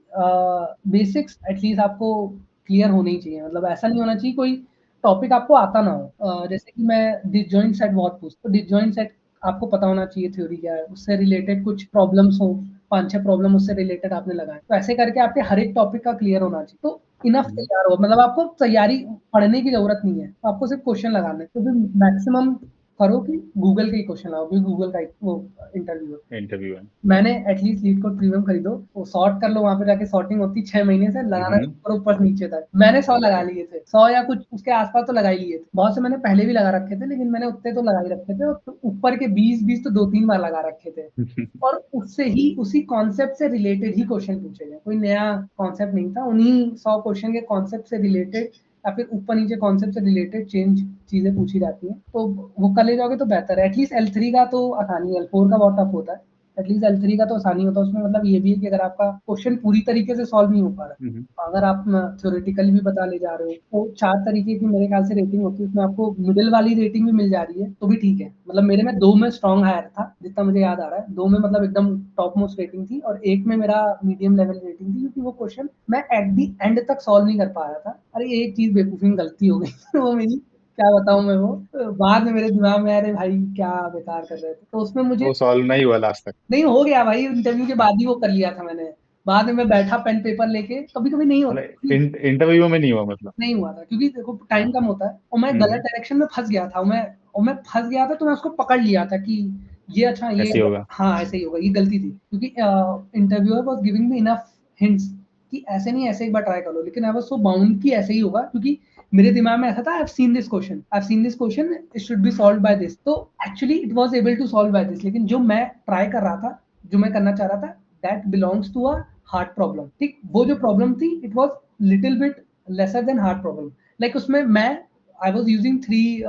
Speaker 2: बेसिक्स एटलीस्ट आपको क्लियर होने ही चाहिए, मतलब ऐसा नहीं होना चाहिए कोई टॉपिक आपको आता ना हो। जैसे कि मैं डिसजॉइंट सेट बहुत पूछता, तो डिसजॉइंट सेट आपको पता होना चाहिए थ्योरी क्या है, उससे रिलेटेड कुछ प्रॉब्लम्स हो, 5-6 प्रॉब्लम उससे रिलेटेड आपने लगाए, तो ऐसे करके आपके हर एक टॉपिक का क्लियर होना चाहिए, तो इनफ तैयार हो, मतलब आपको तैयारी पढ़ने की जरूरत नहीं है, आपको सिर्फ क्वेश्चन लगाने, तो फिर मैक्सिमम करो कि गूगल के ही क्वेश्चन लगाओ, क्योंकि गूगल का वो इंटरव्यू।
Speaker 4: इंटरव्यू है।
Speaker 2: मैंने एटलीस्ट लीड कोड प्रीमियम खरीदो, वो सॉर्ट कर लो, वहां पे जाके सॉर्टिंग होती 6 महीने से, लगाना ऊपर ऊपर नीचे तक, मैंने 100 लगा
Speaker 4: ओके।
Speaker 2: लिए थे, 100 या कुछ उसके आसपास तो लगा ही लिए थे, बहुत से मैंने पहले भी लगा रखे थे, लेकिन मैंने उतने तो लगा ही रखे थे, और तो ऊपर के 20-20 तो 2-3 बार लगा रखे थे, और उससे ही उसी कॉन्सेप्ट से रिलेटेड ही क्वेश्चन पूछे गए, कोई नया कॉन्सेप्ट नहीं था, उन्हीं 100 क्वेश्चन के कॉन्सेप्ट से रिलेटेड, या फिर ऊपर नीचे कॉन्सेप्ट से रिलेटेड चेंज चीजें पूछी जाती हैं, तो वो कर ले जाओगे तो बेहतर है। एटलीस्ट L3 का तो आसानी है, L4 का बहुत टफ होता है, एटलीस्ट L3 का तो आसान ही होता है, उसमें मतलब ये भी है कि अगर आपका क्वेश्चन पूरी तरीके से सॉल्व नहीं हो पा रहा है, अगर आप थ्योरेटिकली भी पता ले जा रहे हो, तो 4 तरीके की मेरे ख्याल से रेटिंग होती है, उसमें आपको मिडिल वाली रेटिंग भी मिल जा रही है, तो भी ठीक है। मतलब मेरे में 2 में स्ट्रॉन्ग हायर था, जितना मुझे याद आ रहा है, 2 में मतलब एकदम टॉप मोस्ट रेटिंग थी और 1 में मेरा मीडियम लेवल रेटिंग थी, क्योंकि वो क्वेश्चन मैं एट द एंड तक सॉल्व नहीं कर पा रहा था। अरे एक चीज़ बेवकूफ़ी में गलती हो गई वो मेरी, क्या बताऊँ मैं वो? बाद में मेरे दिमाग में अरे भाई क्या बेकार कर रहे थे। तो उसमें मुझे
Speaker 4: वो सॉल्व नहीं हुआ लास्ट तक।
Speaker 2: नहीं हो गया भाई, इंटरव्यू के बाद ही वो कर लिया था मैंने। बाद में मैं बैठा पेन पेपर लेके, कभी-कभी नहीं होता,
Speaker 4: मतलब इंटरव्यू में नहीं हुआ मतलब।
Speaker 2: नहीं हुआ था क्योंकि देखो टाइम कम होता है और मैं गलत
Speaker 4: हम्म।
Speaker 2: डायरेक्शन में फँस गया था। मैं फँस गया था, तो मैं उसको पकड़ लिया था कि ये अच्छा ये
Speaker 4: ऐसे ही होगा।
Speaker 2: हाँ, ऐसे ही होगा, ये गलती थी। क्योंकि interviewer was giving me enough hints कि ऐसे नहीं, ऐसे एक बार ट्राई कर लो। लेकिन आई वाज़ सो बाउंड कि ऐसे ही होगा, क्योंकि मेरे दिमाग में ऐसा था, I have seen this question, it should be solved by this. तो actually it was able to solve by this, लेकिन जो मैं ट्राई कर रहा था, जो मैं करना चाह रहा था, that belongs to a hard problem. ठीक, वो जो प्रॉब्लम थी, it was little bit lesser than hard problem. Like उसमें मैं I was using 3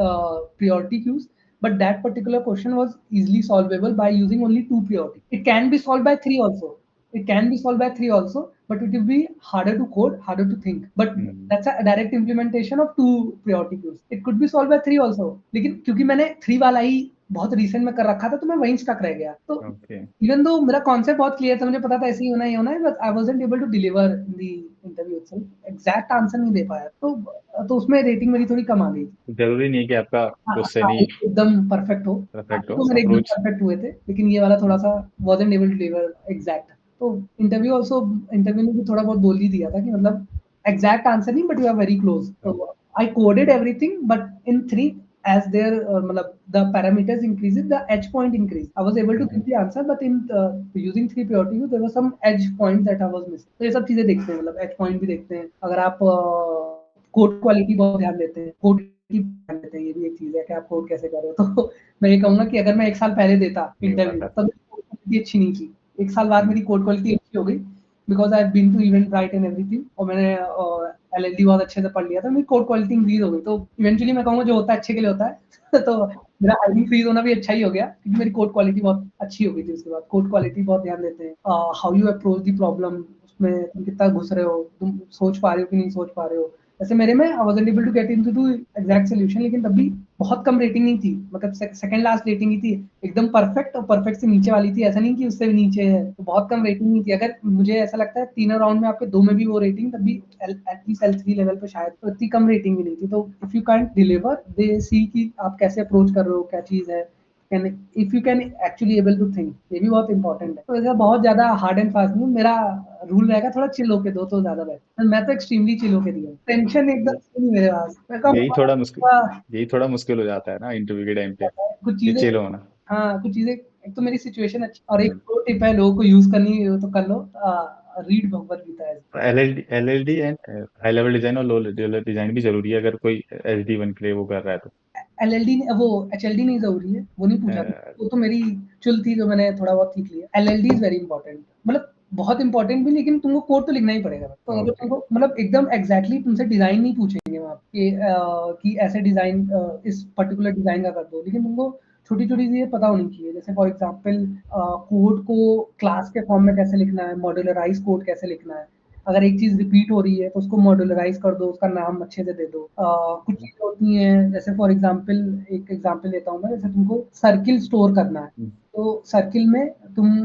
Speaker 2: priority queues, but that particular question was easily solvable by using only 2 priority. It can be solved by 3 also. It can be solved by 3 also, but it will be harder to code, harder to think. But
Speaker 4: hmm.
Speaker 2: that's a direct implementation of 2 priority queues. It could be solved by 3 also. लेकिन क्योंकि मैंने 3 वाला ही बहुत recent में कर रखा था, तो मैं वहीं स्टक रह गया। तो
Speaker 4: ओके।
Speaker 2: इवन दो मेरा कॉन्सेप्ट बहुत क्लियर था, मुझे पता था ऐसे ही होना है, ये होना है, but I wasn't able to deliver in the interview itself. Exact answer नहीं दे पाया, तो उसमें रेटिंग मेरी थोड़ी कम आ गई।
Speaker 4: जरूरी नहीं है कि आपका
Speaker 2: हाँ,
Speaker 4: क्वेश्चन ही
Speaker 2: एकदम परफेक्ट हो।
Speaker 4: परफेक्ट हो,
Speaker 2: तो मेरे एकदम
Speaker 4: अप्रोच।
Speaker 2: परफेक्ट हुए थे, लेकिन ये वाला थोड़ा-सा wasn't able to deliver exact. तो इंटरव्यू ने भी थोड़ा बहुत बोल ही दिया था कि मतलब एग्जैक्ट आंसर नहीं, but you are very close. तो I coded everything, but in 3 as their मतलब the parameters increases, the edge point increase. I was able to give the answer, but in using 3 priority queue, there were some edge points that I was missing. तो ये सब चीजें देखते हैं, मतलब edge point भी देखते हैं। अगर आप कोड क्वालिटी बहुत ध्यान देते हैं, कोड की ध्यान देते हैं, ये भी एक चीज है कि आप कोड कैसे कर रहे हो। तो मैं ये कहूंगा कि अगर मैं 1 साल पहले देता
Speaker 4: नहीं हो
Speaker 2: इंटरव्यू,
Speaker 4: पाता।
Speaker 2: तब मेरी कोड क्वालिटी अच्छी नहीं थी। 1 साल बाद मेरी कोड क्वालिटी अच्छी हो गई, because I have been to Eventbrite and everything, और मैंने एलएलडी बहुत अच्छे से पढ़ लिया था, मेरी कोड क्वालिटी इंक्रीज हो गई। तो इवेंचुअली मैं कहूँगा जो होता है अच्छे के लिए होता है। तो मेरा हायरिंग फ्रीज होना भी अच्छा ही हो गया, क्योंकि मेरी कोड क्वालिटी बहुत अच्छी हो गई थी। उसके बाद कोड क्वालिटी बहुत ध्यान देते हैं, how you approach the problem, उसमें तुम कितना घुस रहे हो, तुम सोच पा रहे हो कि नहीं सोच पा रहे हो। जैसे मेरे में I wasn't able to get into the exact solution, लेकिन तब भी बहुत कम रेटिंग नहीं थी, मतलब सेकंड लास्ट रेटिंग ही थी, एकदम परफेक्ट, और परफेक्ट से नीचे वाली थी, ऐसा नहीं कि उससे भी नीचे है। तो बहुत कम रेटिंग नहीं थी। अगर मुझे ऐसा लगता है तीनों राउंड में आपके 2 में भी वो रेटिंग, तब भी एटलीस्ट L3 लेवल पे शायद तो इतनी कम रेटिंग भी नहीं थी। तो इफ यू कांट डिलीवर, दे सी कि आप कैसे अप्रोच कर रहे हो, क्या चीज़ है, can if you can actually able to think, ये भी बहुत इंपॉर्टेंट है। तो ऐसा बहुत ज़्यादा हार्ड एंड फास्ट नहीं, मेरा रूल रहेगा थोड़ा चिल होके दो तो ज़्यादा बेटर। मैं तो एक्सट्रीमली चिल होके दिया, टेंशन एकदम से नहीं मेरे पास। मैं
Speaker 4: यही थोड़ा मुश्किल
Speaker 2: कहूँगा
Speaker 4: यही थोड़ा मुश्किल हो जाता है ना इंटरव्यू के टाइम पे,
Speaker 2: कुछ
Speaker 4: ये
Speaker 2: चीज़ें,
Speaker 4: चिल होना।
Speaker 2: हाँ, कुछ चीज़ें, एक तो मेरी सिचुएशन अच्छी, और एक
Speaker 4: हम्म।
Speaker 2: प्रो टिप है, लोगों को यूज़ करनी हो तो कर लो, रीड भगवद गीता है।
Speaker 4: LLD and high level design और लो लेवल डिजाइन भी जरूरी है अगर कोई एचडी1 के लिए वो कर रहा है तो।
Speaker 2: एलएलडी वो एचएलडी नहीं ज़रूरी है, वो नहीं पूछा था। वो तो मेरी चुल थी, जो मैंने थोड़ा बहुत सीख लिया। एलएलडी इज़ वेरी इंपॉर्टेंट, मतलब बहुत इंपॉर्टेंट भी, लेकिन तुमको कोड तो लिखना ही पड़ेगा। तो अगर
Speaker 4: ओके।
Speaker 2: तुमको मतलब एकदम एग्जैक्टली तुमसे डिज़ाइन नहीं पूछेंगे वहाँ पे कि ऐसे डिज़ाइन, इस पर्टिकुलर डिज़ाइन का कर दो, लेकिन तुमको छोटी-छोटी चीज़ें पता होनी चाहिए। जैसे फॉर एग्ज़ाम्पल कोड को क्लास के फॉर्म में कैसे लिखना है, मॉड्यूलराइज़ कोड कैसे लिखना है। अगर एक चीज़ रिपीट हो रही है, तो उसको मॉड्यूलराइज़ कर दो, उसका नाम अच्छे से दे दो। कुछ चीज़ें होती हैं, जैसे फॉर एग्ज़ाम्पल एक एग्ज़ाम्पल लेता हूँ मैं, जैसे तुमको सर्किल स्टोर करना है, तो सर्किल में तुम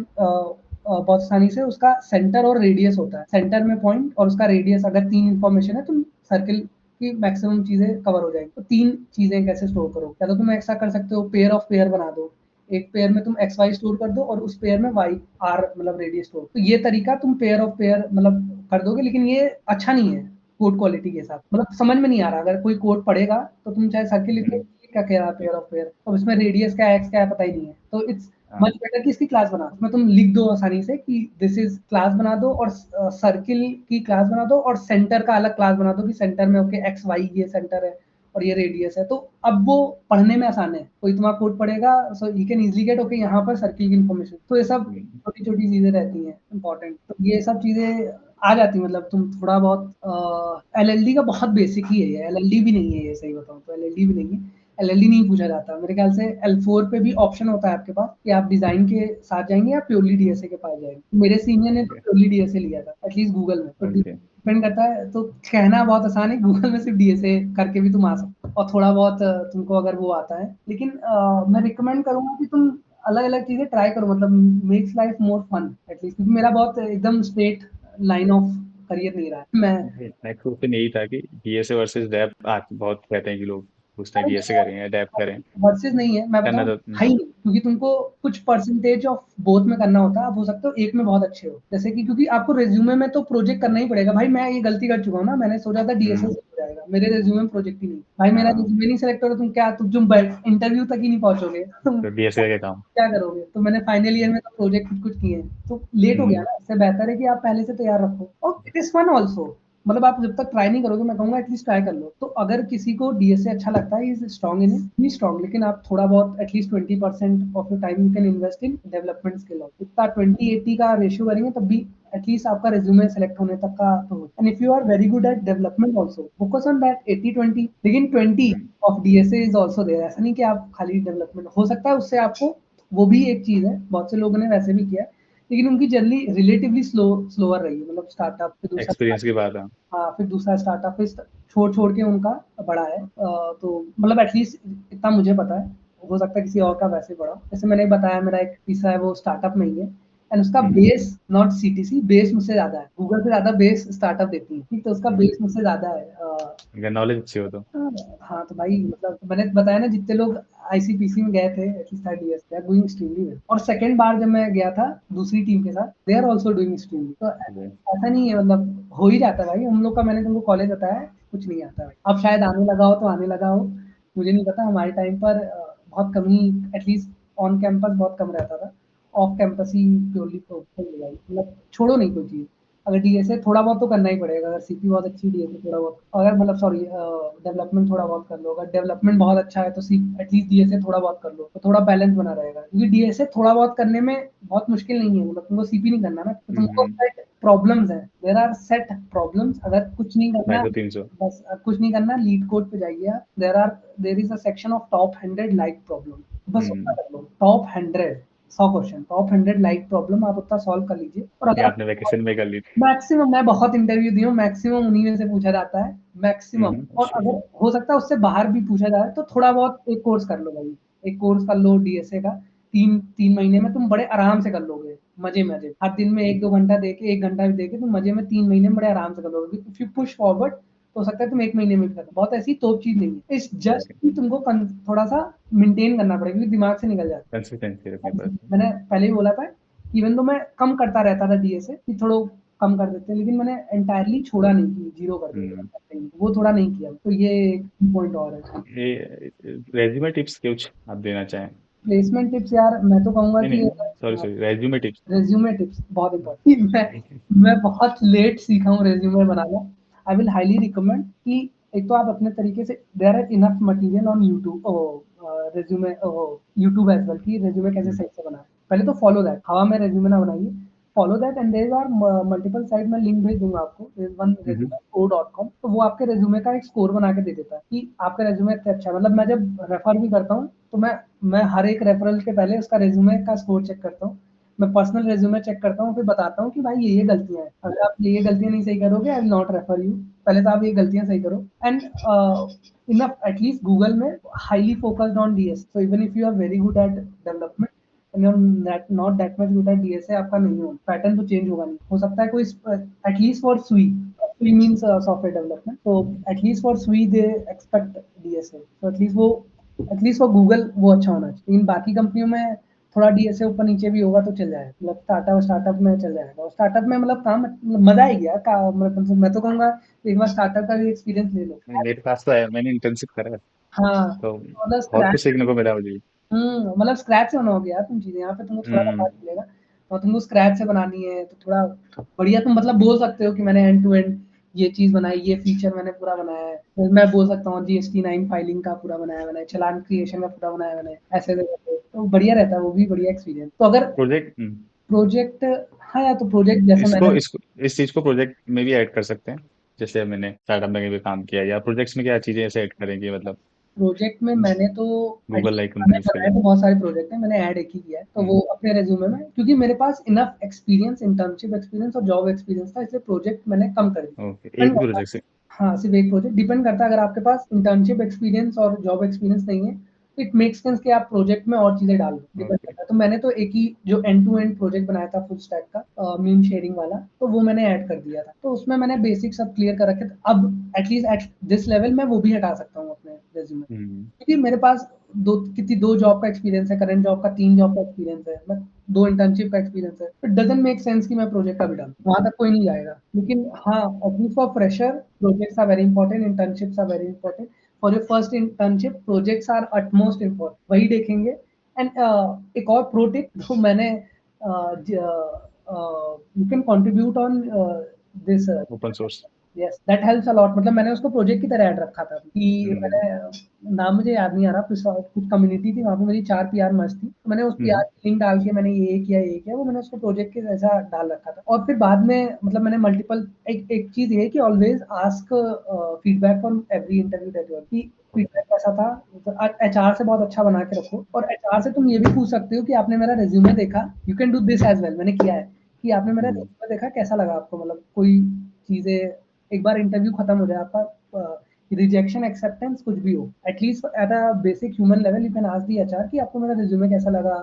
Speaker 2: बहुत आसानी से उसका सेंटर और रेडियस होता है। सेंटर में पॉइंट और उसका रेडियस, अगर 3 इन्फॉर्मेशन है, तुम सर्किल की मैक्सिमम चीज़ें कवर हो जाएगी। तो 3 चीज़ें कैसे स्टोर करो? या तो तुम ऐसा कर सकते हो, पेयर ऑफ पेयर बना दो। एक पेयर में तुम एक्स वाई स्टोर कर दो, और उस पेयर में वाई आर मतलब रेडियस स्टोर। तो ये तरीका तुम पेयर ऑफ पेयर मतलब कर दोगे, लेकिन ये अच्छा नहीं है कोड क्वालिटी के साथ, मतलब समझ में नहीं आ रहा। अगर कोई कोड पढ़ेगा, तो तुम चाहे सर्किल लिख लो, ये क्या कह रहा है पेयर ऑफ पेयर, और इसमें रेडियस क्या है, एक्स क्या है, पता ही नहीं है। तो इट्स मच बेटर कि इसकी क्लास बना, उसमें तुम लिख दो आसानी से कि दिस इज क्लास बना दो, और सर्किल की क्लास बना दो, और सेंटर का अलग क्लास बना दो कि सेंटर में ओके एक्स वाई ये सेंटर है और ये रेडियस है। तो अब वो पढ़ने में आसान है, कोई तुम्हारा कोड पढ़ेगा, so he can easily get okay यहाँ पर सर्किल की इन्फॉर्मेशन। तो ये सब छोटी छोटी चीजें रहती हैं इंपॉर्टेंट, तो ये सब चीजें आ जाती, मतलब तुम थोड़ा बहुत एलएलडी का बहुत बेसिक ही है ये, एलएलडी भी नहीं है ये, सही बताऊं तो एलएलडी भी नहीं है। LLD नहीं पूछा जाता मेरे ख्याल से। L4 पे भी ऑप्शन होता है आपके पास कि आप डिजाइन के साथ जाएंगे या प्योरली DSA के पास जाएंगे। मेरे सीनियर ने तो
Speaker 4: ओके
Speaker 2: प्योरली DSA लिया था, एटलीस्ट गूगल में। तो
Speaker 4: ओके
Speaker 2: डिपेंड करता है, तो कहना बहुत आसान है, गूगल में सिर्फ DSA करके भी तुम आ सकते हो और थोड़ा बहुत तुमको अगर वो आता है। लेकिन मैं रिकमेंड करूंगा कि तुम अलग अलग चीजें ट्राई करो, मतलब makes life more fun at least, क्योंकि मेरा बहुत एकदम स्ट्रेट लाइन ऑफ करियर नहीं रहा है। मैं
Speaker 4: नेक्स्ट क्वेश्चन यही था कि डीएसए वर्सेस डेप। आज बहुत कहते हैं कि लोग पूछते हैं डीएसए करें या डेप करें,
Speaker 2: वर्सेस नहीं है, मैं
Speaker 4: करना
Speaker 2: बताऊं,
Speaker 4: तो
Speaker 2: है ही नहीं, क्योंकि तुमको कुछ परसेंटेज ऑफ बोथ में करना होता है। आप हो सकते हो एक में बहुत अच्छे हो, जैसे कि क्योंकि आपको रेज्यूमे में तो प्रोजेक्ट करना ही पड़ेगा। भाई मैं ये गलती कर चुका हूँ ना, मैंने सोचा था DSA
Speaker 4: हम्म,
Speaker 2: से हो जाएगा, मेरे रेज्यूमे में प्रोजेक्ट ही नहीं। भाई मेरा
Speaker 4: हाँ
Speaker 2: रेज्यूमे नहीं सिलेक्ट हो, तुम क्या, तुम इंटरव्यू तक ही नहीं पहुंचोगे, तुम
Speaker 4: तो डीएसए का क्या काम।
Speaker 2: क्या करोगे। तो मैंने फाइनल ईयर में तो प्रोजेक्ट कुछ कुछ किए हैं, तो लेट हो गया
Speaker 4: हम्म,
Speaker 2: ना। इससे बेहतर है कि आप पहले से तैयार रखो, और इट इज फन ऑल्सो। मतलब आप जब तक ट्राई नहीं करोगे, मैं कहूंगा एटलीस्ट ट्राई कर लो। तो अगर किसी को DSA अच्छा लगता है, is strong in it, be strong, लेकिन आप थोड़ा बहुत at least 20% of your time you can invest in development skill. इतना 20-80 का रेशियो करेंगे तब भी एटलीस्ट आपका रिज्यूमे सेलेक्ट होने तक का तो हो। And if you are very good at development also, focus on that 80-20, लेकिन 20
Speaker 4: hmm,
Speaker 2: of DSA is also there. ऐसा नहीं कि आप खाली डेवलपमेंट, हो सकता है उससे आपको, वो भी एक चीज है, बहुत से लोगों ने वैसे भी किया है, लेकिन उनकी जर्नी रिलेटिवली स्लोअर रही है। मतलब स्टार्टअप फिर दूसरा,
Speaker 4: एक्सपीरियंस की बात है।
Speaker 2: हाँ फिर दूसरा स्टार्टअप, फिर छोड़ छोड़ के उनका बढ़ा है। तो मतलब एटलीस्ट इतना मुझे पता है, हो सकता है किसी और का वैसे बढ़ा हो। जैसे मैंने बताया, मेरा एक तीसरा है वो स्टार्टअप में ही है, एंड उसका
Speaker 4: हम्म,
Speaker 2: बेस नॉट CTC, बेस मुझसे ज्यादा है, गूगल से ज्यादा बेस स्टार्टअप देती है, ठीक, तो उसका बेस मुझसे ज्यादा है।
Speaker 4: अगर नॉलेज अच्छी हो तो।
Speaker 2: हाँ हाँ, तो भाई मतलब मैंने बताया ना, जितने लोग ICPC में गए थे at least 30 years, they are doing extremely well. और सेकंड बार जब मैं गया था दूसरी टीम के साथ, they are also doing extremely. तो
Speaker 4: जी,
Speaker 2: ऐसा नहीं है, मतलब हो ही जाता है भाई हम लोग का। मैंने तुमको कॉलेज बताया है, कुछ नहीं आता भाई। अब शायद आने लगा हो तो आने लगा हो, मुझे नहीं पता। हमारे टाइम पर बहुत कम ही, एटलीस्ट ऑन कैंपस बहुत कम रहता था, ऑफ कैंपस ही प्योरली प्रोफेशनल भाई। मतलब छोड़ो नहीं कोई चीज, अगर DSA थोड़ा बहुत तो करना ही पड़ेगा। अगर CP बहुत अच्छी, DSA थोड़ा बहुत, अगर मतलब सॉरी डेवलपमेंट थोड़ा बहुत कर लो। अगर डेवलपमेंट बहुत अच्छा है तो एटलीस्ट DSA थोड़ा बहुत कर लो, तो थोड़ा बैलेंस बना रहेगा। क्योंकि DSA थोड़ा बहुत करने में बहुत मुश्किल नहीं है, मतलब तुमको CP नहीं करना ना, तो तुमको
Speaker 4: हम्म,
Speaker 2: सेट प्रॉब्लम्स है, देयर आर सेट प्रॉब्लम्स। अगर कुछ नहीं करना,
Speaker 4: 250-300।
Speaker 2: बस कुछ नहीं करना, लीड कोड पे जाइए आप, there is a section of top 100 like problem, बस उतना
Speaker 4: हम्म,
Speaker 2: कर लो। Top 100, 100 question, top 100 like problem आप उतना सॉल्व कर लीजिए। और
Speaker 4: ये
Speaker 2: अगर
Speaker 4: आपने वैकेशन में कर ली थी।
Speaker 2: मैक्सिमम, मैं बहुत इंटरव्यू दी हूँ, मैक्सिमम उन्हीं में से पूछा जाता है, मैक्सिमम। और
Speaker 4: श्योर।
Speaker 2: अगर हो सकता है उससे बाहर भी पूछा जाए, तो थोड़ा बहुत एक कोर्स कर लो भाई, एक कोर्स कर लो DSA का। 3 महीने में तुम बड़े आराम से कर लोगे, मजे मजे, हर दिन में 1-2 घंटा दे के, 1 घंटा भी दे के तुम मजे में 3 महीने में बड़े आराम से कर लोगे। इफ यू पुश फॉरवर्ड, तो हो सकता है तुम 1 महीने में भी कर लो। बहुत ऐसी तोप चीज नहीं है, इस जस्ट
Speaker 4: ओके,
Speaker 2: कि तुमको थोड़ा सा मेंटेन करना पड़ेगा, क्योंकि दिमाग से निकल जाता
Speaker 4: कंसिस्टेंसी रखनी
Speaker 2: है।
Speaker 4: पड़ती है।
Speaker 2: मैंने पहले ही बोला था, इवन तो मैं कम करता रहता था DSA, कि थोड़ा कम कर देते हैं, लेकिन मैंने एंटायरली छोड़ा नहीं कि जीरो कर
Speaker 4: हम्म,
Speaker 2: दिया, वो थोड़ा नहीं किया। तो ये एक पॉइंट और है।
Speaker 4: ये रेज्यूमे टिप्स कुछ आप देना चाहें।
Speaker 2: प्लेसमेंट टिप्स यार, मैं तो कहूंगा
Speaker 4: नहीं
Speaker 2: कि
Speaker 4: नहीं, sorry sorry, resume tips.
Speaker 2: Resume tips बहुत इंपॉर्टेंट। मैं बहुत लेट सीखा हूँ रेज्यूमे बनाना। आई विल हाईली रिकमेंड कि एक तो आप अपने तरीके से, there are enough material on YouTube, resume, YouTube as well, कि रेज्यूमे कैसे सही से बनाए। पहले तो फॉलो दैट, हवा में रेज्यूमे ना बनाइए, follow that. And there are multiple site, मैं लिंक भेज दूंगा आपको, वन resume.co.com। तो वो आपके रेज्यूमे का एक स्कोर बना के दे देता है कि आपका रेज्यूमे इतना अच्छा है। मतलब मैं जब रेफर भी करता हूँ, तो मैं हर एक रेफरल के पहले उसका रेज्यूमे का स्कोर चेक करता हूँ। मैं पर्सनल रेज्यूमे चेक करता हूँ, फिर बताता हूँ कि भाई ये गलतियां हैं, अगर आप ये गलतियां नहीं सही करोगे, I will not refer you. पहले तो आप ये गलतियां सही करो। एंड इनफ, एटलीस्ट गूगल में highly focused on DSA, so even if you are very good at development and you are not that much good at DSA, आपका नहीं होगा, पैटर्न तो चेंज होगा नहीं। हो सकता है कोई, एटलीस्ट फॉर सुई मीन्स सॉफ्टवेयर डेवलपमेंट, तो एटलीस्ट फॉर सुई दे एक्सपेक्ट DSA, तो एटलीस्ट फॉर गूगल वो अच्छा होना चाहिए। लेकिन बाकी कंपनियों में थोड़ा DSA ऊपर नीचे भी होगा तो चल जाएगा, मतलब स्टार्टअप में चल जाएगा। और स्टार्टअप में मतलब काम, मतलब मजा आएगी यार का, मतलब मैं तो कहूंगा एक बार स्टार्टअप का भी एक्सपीरियंस ले लो।
Speaker 4: नहीं, मेरे पास तो है, मैंने इंटर्नशिप करा है,
Speaker 2: हाँ,
Speaker 4: तो
Speaker 2: मतलब
Speaker 4: बहुत
Speaker 2: स्क्रैच,
Speaker 4: कुछ सीखने को मिला मुझे।
Speaker 2: मतलब स्क्रैच से बनाओगे यार तुम चीजें, यहाँ पे तुमको थोड़ा सा
Speaker 4: हम्म,
Speaker 2: मिलेगा, और तुमको स्क्रैच से बनानी है तो थोड़ा बढ़िया। तुम मतलब बोल सकते हो कि मैंने एंड टू एंड ये चीज बनाई, ये फीचर मैंने पूरा बनाया है। तो मैं बोल सकता हूँ GST 9 फाइलिंग का पूरा बनाया मैंने, चलान क्रिएशन का पूरा बनाया मैंने, ऐसे करके तो बढ़िया रहता है, वो भी बढ़िया एक्सपीरियंस। तो अगर
Speaker 4: प्रोजेक्ट।
Speaker 2: प्रोजेक्ट, हाँ यार, तो प्रोजेक्ट जैसे
Speaker 4: इसको
Speaker 2: मैंने,
Speaker 4: इसको इस चीज को प्रोजेक्ट में भी ऐड कर सकते हैं। जैसे मैंने स्टार्टअप में कहीं भी काम किया, या प्रोजेक्ट्स में क्या चीजें ऐसे ऐड करेंगे मतलब।
Speaker 2: प्रोजेक्ट में मैंने तो
Speaker 4: गूगल लाइक
Speaker 2: मैंने
Speaker 4: कंपनीज के
Speaker 2: बनाए
Speaker 4: लिए।
Speaker 2: तो बहुत सारे प्रोजेक्ट हैं, मैंने ऐड एक ही किया है, तो वो अपने रेज्यूमे में, क्योंकि मेरे पास इनफ एक्सपीरियंस, इंटर्नशिप एक्सपीरियंस और जॉब एक्सपीरियंस था, इसलिए प्रोजेक्ट मैंने कम कर दिया।
Speaker 4: ओके, एक ही प्रोजेक्ट से।
Speaker 2: हाँ, सिर्फ एक प्रोजेक्ट। डिपेंड करता है, अगर आपके पास इंटर्नशिप एक्सपीरियंस और जॉब एक्सपीरियंस नहीं है, इट मेक्स सेंस कि आप प्रोजेक्ट में और चीजें डाल दो, डिपेंड
Speaker 4: ओके,
Speaker 2: करता है। तो मैंने तो एक ही जो एंड टू एंड प्रोजेक्ट बनाया था फुल स्टैक का, मीम शेयरिंग वाला, तो वो मैंने ऐड कर दिया था। तो उसमें मैंने बेसिक सब क्लियर कर रखे थे। अब एटलीस्ट एट दिस लेवल मैं वो भी हटा सकता हूँ अपने रेज्यूमे, क्योंकि मेरे पास दो जॉब का एक्सपीरियंस है, करंट जॉब का 3 जॉब का एक्सपीरियंस है, मैं 2 इंटर्नशिप का एक्सपीरियंस है। इट डजंट मेक सेंस कि मैं प्रोजेक्ट का भी डालूं, वहां तक कोई नहीं जाएगा। लेकिन हाँ, at least for fresher projects are very important, internships are very important. For your first internship projects are utmost important, वही देखेंगे। एंड एक और प्रो टिप जो मैंने, you can contribute on this,
Speaker 4: open source.
Speaker 2: Yes that helps a lot. मतलब मैंने उसको project की तरह ऐड रखा था कि मैंने, नाम मुझे याद नहीं आ रहा, कुछ कम्युनिटी थी वहाँ पे, मेरी 4 पीआर मस्त थी, तो मैंने उस पीआर की लिंक डाल के मैंने ये किया, वो मैंने उसको प्रोजेक्ट के जैसा डाल रखा था। और फिर बाद में मतलब मैंने मल्टीपल, एक चीज ये है कि always ask feedback from every interview that you are, कि फीडबैक कैसा था। एचआर से बहुत अच्छा बना के रखो, और एचआर से तुम ये भी पूछ सकते हो कि आपने मेरा रेज्यूमे देखा, you can do this as well, मैंने किया है, कि आपने मेरा रेज्यूमे देखा, कैसा लगा आपको, मतलब कोई चीजें, एक बार इंटरव्यू खत्म हो जाए आपका, रिजेक्शन एक्सेप्टेंस कुछ भी हो, at least at a basic human level you can ask the HR कि आपको मेरा रिज्यूमे कैसा लगा,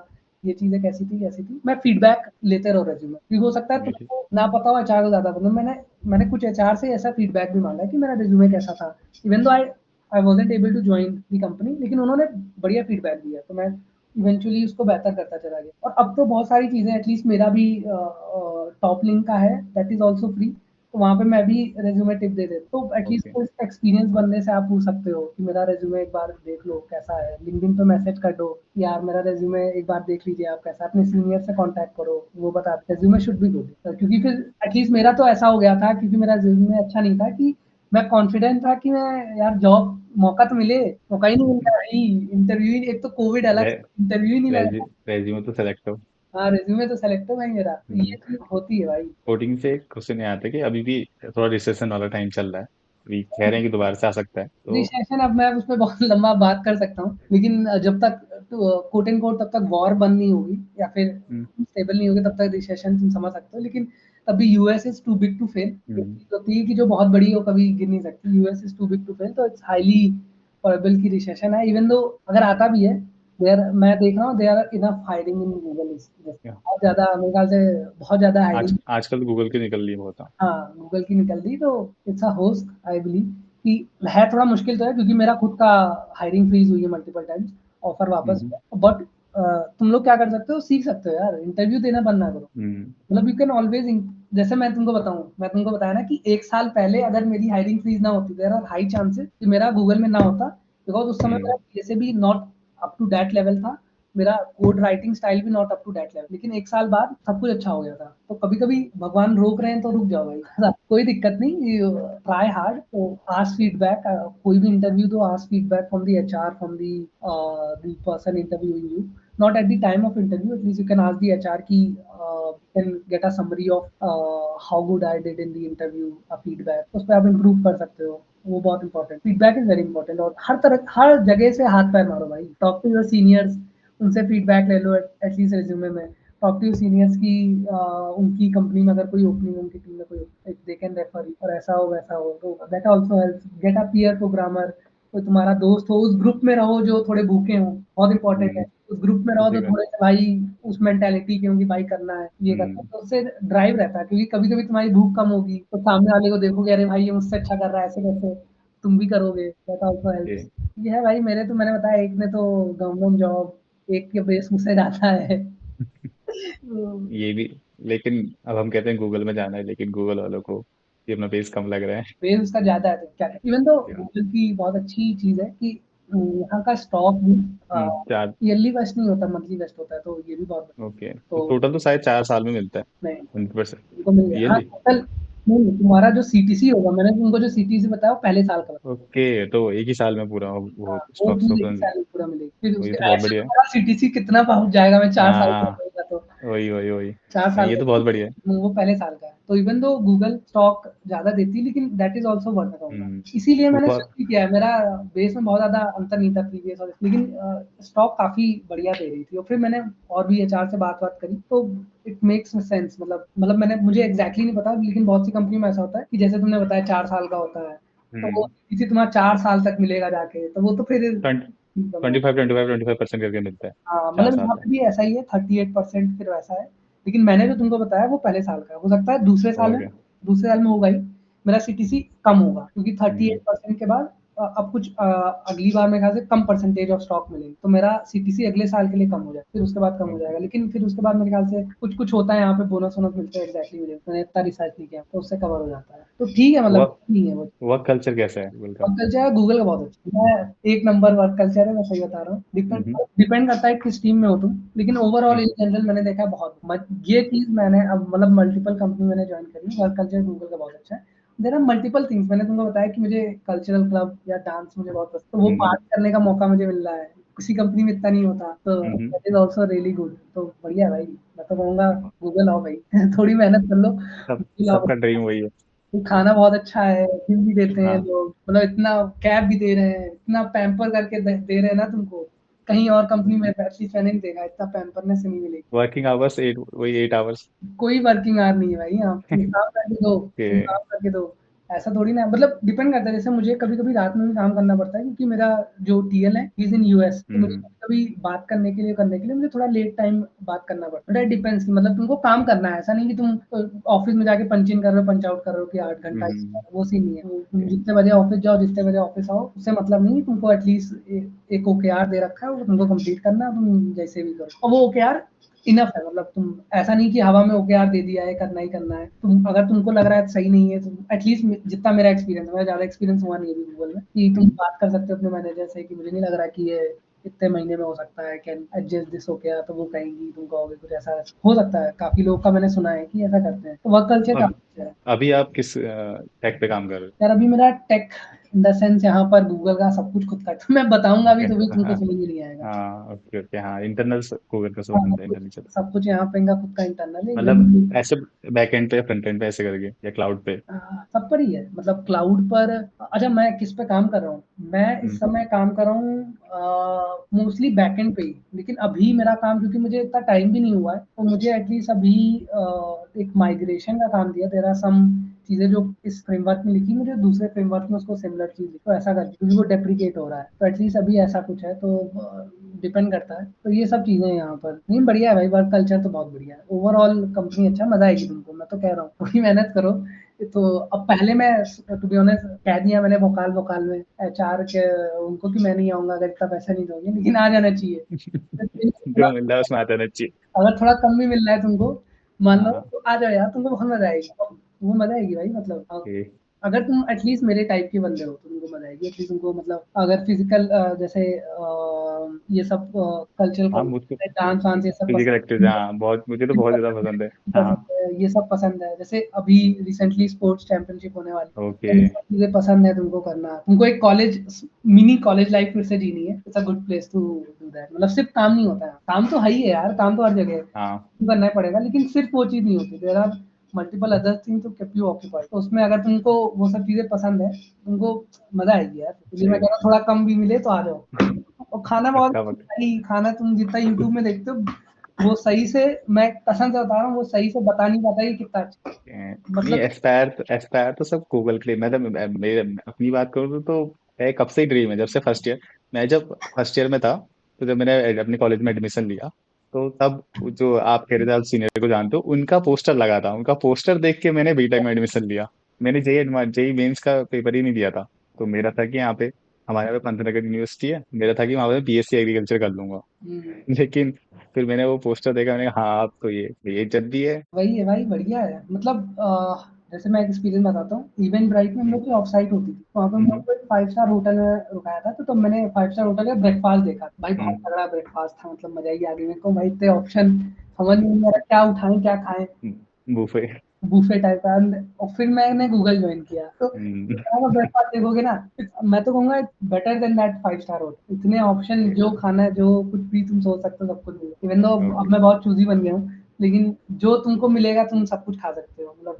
Speaker 2: ये चीजें कैसी थी। मैं फीडबैक लेते रहो रेज्यूमे, क्योंकि हो सकता है तुमको ना पता हो, एचआर को ज्यादा पता। मैंने कुछ एचआर से ऐसा फीडबैक भी मांगा है कि मेरा रिज्यूमे कैसा था, even though I wasn't able to join the company, लेकिन उन्होंने बढ़िया फीडबैक दिया, तो मैं इवेंचुअली उसको बेहतर करता चला गया। और अब तो बहुत सारी चीजें, एटलीस्ट मेरा भी टॉप लिंक का है, दैट इज ऑल्सो फ्री, तो वहाँ पे मैं भी रेज्यूमे टिप दे देता, तो
Speaker 4: ओके।
Speaker 2: एटलीस्ट एक्सपीरियंस बनने से आप पूछ सकते हो कि मेरा रेज्यूमे एक बार देख लो कैसा है। लिंक्डइन पे मैसेज कर दो कि यार मेरा रेज्यूमे एक बार देख लीजिए आप कैसा है। अपने सीनियर से कांटेक्ट करो, वो बता रेज्यूमे शुड बी गुड, क्योंकि फिर एटलीस्ट मेरा तो ऐसा हो गया था, क्योंकि मेरा रेज्यूमे अच्छा नहीं था, कि मैं कॉन्फिडेंट था कि मैं यार जॉब, मौका तो मिले, मौका ही नहीं मिलता भाई। इंटरव्यू ही, एक तो कोविड अलग, इंटरव्यू ही नहीं लगा।
Speaker 4: रेज्यूमे तो सेलेक्ट हो।
Speaker 2: हाँ, रेज्यूमे तो सेलेक्ट हो भाई मेरा, तो ये चीज होती है भाई।
Speaker 4: कोडिंग से क्वेश्चन ये आता है कि अभी भी थोड़ा रिसेशन वाला टाइम चल रहा है, अभी कह रहे हैं कि दोबारा से आ सकता है, तो
Speaker 2: रिसेशन, अब मैं उसमें बहुत लंबा बात कर सकता हूँ, लेकिन जब तक कोट एंड कोट तब तक वॉर बंद नहीं होगी, या फिर
Speaker 4: हम्म,
Speaker 2: स्टेबल नहीं होगी, तब तक रिसेशन तुम समझ सकते हो। लेकिन तभी US is too big to fail, एक
Speaker 4: हम्म,
Speaker 2: चीज होती है कि जो बहुत बड़ी है वो कभी गिर नहीं सकती। US is too big to fail, तो इट्स हाईली प्रोबेबल की रिसेशन है। इवन दो अगर आता भी है, देयर मैं देख रहा हूँ, there are enough hiring in Google, is
Speaker 4: या,
Speaker 2: बहुत ज्यादा, मेरे ख्याल से बहुत ज्यादा हायरिंग।
Speaker 4: आजकल तो गूगल की निकल रही है बहुत।
Speaker 2: हाँ, गूगल की निकल दी, तो it's a host I believe कि है थोड़ा मुश्किल तो है, क्योंकि मेरा खुद का हायरिंग फ्रीज हुई है मल्टीपल टाइम्स, ऑफर वापस
Speaker 4: हम्म,
Speaker 2: बट तुम लोग क्या कर सकते हो, सीख सकते हो यार, इंटरव्यू देना बंद ना करो।
Speaker 4: हम्म,
Speaker 2: मतलब यू कैन ऑलवेज, जैसे मैं तुमको बताया ना कि 1 साल पहले अगर मेरी हायरिंग फ्रीज ना होती, देयर आर हाई चांसेस कि मेरा गूगल में ना होता, बिकॉज उस समय मेरा जैसे भी not up to that level था, मेरा कोड राइटिंग स्टाइल भी not up to that level. लेकिन 1 साल बाद सब कुछ अच्छा हो गया था। तो कभी कभी भगवान रोक रहे हैं तो रुक जाओ भाई, कोई दिक्कत नहीं, ट्राई हार्ड, तो आस्क फीडबैक, कोई भी इंटरव्यू दो, ask feedback from the HR, from the person interviewing you, not at the time of interview. At least you can ask the HR ki, you can get a summary of how good I did in the interview, a feedback, उस पर आप improve कर सकते हो, वो बहुत important, feedback is very important. और हर जगह से हाथ पैर मारो भाई, टॉक टू योर सीनियर्स, उनसे फीडबैक ले लो, एटलीस्ट रेज्यूमे में टॉक टू योर सीनियर्स की, उनकी कंपनी में अगर कोई ओपनिंग, उनकी टीम में कोई, दे कैन रेफर, और ऐसा हो वैसा हो, तो that also helps. Get a peer programmer, कोई तुम्हारा दोस्त हो, उस ग्रुप में रहो जो थोड़े भूखे हों, बहुत इंपॉर्टेंट है। उस ग्रुप में रहो तो
Speaker 4: सही बात।
Speaker 2: थोड़े से भाई उस मेंटालिटी के होंगे, भाई करना है, ये करना है, तो उससे ड्राइव रहता है। क्योंकि कभी कभी तुम्हारी भूख कम होगी, तो सामने वाले को देखोगे, अरे भाई ये मुझसे अच्छा कर रहा है, ऐसे कैसे तुम भी करोगे, दैट आल्सो
Speaker 4: ये
Speaker 2: हेल्प्स। ये है भाई, मेरे तो मैंने बताया, एक ने तो गवर्नमेंट जॉब, एक के बेस मुझसे जाता है।
Speaker 4: ये भी, लेकिन अब हम कहते हैं गूगल में जाना है, लेकिन गूगल वालों को ये अपना बेस कम लग रहा है।
Speaker 2: बेस उसका ज्यादा है, तो क्या है। इवन तो गूगल की बहुत अच्छी चीज है कि यहाँ का स्टॉक भी
Speaker 4: चार।
Speaker 2: ईयरली वेस्ट नहीं होता, मंथली वेस्ट होता है, तो ये भी बहुत,
Speaker 4: ओके, तो
Speaker 2: तो
Speaker 4: टोटल तो शायद 4 साल में मिलता है।
Speaker 2: नहीं,
Speaker 4: 20%।
Speaker 2: तुमको मिल गया हाँ
Speaker 4: ईयरली।
Speaker 2: टोटल। नहीं, तुम्हारा जो सीटीसी होगा, मैंने तुमको जो सीटीसी बताया वो पहले साल का बताया।
Speaker 4: ओके, तो एक ही साल में पूरा वो
Speaker 2: हाँ, वो
Speaker 4: स्टॉक्स
Speaker 2: चीज एक
Speaker 4: ऑप्शन।
Speaker 2: साल में पूरा मिलेगी, फिर
Speaker 4: ये
Speaker 2: उसके
Speaker 4: तो बहुत
Speaker 2: ऐसे
Speaker 4: बढ़िया है।
Speaker 2: तुम्हारा सीटीसी कितना पहुंच जाएगा, मैं 4 साल का
Speaker 4: हाँ,
Speaker 2: होगा तो
Speaker 4: वही वही वही।
Speaker 2: 4
Speaker 4: नहीं,
Speaker 2: साल
Speaker 4: ये
Speaker 2: का
Speaker 4: तो बहुत बढ़िया है।
Speaker 2: वो पहले साल का है। तो इवन दो गूगल स्टॉक ज़्यादा देती है, लेकिन दैट इज़ आल्सो वर्थ कहूँगा।
Speaker 4: हम्म।
Speaker 2: इसीलिए मैंने
Speaker 4: वो
Speaker 2: स्विच भी किया है। मेरा बेस में बहुत ज़्यादा अंतर नहीं था प्रीवियस और, लेकिन स्टॉक काफ़ी बढ़िया दे रही थी और फिर मैंने और भी एचआर से बात-वात करी, तो इट मेक्स सेंस। मतलब मैंने मुझे एग्ज़ैक्टली नहीं पता, लेकिन बहुत सी कंपनी में ऐसा होता है कि जैसे तुमने बताया 4 साल का होता है, तो वो
Speaker 4: हम्म
Speaker 2: इसी तुम्हारा 4 साल तक मिलेगा जाके, तो वो तो फिर
Speaker 4: ट्वेंटी फाइव 25% करके मिलता है
Speaker 2: हाँ,
Speaker 4: चार
Speaker 2: मतलब
Speaker 4: साल
Speaker 2: यहाँ
Speaker 4: में।
Speaker 2: पे भी ऐसा ही है, 38% फिर वैसा है। लेकिन मैंने जो तुमको बताया वो पहले साल का है। हो सकता है
Speaker 4: ओके।
Speaker 2: दूसरे साल में होगा ही, मेरा सीटीसी कम होगा, क्योंकि
Speaker 4: हम्म
Speaker 2: 38% के बाद अब कुछ अगली बार मेरे ख्याल से कम परसेंटेज ऑफ स्टॉक मिलेगी, तो मेरा सीटीसी अगले साल के लिए कम हो जाएगा, फिर उसके बाद कम हो
Speaker 4: ओके।
Speaker 2: जाएगा। लेकिन फिर उसके बाद मेरे ख्याल से कुछ-कुछ होता है यहाँ पे, बोनस-वोनस मिलते हैं, एग्ज़ैक्टली मुझे मैंने इतना रिसर्च नहीं किया, तो उससे कवर हो जाता है। तो ठीक है, मतलब
Speaker 4: वर्क
Speaker 2: नहीं है वो।
Speaker 4: वर्क कल्चर कैसा है गूगल का?
Speaker 2: वर्क कल्चर गूगल का बहुत अच्छा है। मैं एक नंबर वर्क कल्चर है, मैं सही बता रहा हूँ। डिपेंड
Speaker 4: हम्म
Speaker 2: डिपेंड करता है किस टीम में हो तुम, लेकिन ओवरऑल इन
Speaker 4: हम्म
Speaker 2: जनरल मैंने देखा है बहुत ये चीज़ मैंने अब मतलब मल्टीपल कंपनी मैंने जॉइन करी है, वर्क कल्चर गूगल का बहुत अच्छा है। There are multiple things. मैंने तुमको बताया कि मुझे कल्चरल क्लब या डांस मुझे बहुत पसंद, तो वो
Speaker 4: हम्म
Speaker 2: पार्ट करने का मौका मुझे मिल रहा है। किसी कंपनी में इतना नहीं होता, तो
Speaker 4: हम्म।
Speaker 2: That is also really good. तो बढ़िया है भाई, मैं तो कहूँगा गूगल आओ भाई। थोड़ी मेहनत कर लो,
Speaker 4: सब
Speaker 2: गूगल आओ।
Speaker 4: सबका ड्रीम वही है।
Speaker 2: खाना बहुत अच्छा है, टिप भी देते हैं
Speaker 4: हाँ।
Speaker 2: लोग, मतलब इतना कैब भी दे रहे हैं, इतना पैम्पर करके दे रहे हैं ना तुमको, कहीं और कंपनी में एटलीस्ट मैंने नहीं देखा, इतना पैम्परनेस नहीं मिलेगी।
Speaker 4: वर्किंग आवर्स 8, वही 8 आवर्स
Speaker 2: कोई वर्किंग आवर नहीं है भाई यहाँ,
Speaker 4: के।
Speaker 2: तुम काम करके दो। ऐसा थोड़ी ना, मतलब डिपेंड करता है। जैसे मुझे कभी-कभी रात में भी काम करना पड़ता है, क्योंकि मेरा जो टीएल है ही इज़ इन यूएस, तो मुझे
Speaker 4: हम्म
Speaker 2: कभी बात करने के लिए मुझे थोड़ा लेट टाइम बात करना पड़ता है। बट इट डिपेंड्स, मतलब तुमको काम करना है, ऐसा नहीं कि तुम ऑफ़िस में जाके पंच इन कर रहे हो, पंच आउट कर रहे हो कि 8 घंटा ही,
Speaker 4: हम्म।
Speaker 2: वो सीन नहीं है। तुम जितने बजे ऑफ़िस जाओ, जितने बजे ऑफ़िस आओ, उससे मतलब नहीं है। तुमको एटलीस्ट एक ओकेआर दे रखा है, वो तुमको कंप्लीट करना है, तुम जैसे भी करो। और वो ओकेआर इनफ है, मतलब तुम ऐसा नहीं कि हवा में ओकेआर दे दिया है, करना ही करना है। अगर तुमको लग रहा है सही नहीं है, तो एटलीस्ट जितना मेरा एक्सपीरियंस है, मेरा ज़्यादा एक्सपीरियंस हुआ नहीं है अभी गूगल में, कि तुम बात कर सकते हो अपने मैनेजर से कि मुझे नहीं लग रहा कि ये इतने महीने में हो सकता है, कैन एडजस्ट दिस ओकेआर, तो वो कहेंगी, तुम कहोगे कुछ ऐसा हो सकता है। काफ़ी लोग का मैंने सुना है कि ऐसा करते हैं, तो वर्क कल्चर
Speaker 4: अब
Speaker 2: काफ़ी अच्छा है।
Speaker 4: अभी आप किस टेक पे काम कर रहे
Speaker 2: यार अभी मेरा टेक इन द सेंस यहाँ पर गूगल का सब कुछ खुद का है, तो मैं बताऊँगा भी तो भी
Speaker 4: हो?
Speaker 2: तुमको
Speaker 4: हाँ
Speaker 2: समझ में नहीं आएगा।
Speaker 4: हाँ, ओके ओके। हाँ, इंटरनल गूगल का
Speaker 2: हाँ,
Speaker 4: सब बनता है इंटरनल चलता
Speaker 2: सब कुछ यहाँ पे इनका खुद का इंटरनल है,
Speaker 4: मतलब
Speaker 2: इवन
Speaker 4: ऐसे बैक एंड पे फ्रंट एंड पे ऐसे करके या क्लाउड पे?
Speaker 2: सब पर ही है, मतलब क्लाउड पर। अच्छा, मैं किस पे काम कर रहा हूँ? मैं इस
Speaker 4: हम्म
Speaker 2: समय काम कर रहा हूँ मोस्टली बैकएंड पे ही। लेकिन अभी मेरा काम, क्योंकि मुझे इतना टाइम भी नहीं हुआ है, तो मुझे एटलीस्ट अभी एक माइग्रेशन का काम दिया। देयर आर सम चीज़ें जो इस फ्रेमवर्क में लिखी, मुझे दूसरे फ्रेमवर्क में उसको सिमिलर चीज़ लिखो, ऐसा करके, क्योंकि वो डेप्रिकेट हो रहा है। तो एटलीस्ट अभी ऐसा कुछ है, तो डिपेंड करता है। तो ये सब चीज़ें हैं यहाँ पर। नहीं, बढ़िया है भाई, वर्क कल्चर तो बहुत बढ़िया है। ओवरऑल कंपनी अच्छा, मज़ा आएगी तुमको, मैं तो कह रहा हूँ। थोड़ी मेहनत करो। तो अब पहले मैं टू बी ऑनेस्ट कह दिया मैंने वोकाल में एचआर के उनको कि मैं नहीं आऊँगा अगर इतना पैसा नहीं दोगे, लेकिन आ जाना चाहिए।
Speaker 4: जो मिल रहा है उसमें आता रहना चाहिए।
Speaker 2: अगर थोड़ा कम भी मिल रहा है तुमको, मान लो,
Speaker 4: हाँ।
Speaker 2: तो आ जाओ यार, तुमको बहुत मज़ा आएगी। वो मज़ा आएगी भाई, मतलब
Speaker 4: ओके।
Speaker 2: अगर तुम एटलीस्ट मेरे टाइप के बंदे हो तो तुमको मज़ा आएगी। एटलीस्ट तुमको, मतलब अगर फिज़िकल जैसे ये सब कल्चरल
Speaker 4: हाँ, मुझको
Speaker 2: डांस वांस ये सब
Speaker 4: फिजिकल एक्टिविटी,
Speaker 2: पसंद
Speaker 4: हाँ बहुत, मुझे तो बहुत ज्यादा पसंद है। हाँ।
Speaker 2: पसंद है, ये सब पसंद है। जैसे अभी रिसेंटली स्पोर्ट्स चैंपियनशिप होने वाली
Speaker 4: ओके।
Speaker 2: है, ये सब चीज़ें पसंद है तुमको करना। तुमको एक मिनी कॉलेज लाइफ फिर से जीनी है। It's a good place to do that. मतलब सिर्फ काम नहीं होता है, काम तो है ही है यार, काम तो हर जगह है,
Speaker 4: हाँ।
Speaker 2: करना ही पड़ेगा, लेकिन सिर्फ वो चीज़ नहीं होती। There are multiple other thing to keep you occupied. तो उसमें अगर तुमको वो सब चीज़ें पसंद है, तुमको मज़ा आएगी यार। इसलिए मैं
Speaker 4: सही।
Speaker 2: कह रहा हूँ थोड़ा कम भी मिले तो आ जाओ। और खाना बहुत
Speaker 4: पक्का पक्का।
Speaker 2: सही, खाना तुम जितना यूट्यूब में देखते हो, वो सही से, मैं कसम से बता रहा हूँ, वो सही से बता नहीं पाता कि कितना अच्छा
Speaker 4: नहीं,
Speaker 2: मतलब।
Speaker 4: एस्पायर तो सब गूगल के लिए। मैं तो मेरे अपनी बात करूँ तो है, कब से ही ड्रीम है, जब से फर्स्ट ईयर, मैं जब फर्स्ट ईयर में था, तो जब मैंने अपने कॉलेज में एडमिशन लिया, तो तब जो आप कह रहे थे, आप सीनियर को जानते हो, उनका पोस्टर लगा था, उनका पोस्टर देख के मैंने बीटेक में एडमिशन लिया। मैंने जेई मेंस का पेपर ही नहीं दिया था। तो मेरा था कि यहाँ पे हमारे यहाँ पे पंतनगर यूनिवर्सिटी है, मेरा था कि वहाँ पे बीएससी एग्रीकल्चर कर लूंगा।
Speaker 2: हम्म,
Speaker 4: लेकिन फिर मैंने वो पोस्टर देखा, मैंने कहा हाँ, अब तो ये इज्जत भी है।
Speaker 2: वही है भाई, बढ़िया है। मतलब जैसे मैं एक एक्सपीरियंस बताता हूँ। इवेंट ब्राइट में हम
Speaker 4: हम्म
Speaker 2: लोग की ऑफ साइट होती थी, वहाँ पे हम लोग
Speaker 4: हम्म
Speaker 2: को एक 5 स्टार होटल में रुकाया था। तो तब मैंने 5 स्टार होटल का ब्रेकफास्ट देखा भाई, बहुत
Speaker 4: हम्म
Speaker 2: तगड़ा ब्रेकफास्ट था, मतलब मजा ही आ गई मेरे को भाई। इतने ऑप्शन, समझ में नहीं आ रहा क्या उठाएं क्या खाएं,
Speaker 4: बुफे।
Speaker 2: बुफे टाइप का। और फिर मैंने गूगल ज्वाइन किया, तो
Speaker 4: हम्म।
Speaker 2: अगर ब्रेकफास्ट देखोगे ना, मैं तो कहूंगा better than that 5 star hotel. इतने ऑप्शन, जो खाना है, जो कुछ भी तुम सोच सकते हो, सब कुछ मिले। इवन दो अब
Speaker 4: ओके।
Speaker 2: मैं बहुत चूजी बन गया हूँ, लेकिन जो तुमको मिलेगा तुम सब कुछ खा सकते हो, मतलब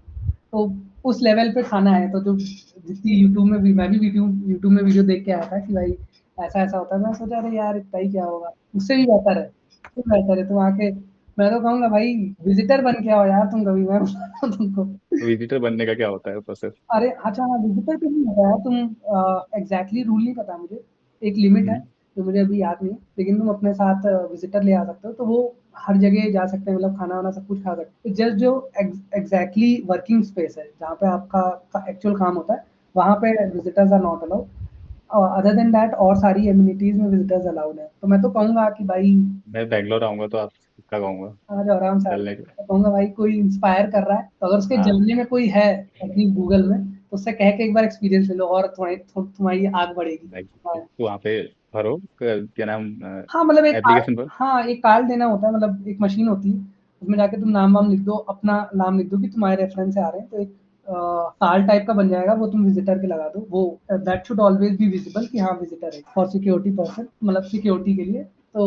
Speaker 2: तो उस लेवल पे खाना है। तो जो जितनी यूट्यूब में भी, मैं भी यूट्यूब में वीडियो देख के आया था कि भाई ऐसा ऐसा होता है, मैं सोचा अरे यार इतना ही क्या होगा, उससे भी बेहतर है, उससे बेहतर है तुम आके, मैं तो कहूँगा भाई विजिटर बन के आओ यार तुम कभी, मैं बता रहा हूँ तुमको।
Speaker 4: विजिटर बनने का क्या होता है प्रोसेस?
Speaker 2: अरे अच्छा हाँ, विजिटर पे नहीं होता है, तुम एग्जैक्टली रूल नहीं पता मुझे, एक लिमिट है
Speaker 4: हम्म,
Speaker 2: जो मुझे अभी याद नहीं है, लेकिन तुम अपने साथ विजिटर ले आ सकते हो, तो वो हर जगह जा सकते हैं, मतलब खाना वाना सब कुछ खा सकते हैं। जस्ट जो एग्जैक्टली वर्किंग स्पेस है जहाँ पे आपका एक्चुअल काम होता है, वहाँ पे visitors are not allowed. Other than that और सारी एम्यूनिटीज में विजिटर्स अलाउड है। तो मैं तो कहूँगा कि भाई
Speaker 4: मैं बैंगलोर आऊंगा तो आप क्या कहूंगा
Speaker 2: आ जाओ आराम से आ
Speaker 4: चलने
Speaker 2: जाओ।
Speaker 4: के?
Speaker 2: मैं कहूँगा भाई कोई इंस्पायर कर रहा है तो अगर उसके
Speaker 4: हाँ,
Speaker 2: जानने में कोई है अपनी गूगल में, तो उससे कह के एक बार एक्सपीरियंस ले लो और तुम्हारी आग बढ़ेगी। हाँ।
Speaker 4: तो वहाँ पे भरो क्या नाम,
Speaker 2: हाँ, मतलब एक कार्ड,
Speaker 4: एप्लीकेशन पर।
Speaker 2: हाँ, एक कार्ड देना होता है, मतलब एक मशीन होती है, उसमें जाके तुम नाम-वाम लिख दो, अपना नाम लिख दो कि तुम्हारे रेफरेंस से आ रहे हैं, तो एक कार्ड टाइप का बन जाएगा, वो तुम विज़िटर के लगा दो। वो that should always B visible कि हाँ, विज़िटर है, फॉर सिक्योरिटी पर्पज़, मतलब सिक्योरिटी के लिए। तो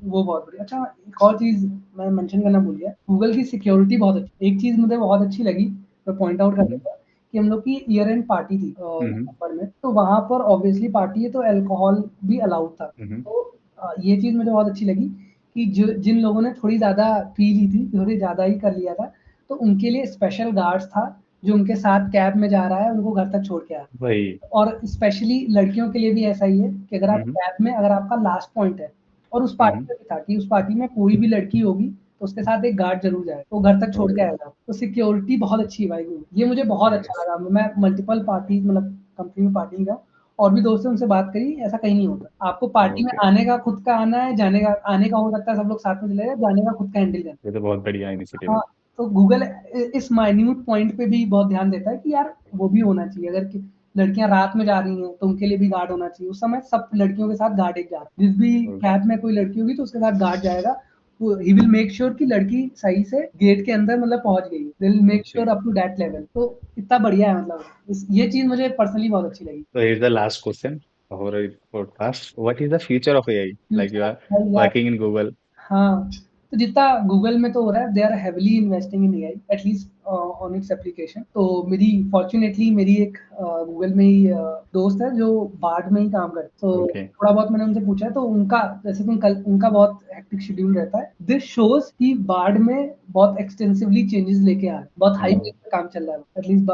Speaker 2: वो बहुत बढ़िया। अच्छा, एक और चीज़ मैं मेंशन करना भूल गया, गूगल की सिक्योरिटी बहुत अच्छी, एक चीज़ मुझे बहुत अच्छी लगी, मैं पॉइंट आउट कर
Speaker 4: हम्म,
Speaker 2: देता हूँ कि हम लोग की ईयर एंड पार्टी थी
Speaker 4: हम्म,
Speaker 2: दिसंबर में, तो वहाँ पर ऑब्वियसली पार्टी है तो अल्कोहल भी अलाउड था।
Speaker 4: हम्म,
Speaker 2: तो ये चीज़ मुझे बहुत अच्छी लगी कि जो जिन लोगों ने थोड़ी ज़्यादा पी ली थी, थोड़ी ज़्यादा ही कर लिया था, तो उनके लिए स्पेशल गार्ड्स था, जो उनके साथ कैब में जा रहा है, उनको घर तक छोड़ के आ रहा है।
Speaker 4: वही।
Speaker 2: और स्पेशली लड़कियों के लिए भी ऐसा ही है कि अगर आप
Speaker 4: हम्म,
Speaker 2: कैब में, अगर आपका लास्ट पॉइंट है, और उस पार्टी
Speaker 4: हम्म,
Speaker 2: में भी था कि उस पार्टी में कोई भी लड़की होगी, तो उसके साथ एक गार्ड ज़रूर जाए, तो घर तक छोड़ के
Speaker 4: ओके,
Speaker 2: आएगा। तो सिक्योरिटी बहुत अच्छी है भाई, ये मुझे बहुत अच्छा
Speaker 4: नाइस।
Speaker 2: लगा। मैं मल्टीपल पार्टी, मतलब कंपनी में पार्टी में गया, और भी दोस्तों उनसे बात करी, ऐसा कहीं नहीं होता। आपको पार्टी में
Speaker 4: ओके,
Speaker 2: आने का खुद का आना है, जाने का आने का हो सकता है सब लोग साथ में चले जाएँ, जाने का खुद का हैंडल करना।
Speaker 4: ये तो बहुत बढ़िया इनिशिएटिव है।
Speaker 2: हाँ, तो गूगल इस माइन्यूट पॉइंट पे भी बहुत ध्यान देता है कि यार वो भी होना चाहिए। अगर कि लड़कियाँ रात में जा रही हैं, तो उनके लिए भी गार्ड होना चाहिए। उस समय सब लड़कियों के साथ गार्ड एक जा रहा है। जिस भी कैब में कोई लड़की होगी तो उसके साथ गार्ड जाएगा। वो ही विल मेक श्योर कि लड़की सही से गेट के अंदर मतलब पहुँच गई है। They will make
Speaker 4: okay,
Speaker 2: sure up to that level. तो इतना बढ़िया है, मतलब ये चीज़ मुझे पर्सनली बहुत अच्छी लगी।
Speaker 4: so here's the last question of our podcast. What is the future of AI? Like you
Speaker 2: future
Speaker 4: are
Speaker 2: भाई यार,
Speaker 4: working in Google.
Speaker 2: हाँ, तो जितना गूगल में तो हो रहा है, they are heavily investing in AI, at least on its application. तो मेरी फॉर्च्यूनेटली मेरी एक गूगल में ही दोस्त है जो बार्ड में ही काम करते, तो
Speaker 4: Okay.
Speaker 2: थोड़ा बहुत मैंने उनसे पूछा है, तो उनका, जैसे तुम कल, उनका बहुत हेक्टिक शेड्यूल रहता है। दिस शोज कि बार्ड में बहुत एक्सटेंसिवली चेंजेस लेके आ रहे हैं, बहुत हाई
Speaker 4: हम्म,
Speaker 2: पेस पे काम चल रहा है एटलीस्ट।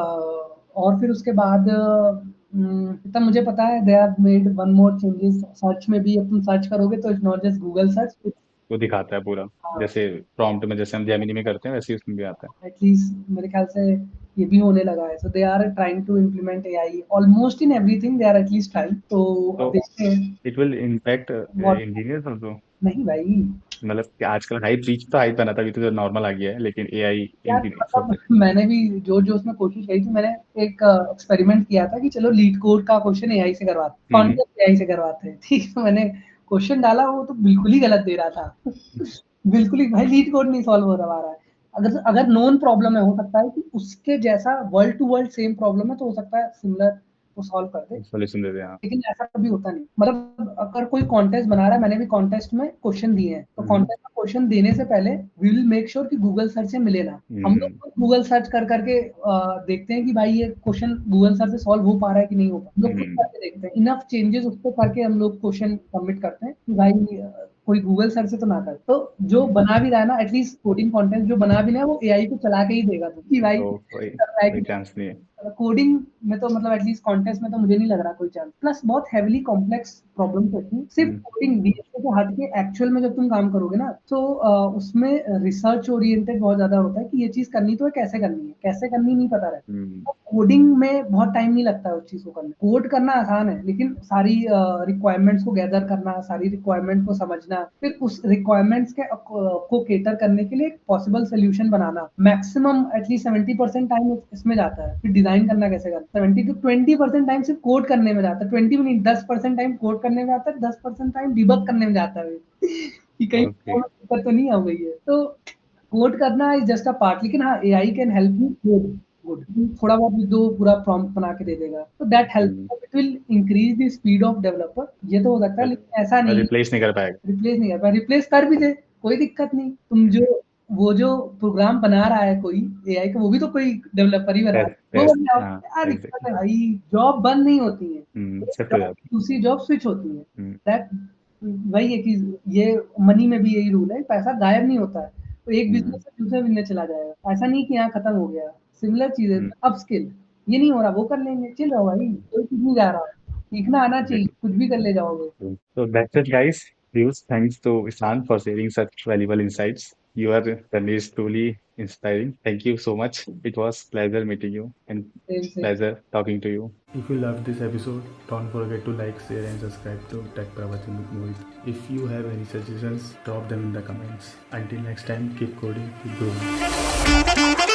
Speaker 2: और फिर उसके बाद इतना मुझे पता है, they have made one more changes search में भी। अब तुम सर्च करोगे तो it's not just Google search,
Speaker 4: वो दिखाता है पूरा, जैसे प्रॉम्प्ट में जैसे हम जेमिनी में करते हैं वैसे ही उसमें भी आता है।
Speaker 2: एटलीस्ट मेरे ख्याल से ये भी होने लगा है। So they are trying to implement AI almost in everything, they are at least trying. तो
Speaker 4: तो
Speaker 2: अब देखते हैं
Speaker 4: it will impact
Speaker 2: what.
Speaker 4: Engineers also.
Speaker 2: नहीं भाई,
Speaker 4: मतलब कि आजकल हाइप, बीच तो हाइप बना था, अभी तो नॉर्मल आ गया है, लेकिन एआई
Speaker 2: यार
Speaker 4: इंजीनियर
Speaker 2: मतलब
Speaker 4: सब।
Speaker 2: मैंने भी जोश-जोश में कोशिश करी थी। मैंने एक एक्सपेरिमेंट किया था कि चलो लीड कोड का क्वेश्चन एआई से करवाते हैं,
Speaker 4: हम्म,
Speaker 2: कॉन्टेस्ट एआई से करवाते हैं, ठीक है? मैंने क्वेश्चन डाला, वो तो बिल्कुल ही गलत दे रहा था। बिल्कुल ही भाई, लीड कोड नहीं सॉल्व हो रहा है। अगर अगर नोन प्रॉब्लम है, हो सकता है कि उसके जैसा word to word same problem है, तो हो सकता है सिमिलर वो सॉल्व कर दे।
Speaker 4: सॉल्यूशन दे दे, हाँ।
Speaker 2: लेकिन ऐसा कभी होता नहीं। मतलब अगर कोई कॉन्टेस्ट बना रहा है, मैंने भी कॉन्टेस्ट में क्वेश्चन दिए हैं, तो
Speaker 4: हम्म,
Speaker 2: कॉन्टेस्ट में क्वेश्चन देने से पहले वी विल मेक श्योर कि गूगल सर्च से मिले ना। हम लोग
Speaker 4: हम्म,
Speaker 2: खुद गूगल सर्च कर करके देखते हैं कि भाई ये क्वेश्चन गूगल सर्च से सॉल्व हो पा रहा है कि नहीं हो पा रहा है। हम लोग खुद
Speaker 4: हम्म,
Speaker 2: करके देखते हैं, इनफ चेंजेस उस पे करके हम लोग क्वेश्चन सबमिट करते हैं कि भाई कोई गूगल सर्च से तो ना कर। तो जो बना भी रहा है ना, एटलीस्ट कोडिंग कंटेंट जो बना भी रहा है, वो एआई को चला के ही देगा तो कि भाई
Speaker 4: तो कोई
Speaker 2: कर रहा है कि
Speaker 4: कोई
Speaker 2: नहीं।
Speaker 4: चांस नहीं है।
Speaker 2: कोडिंग में तो मतलब एटलीस्ट कॉन्टेस्ट में तो मुझे नहीं लग रहा कोई चांस। प्लस बहुत हेविली कॉम्प्लेक्स प्रॉब्लम्स होती हैं। सिर्फ
Speaker 4: हम्म,
Speaker 2: कोडिंग डीएसए से हट के एक्चुअल में जब तुम काम करोगे ना, तो उसमें रिसर्च ओरिएंटेड बहुत ज़्यादा होता है कि ये चीज़ करनी तो है, कैसे करनी नहीं पता रहता।
Speaker 4: हम्म,
Speaker 2: कोडिंग में बहुत टाइम नहीं लगता है उस चीज़ को करने। कोड करना आसान है, लेकिन सारी रिक्वायरमेंट्स को गैदर करना, सारी रिक्वायरमेंट को समझना, फिर उस रिक्वायरमेंट्स के को केटर करने के लिए एक पॉसिबल सॉल्यूशन बनाना, मैक्सिमम एटलीस्ट 70% टाइम इसमें जाता है। फिर डिजाइन करना कैसे करना, 70 टू 20% टाइम सिर्फ कोड करने में जाता है। 20 भी नहीं, 10% टाइम कोड करने में जाता है, 10% टाइम डिबग करने में जाता है कि कहीं
Speaker 4: ओके,
Speaker 2: दिक्कत तो नहीं आ गई है। तो कोड करना इज जस्ट अ पार्ट, लेकिन हाँ, AI can help you code good. थोड़ा बहुत लिख दो, पूरा प्रॉम्प्ट बना के दे देगा, तो that help,
Speaker 4: hmm,
Speaker 2: it will increase the speed of developer. ये तो हो सकता है, लेकिन ऐसा नहीं
Speaker 4: रिप्लेस नहीं कर पाएगा।
Speaker 2: रिप्लेस नहीं कर पाए। रिप्लेस कर भी दे, कोई दिक्कत नहीं। तुम जो वो जो प्रोग्राम बना रहा है कोई एआई का, वो भी तो कोई डेवलपर ही बना रहा है। वो
Speaker 4: टेस्ट,
Speaker 2: बंदे
Speaker 4: हाँ,
Speaker 2: क्या दिक्कत है
Speaker 4: एग्जैक्टली।
Speaker 2: भाई, जॉब बंद नहीं होती है, एक
Speaker 4: शिफ्ट हो
Speaker 2: जॉब
Speaker 4: जाती
Speaker 2: दूसरी जॉब स्विच होती है।
Speaker 4: है।
Speaker 2: दैट वही है कि ये मनी में भी यही रूल है, पैसा गायब नहीं होता है। तो एक
Speaker 4: हम्म,
Speaker 2: बिज़नेस से दूसरे बिज़नेस चला जाएगा। ऐसा नहीं कि यहाँ खत्म हो गया। सिमिलर चीज़ है,
Speaker 4: हम्म,
Speaker 2: अपस्किल ये नहीं हो रहा, वो कर लेंगे, चिल रहो भाई, कोई कुछ नहीं जा रहा। सीखना आना चाहिए,
Speaker 4: एग्जैक्टली।
Speaker 2: कुछ भी कर ले जाओगे।
Speaker 4: So that's it, guys. Huge thanks to Ishan for sharing such valuable insights. Your journey is truly inspiring. Thank you so much. It was pleasure meeting you and
Speaker 2: same same.
Speaker 4: pleasure talking to you.
Speaker 3: If you loved this episode, don't forget to like, share, and subscribe to Tech Pravachan with Mohit. If you have any suggestions, drop them in the comments. Until next time, keep coding, keep growing.